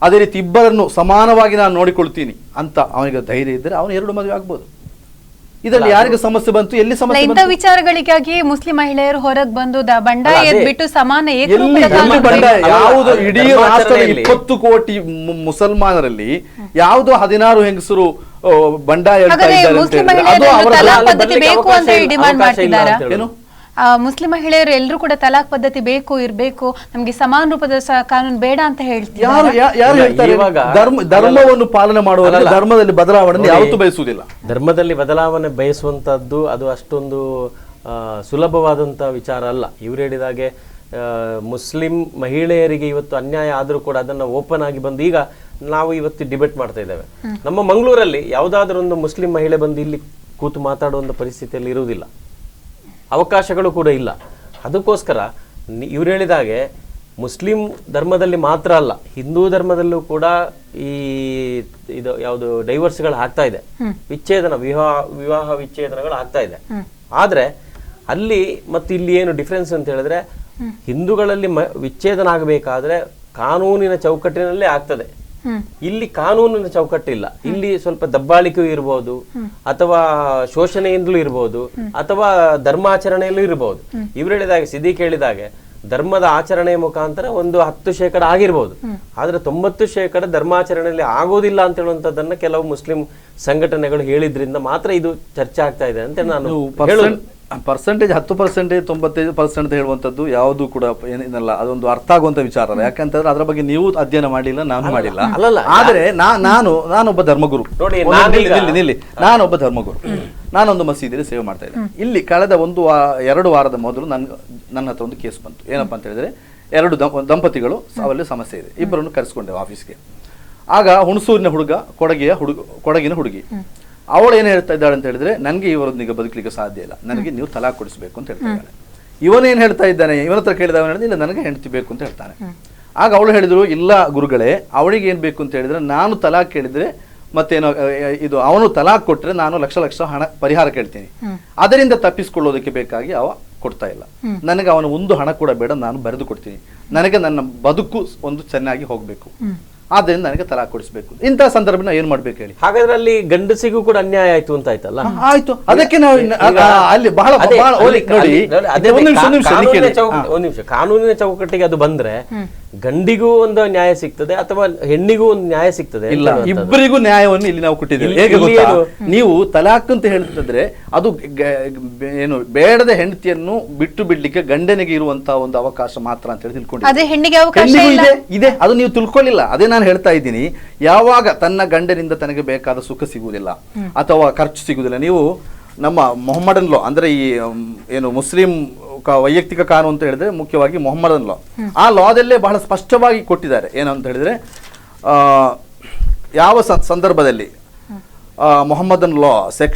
D: ಅದೇ ರೀತಿ ಇಬ್ಬರನ್ನು ಸಮಾನವಾಗಿ ನಾನು ನೋಡಿಕೊಳ್ತೀನಿ ಅಂತ ಅವನಿಗೆ ಧೈರ್ಯ ಇದ್ದರೆ ಅವನು 2 ಮದುವೆ ಆಗ್ಬೋದು. ಇದರಲ್ಲಿ ಯಾರಿಗೆ ಸಮಸ್ಯೆ ಬಂತು, ಎಲ್ಲಿ ಸಮಸ್ಯೆ
A: ಇಂಥ ವಿಚಾರಗಳಿಗಾಗಿ ಮುಸ್ಲಿಂ ಮಹಿಳೆಯರು ಹೊರಗೆ ಬಂದು ಬಂಡಾಯ ಎದ್ಬಿಟ್ಟು ಸಮಾನ
D: ಯಾವುದು ಇಡೀ ರಾಷ್ಟ್ರದ 20 ಕೋಟಿ ಮುಸಲ್ಮಾನರಲ್ಲಿ ಯಾವುದೋ 16 ಹೆಂಗಸರು ಬಂಡಾಯ ಹೇಳ್ತಾ ಇದ್ದಾರೆ. ಏನು
A: ಮುಸ್ಲಿಂ ಮಹಿಳೆಯರು ಎಲ್ಲರೂ ಕೂಡ ತಲಾಕ್ ಪದ್ಧತಿ ಇರಬೇಕು, ನಮ್ಗೆ ಸಮಾನ ರೂಪದ ಕಾನೂನು ಬೇಡ ಅಂತ ಹೇಳ್ತಾರೆ.
D: ಯಾರು ಹೇಳ್ತಾರೆ? ಧರ್ಮವನ್ನು ಪಾಲನೆ ಮಾಡುವ ಧರ್ಮದಲ್ಲಿ ಬದಲಾವಣೆ ಯಾವತ್ತೂ ಬಯಸುವುದಿಲ್ಲ.
C: ಧರ್ಮದಲ್ಲಿ ಬದಲಾವಣೆ ಬಯಸುವಂತದ್ದು ಅದು ಅಷ್ಟೊಂದು ಸುಲಭವಾದಂತ ವಿಚಾರ ಅಲ್ಲ. ಇವ್ರು ಹೇಳಿದಾಗೆ ಮುಸ್ಲಿಂ ಮಹಿಳೆಯರಿಗೆ ಇವತ್ತು ಅನ್ಯಾಯ ಆದರೂ ಕೂಡ ಅದನ್ನ ಓಪನ್ ಆಗಿ ಬಂದು, ಈಗ ನಾವು ಇವತ್ತು ಡಿಬೇಟ್ ಮಾಡ್ತಾ ಇದ್ದೇವೆ, ನಮ್ಮ ಮಂಗಳೂರಲ್ಲಿ ಯಾವುದಾದ್ರೂ ಒಂದು ಮುಸ್ಲಿಂ ಮಹಿಳೆ ಬಂದು ಇಲ್ಲಿ ಕೂತು ಮಾತಾಡುವಂತ ಪರಿಸ್ಥಿತಿಯಲ್ಲಿ ಇರುವುದಿಲ್ಲ, ಅವಕಾಶಗಳು ಕೂಡ ಇಲ್ಲ. ಅದಕ್ಕೋಸ್ಕರ ಇವ್ರು ಹೇಳಿದಾಗೆ ಮುಸ್ಲಿಂ ಧರ್ಮದಲ್ಲಿ ಮಾತ್ರ ಅಲ್ಲ, ಹಿಂದೂ ಧರ್ಮದಲ್ಲೂ ಕೂಡ ಇದು ಯಾವುದು ಡೈವರ್ಸ್ಗಳು ಆಗ್ತಾ ಇದೆ, ವಿಚ್ಛೇದನ ವಿವಾಹ ವಿಚ್ಛೇದನಗಳು ಆಗ್ತಾ ಇದೆ. ಆದ್ರೆ ಅಲ್ಲಿ ಮತ್ತು ಇಲ್ಲಿ ಏನು ಡಿಫ್ರೆನ್ಸ್ ಅಂತ ಹೇಳಿದ್ರೆ, ಹಿಂದೂಗಳಲ್ಲಿ ವಿಚ್ಛೇದನ ಆಗಬೇಕಾದ್ರೆ ಕಾನೂನಿನ ಚೌಕಟ್ಟಿನಲ್ಲೇ ಆಗ್ತದೆ. ಇಲ್ಲಿ ಕಾನೂನಿನ ಚೌಕಟ್ಟಿಲ್ಲ. ಇಲ್ಲಿ ಸ್ವಲ್ಪ ದಬ್ಬಾಳಿಕೆಯೂ ಇರಬಹುದು, ಅಥವಾ ಶೋಷಣೆಯಿಂದಲೂ ಇರಬಹುದು, ಅಥವಾ ಧರ್ಮಾಚರಣೆಯಲ್ಲೂ ಇರಬಹುದು. ಇವ್ರು ಹೇಳಿದಾಗೆ, ಸಿದ್ದಿಕ್ ಹೇಳಿದಾಗೆ, ಧರ್ಮದ ಆಚರಣೆಯ ಮುಖಾಂತರ ಒಂದು 10% ಆಗಿರ್ಬೋದು, ಆದ್ರೆ 90% ಧರ್ಮಾಚರಣೆಯಲ್ಲಿ ಆಗೋದಿಲ್ಲ ಅಂತ ಹೇಳುವಂತದ್ದನ್ನ ಕೆಲವು ಮುಸ್ಲಿಂ ಸಂಘಟನೆಗಳು ಹೇಳಿದ್ರಿಂದ ಮಾತ್ರ ಇದು ಚರ್ಚೆ ಆಗ್ತಾ ಇದೆ ಅಂತ ನಾನು
D: ಪರ್ಸೆಂಟೇಜ್ 10%, 95% ಹೇಳುವಂಥದ್ದು ಯಾವುದು ಕೂಡ ಏನಿಲ್ಲ, ಅದೊಂದು ಅರ್ಥ ಆಗುವಂತ ವಿಚಾರ ಅಲ್ಲ. ಯಾಕಂತಂದ್ರೆ ಅದರ ಬಗ್ಗೆ ನೀವು ಅಧ್ಯಯನ ಮಾಡಿಲ್ಲ, ನಾನು ಮಾಡಿಲ್ಲ. ಆದ್ರೆ ನಾನೊಬ್ಬ ಧರ್ಮಗುರು ನೋಡಿ, ನಾನೊಬ್ಬ ಧರ್ಮಗುರು, ನಾನೊಂದು ಮಸೀದಿಯಲ್ಲಿ ಸೇವೆ ಮಾಡ್ತಾ ಇದ್ದೆ. ಇಲ್ಲಿ ಕಳೆದ 2 ವಾರದ ಮೊದಲು ನನ್ನ ಹತ್ರ ಒಂದು ಕೇಸ್ ಬಂತು. ಏನಪ್ಪಾ ಅಂತ ಹೇಳಿದ್ರೆ, 2 ದಂಪತಿಗಳು ಅವರಲ್ಲಿ ಸಮಸ್ಯೆ ಇದೆ, ಇಬ್ಬರನ್ನು ಕರೆಸ್ಕೊಂಡೆವು ಆಫೀಸ್ಗೆ. ಆಗ ಹುಣಸೂರಿನ ಹುಡುಗ, ಕೊಡಗಿನ ಹುಡುಗಿ. ಅವಳು ಏನು ಹೇಳ್ತಾ ಇದ್ದಾಳೆ ಅಂತ ಹೇಳಿದ್ರೆ, ನನಗೆ ಇವರೊಂದಿಗೆ ಬದುಕಲಿಕ್ಕೆ ಸಾಧ್ಯ ಇಲ್ಲ, ನನಗೆ ನೀವು ತಲಾಕ್ ಕೊಡಿಸಬೇಕು ಅಂತ ಹೇಳ್ತಾ ಇದ್ದಾಳೆ. ಇವನೇನು ಹೇಳ್ತಾ ಇದ್ದಾನೆ, ಇವನ ಹತ್ರ ಕೇಳಿದವ ಹೇಳಿದ್ರೆ, ಇಲ್ಲ ನನಗೆ ಹೆಂಡತಿ ಬೇಕು ಅಂತ ಹೇಳ್ತಾನೆ. ಆಗ ಅವಳು ಹೇಳಿದ್ರು, ಇಲ್ಲ ಗುರುಗಳೇ, ಅವಳಿಗೆ ಏನ್ ಬೇಕು ಅಂತ ಹೇಳಿದ್ರೆ, ನಾನು ತಲಾಕ್ ಕೇಳಿದ್ರೆ ಮತ್ತೇನೋ ಇದು, ಅವನು ತಲಾಕ್ ಕೊಟ್ರೆ ನಾನು ಲಕ್ಷ ಹಣ ಪರಿಹಾರ ಕೇಳ್ತೀನಿ, ಅದರಿಂದ ತಪ್ಪಿಸ್ಕೊಳ್ಳೋದಕ್ಕೆ ಬೇಕಾಗಿ ಅವ ಕೊಡ್ತಾ ಇಲ್ಲ. ನನಗೆ ಅವನ ಒಂದು ಹಣ ಕೂಡ ಬೇಡ, ನಾನು ಬರೆದು ಕೊಡ್ತೀನಿ, ನನಗೆ ನನ್ನ ಬದುಕು ಒಂದು ಚೆನ್ನಾಗಿ ಹೋಗ್ಬೇಕು, ಆದ್ದರಿಂದ ನನಗೆ ತಲಾಕ್ ಕೊಡಿಸಬೇಕು. ಇಂತಹ ಸಂದರ್ಭ ಏನ್ ಮಾಡ್ಬೇಕು ಹೇಳಿ?
C: ಹಾಗಾದ್ರೆ ಅಲ್ಲಿ ಗಂಡಸಿಗೂ ಕೂಡ ಅನ್ಯಾಯ ಆಯ್ತು ಅಂತ ಆಯ್ತಲ್ಲ?
D: ಆಯ್ತು, ಅದಕ್ಕೆ ನಾವು ಅಲ್ಲಿ ಬಹಳ
C: ಒಂದ್ ನಿಮಿಷ, ಕಾನೂನಿನ ಚೌಕಟ್ಟಿಗೆ ಅದು ಬಂದ್ರೆ ಗಂಡಿಗೂ ಒಂದು ನ್ಯಾಯ ಸಿಗ್ತದೆ ಅಥವಾ ಹೆಣ್ಣಿಗೂ ಒಂದು ನ್ಯಾಯ ಸಿಗ್ತದೆ.
D: ಇಲ್ಲ, ಇಬ್ಬರಿಗೂ ನ್ಯಾಯವನ್ನು ಇಲ್ಲಿ ನಾವು ಕೊಟ್ಟಿದ್ದೇವೆ. ಹೇಗೆ ಗೊತ್ತಾ, ನೀವು ತಲಾಕ್ ಅಂತ ಹೇಳ್ತಿದ್ರೆ ಅದು ಏನು ಬೇಡದ ಹೆಂಡತಿಯನ್ನು ಬಿಟ್ಟು ಬಿಡ್ಲಿಕ್ಕೆ ಗಂಡನಿಗೆ ಇರುವಂತಹ ಒಂದು ಅವಕಾಶ ಮಾತ್ರ ಅಂತ ಹೇಳಿ ತಿಳ್ಕೊಂಡಿದ್ದೀವಿ. ಇದೆ, ಅದು ನೀವು ತಿಳ್ಕೊಳ್ಳಿಲ್ಲ. ಅದೇ ನಾನು ಹೇಳ್ತಾ ಇದ್ದೀನಿ, ಯಾವಾಗ ತನ್ನ ಗಂಡನಿಂದ ತನಗೆ ಬೇಕಾದ ಸುಖ ಸಿಗುವುದಿಲ್ಲ ಅಥವಾ ಖರ್ಚು ಸಿಗುವುದಿಲ್ಲ. ನೀವು ನಮ್ಮ ಮೊಹಮ್ಮಡನ್ ಲಾ ಅಂದ್ರೆ ಈ ಏನು ಮುಸ್ಲಿಂ ವೈಯಕ್ತಿಕ ಕಾನೂನು ಅಂತ ಹೇಳಿದ್ರೆ ಮುಖ್ಯವಾಗಿ ಮೊಹಮ್ಮದನ್ ಲಾ, ಆ ಲಾದಲ್ಲೇ ಬಹಳ ಸ್ಪಷ್ಟವಾಗಿ ಕೊಟ್ಟಿದ್ದಾರೆ. ಏನಂತ ಹೇಳಿದ್ರೆ, ಯಾವ ಸಂದರ್ಭದಲ್ಲಿ Mohammedan law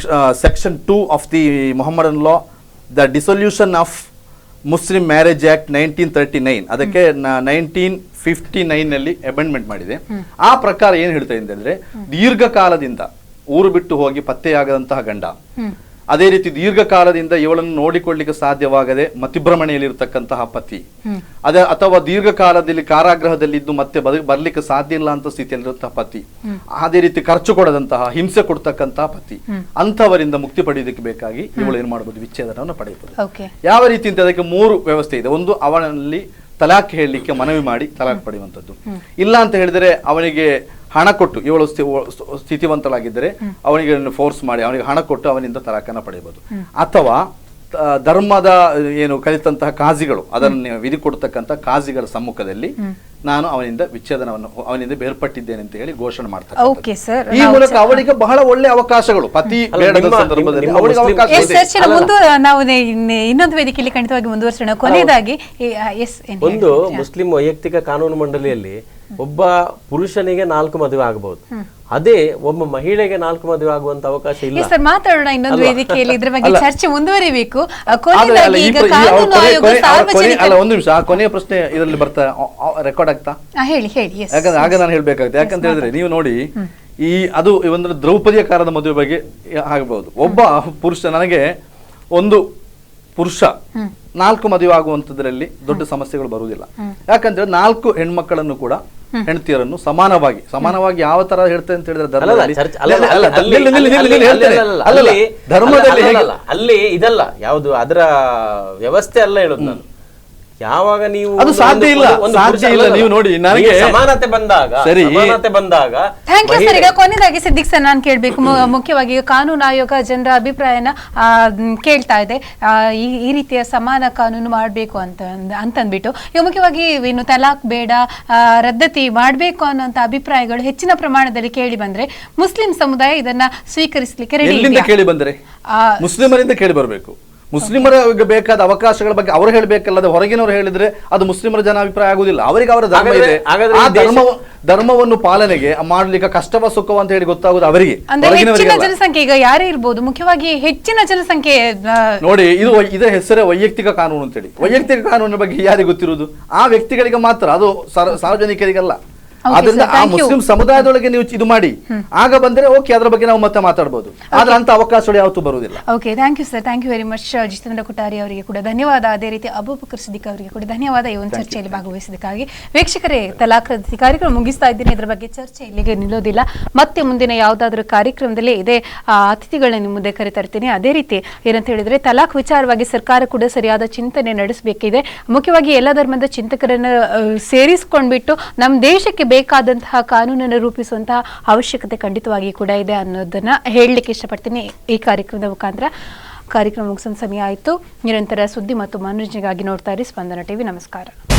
D: section 2 of the Mohammedan law, the dissolution of Muslim marriage act 1939, ಅದಕ್ಕೆ 1959 ನಲ್ಲಿ ಅಮೆಂಡ್ಮೆಂಟ್ ಮಾಡಿದೆ. ಆ ಪ್ರಕಾರ ಏನ್ ಹೇಳ್ತಾ ಇದೆ ಅಂದ್ರೆ, ದೀರ್ಘಕಾಲದಿಂದ ಊರು ಬಿಟ್ಟು ಹೋಗಿ ಪತ್ತೆಯಾಗದಂತಹ ಗಂಡ, ಅದೇ ರೀತಿ ದೀರ್ಘಕಾಲದಿಂದ ಇವಳನ್ನು ನೋಡಿಕೊಳ್ಳಿಕ್ಕೆ ಸಾಧ್ಯವಾಗದೆ ಮತಿಭ್ರಮಣೆಯಲ್ಲಿ ಇರತಕ್ಕಂತಹ ಪತಿ, ಅಥವಾ ದೀರ್ಘಕಾಲದಲ್ಲಿ ಕಾರಾಗೃಹದಲ್ಲಿದ್ದು ಮತ್ತೆ ಬರ್ಲಿಕ್ಕೆ ಸಾಧ್ಯ ಇಲ್ಲ ಅಂತ ಸ್ಥಿತಿಯಲ್ಲಿರುವಂತಹ ಪತಿ, ಅದೇ ರೀತಿ ಖರ್ಚು ಕೊಡದಂತಹ, ಹಿಂಸೆ ಕೊಡ್ತಕ್ಕಂತಹ ಪತಿ, ಅಂತವರಿಂದ ಮುಕ್ತಿ ಪಡೆಯೋದಕ್ಕೆ ಬೇಕಾಗಿ ಇವಳು ಏನ್ ಮಾಡಬಹುದು, ವಿಚ್ಛೇದನವನ್ನು ಪಡೆಯಬಹುದು. ಯಾವ ರೀತಿ ಅಂತ ಅದಕ್ಕೆ 3 ವ್ಯವಸ್ಥೆ ಇದೆ. ಒಂದು, ಅವನಲ್ಲಿ ತಲಾಕ್ ಹೇಳಲಿಕ್ಕೆ ಮನವಿ ಮಾಡಿ ತಲಾಕ್ ಪಡೆಯುವಂಥದ್ದು. ಇಲ್ಲ ಅಂತ ಹೇಳಿದ್ರೆ ಅವನಿಗೆ ಹಣ ಕೊಟ್ಟು, ಇವಳು ಸ್ಥಿತಿವಂತಳಾಗಿದ್ದರೆ ಅವನಿಗೆ ಫೋರ್ಸ್ ಮಾಡಿ ಅವನಿಗೆ ಹಣ ಕೊಟ್ಟು ಅವನಿಂದ ತಲಾಕನ್ನ ಪಡೆಯಬಹುದು. ಅಥವಾ ಧರ್ಮದ ಏನು ಕಲಿತಂತಹ ಕಾಜಿಗಳು, ಅದನ್ನು ವಿಧಿ ಕೊಡ್ತಕ್ಕಂಥ ಕಾಜಿಗಳ ಸಮ್ಮುಖದಲ್ಲಿ ನಾನು ಅವನಿಂದ ವಿಚ್ಛೇದನವನ್ನು ಅವನಿಂದ ಬೇರ್ಪಟ್ಟಿದ್ದೇನೆ ಅಂತ ಹೇಳಿ ಘೋಷಣೆ ಮಾಡ್ತಾರೆ.
A: ಓಕೆ ಸರ್,
D: ಈ ಮೂಲಕ ಅವಳಿಗೆ ಬಹಳ ಒಳ್ಳೆ ಅವಕಾಶಗಳು ಪತಿ ಬೇಡದ ಸಂದರ್ಭದಲ್ಲಿ ಅವಳಿಗೆ ಅವಕಾಶ ಇದೆ.
A: ಚರ್ಚೆನ ನಾವು ಇನ್ನೊಂದು ವೇದಿಕೆಯಲ್ಲಿ ಖಂಡಿತವಾಗಿ ಮುಂದುವರಿಸೋಣ. ಕೊನೆಯದಾಗಿ
C: ಒಂದು ಮುಸ್ಲಿಂ ವೈಯಕ್ತಿಕ ಕಾನೂನು ಮಂಡಳಿಯಲ್ಲಿ ಒಬ್ಬ ಪುರುಷನಿಗೆ 4 ಮದುವೆ ಆಗಬಹುದು, ಅದೇ ಒಬ್ಬ ಮಹಿಳೆಗೆ 4 ಮದುವೆ ಆಗುವಂತ ಅವಕಾಶ ಇಲ್ಲ.
A: ಸರ್, ಮಾತಾಡೋಣ ಇನ್ನೊಂದು ವೇದಿಕೆಯಲ್ಲಿ ಇದ್ರ ಬಗ್ಗೆ ಚರ್ಚೆ ಮುಂದುವರಿಬೇಕು.
D: ಒಂದು ನಿಮಿಷ, ಆ ಕೊನೆಯ ಪ್ರಶ್ನೆ ಇದರಲ್ಲಿ ಬರ್ತಾ ರೆಕಾರ್ಡ್ ಆಗ್ತಾ
A: ಹೇಳಿ ಹೇಳಿ.
D: ಯಾಕಂದ್ರೆ ಆಗ ನಾನು ಹೇಳ್ಬೇಕಾಗುತ್ತೆ. ಯಾಕಂತ ಹೇಳಿದ್ರೆ ನೀವು ನೋಡಿ, ಅದು ಒಂದು ದ್ರೌಪದಿಯ ಕಾಲದ ಮದುವೆ ಬಗ್ಗೆ ಆಗಬಹುದು. ಒಬ್ಬ ಪುರುಷ, ನನಗೆ ಒಂದು ಪುರುಷ 4 ಮದುವೆ ಆಗುವಂತದ್ರಲ್ಲಿ ದೊಡ್ಡ ಸಮಸ್ಯೆಗಳು ಬರುವುದಿಲ್ಲ. ಯಾಕಂದ್ರೆ 4 ಹೆಣ್ಮಕ್ಕಳನ್ನು ಕೂಡ ಹೆಂಡತಿಯರನ್ನು ಸಮಾನವಾಗಿ ಯಾವ ತರ ಹೇಳ್ತೇವೆ ಅಂತ ಹೇಳಿದ್ರೆ ಧರ್ಮದಲ್ಲಿ
C: ಅಲ್ಲಿ ಇದಲ್ಲ, ಯಾವುದು ಅದರ ವ್ಯವಸ್ಥೆ ಅಲ್ಲ ಹೇಳುದು ನಾನು. ಯಾವಾಗ ನೀವು
D: ಅದು ಸಾಧ್ಯ ಇಲ್ಲ. ನೀವು ನೋಡಿ, ನನಗೆ
C: ಸಮಾನತೆ ಬಂದಾಗ
A: ಥ್ಯಾಂಕ್ ಯು ಸರ್. ಈಗ ಕೊನೆಯದಾಗಿ ಸಿದ್ದಿಕ್ ಸರ್, ನಾನು ಕೇಳಬೇಕು, ಮುಖ್ಯವಾಗಿ ಕಾನೂನು ಆಯೋಗ ಜನರ ಅಭಿಪ್ರಾಯನ ಕೇಳ್ತಾ ಇದೆ, ಈ ರೀತಿಯ ಸಮಾನ ಕಾನೂನು ಮಾಡಬೇಕು ಅಂತಂದ್ಬಿಟ್ಟು. ಈಗ ಮುಖ್ಯವಾಗಿ ಇನ್ನು ತಲಾಕ್ ಬೇಡ, ರದ್ದತಿ ಮಾಡಬೇಕು ಅನ್ನೋಂಥ ಅಭಿಪ್ರಾಯಗಳು ಹೆಚ್ಚಿನ ಪ್ರಮಾಣದಲ್ಲಿ ಕೇಳಿ ಬಂದ್ರೆ ಮುಸ್ಲಿಂ ಸಮುದಾಯ ಇದನ್ನ ಸ್ವೀಕರಿಸಲಿಕ್ಕೆ ರೆಡಿ
D: ಕೇಳಿ ಬಂದ್ರೆ ಮುಸ್ಲಿಮರಿಂದ ಕೇಳಿ ಬರಬೇಕು. ಮುಸ್ಲಿಮರಿಗೆ ಬೇಕಾದ ಅವಕಾಶಗಳ ಬಗ್ಗೆ ಅವರು ಹೇಳಬೇಕಲ್ಲದೆ ಹೊರಗಿನವರು ಹೇಳಿದ್ರೆ ಅದು ಮುಸ್ಲಿಮರ ಜನ ಅಭಿಪ್ರಾಯ ಆಗುದಿಲ್ಲ. ಅವರಿಗೆ ಅವರ ಧರ್ಮ ಇದೆ, ಆ ಧರ್ಮವನ್ನು ಪಾಲನೆಗೆ ಮಾಡ್ಲಿಕ್ಕೆ ಕಷ್ಟವ ಸುಖವ ಅಂತ ಹೇಳಿ ಗೊತ್ತಾಗುದು ಅವರಿಗೆ.
A: ಹೆಚ್ಚಿನ ಜನಸಂಖ್ಯೆ ಈಗ ಯಾರೇ ಇರ್ಬೋದು, ಮುಖ್ಯವಾಗಿ ಹೆಚ್ಚಿನ ಜನಸಂಖ್ಯೆ
D: ನೋಡಿ, ಇದರ ಹೆಸರೇ ವೈಯಕ್ತಿಕ ಕಾನೂನು ಅಂತೇಳಿ. ವೈಯಕ್ತಿಕ ಕಾನೂನಿನ ಬಗ್ಗೆ ಯಾರಿಗೆ ಗೊತ್ತಿರುವುದು? ಆ ವ್ಯಕ್ತಿಗಳಿಗೆ ಮಾತ್ರ, ಅದು ಸಾರ್ವಜನಿಕರಿಗಲ್ಲ. ಅದರಿಂದ ಆ ಮುಸ್ಲಿಂ ಸಮುದಾಯದೊಳಗೆ ನೀವು ಇದು ಮಾಡಿ ಆಗ ಬಂದ್ರೆ ಓಕೆ, ಅದರ ಬಗ್ಗೆ ನಾವು ಮತ್ತೆ ಮಾತಾಡಬಹುದು. ಆದ್ರೆ ಅಂತ ಅವಕಾಶಗಳು ಯಾವತ್ತೂ ಬರುವುದಿಲ್ಲ.
A: Okay, thank you sir, thank you very much. Jitendra Kothari ಅವರಿಗೆ ಕೂಡ ಧನ್ಯವಾದ. ಅದೇ ರೀತಿ ಅಬೂಬಕರ್ ಸಿದ್ದಿಕ್ ಅವರಿಗೆ ಕೂಡ ಧನ್ಯವಾದ ಈ ಒಂದು ಚರ್ಚೆಯಲ್ಲಿ ಭಾಗವಹಿಸಿದ್ದಕ್ಕಾಗಿ. ವೀಕ್ಷಕರೇ, ತಲಾಖ್ ರದ್ದತಿ ಕಾರ್ಯಕ್ರಮ ಮುಗಿಸ್ತಾ ಇದ್ದೀನಿ. ಇದರ ಬಗ್ಗೆ ಚರ್ಚೆ ಇಲ್ಲಿಗೆ ನಿಲ್ಲೋದಿಲ್ಲ. ಮತ್ತೆ ಮುಂದಿನ ಯಾವುದಾದ್ರೂ ಕಾರ್ಯಕ್ರಮದಲ್ಲಿ ಇದೇ ಅತಿಥಿಗಳನ್ನ ಮುಂದೆ ಕರೆತರ್ತೀನಿ. ಅದೇ ರೀತಿ ಏನಂತ ಹೇಳಿದ್ರೆ, ತಲಾಖ್ ವಿಚಾರವಾಗಿ ಸರ್ಕಾರ ಕೂಡ ಸರಿಯಾದ ಚಿಂತನೆ ನಡೆಸಬೇಕಿದೆ. ಮುಖ್ಯವಾಗಿ ಎಲ್ಲ ಧರ್ಮದ ಚಿಂತಕರನ್ನು ಸೇರಿಸಿಕೊಂಡ್ಬಿಟ್ಟು ನಮ್ಮ ದೇಶಕ್ಕೆ ಬೇಕಾದಂತಹ ಕಾನೂನನ್ನು ರೂಪಿಸುವಂತಹ ಅವಶ್ಯಕತೆ ಖಂಡಿತವಾಗಿ ಕೂಡ ಇದೆ ಅನ್ನೋದನ್ನ ಹೇಳಲಿಕ್ಕೆ ಇಷ್ಟಪಡ್ತೀನಿ ಈ ಕಾರ್ಯಕ್ರಮದ ಮುಖಾಂತರ. ಕಾರ್ಯಕ್ರಮ ಮುಗಿಸೋ ಸಮಯ ಆಯಿತು. ನಿರಂತರ ಸುದ್ದಿ ಮತ್ತು ಮನೋರಂಜನೆಗಾಗಿ ನೋಡ್ತಾ ಇರಿ ಸ್ಪಂದನ ಟಿವಿ. ನಮಸ್ಕಾರ.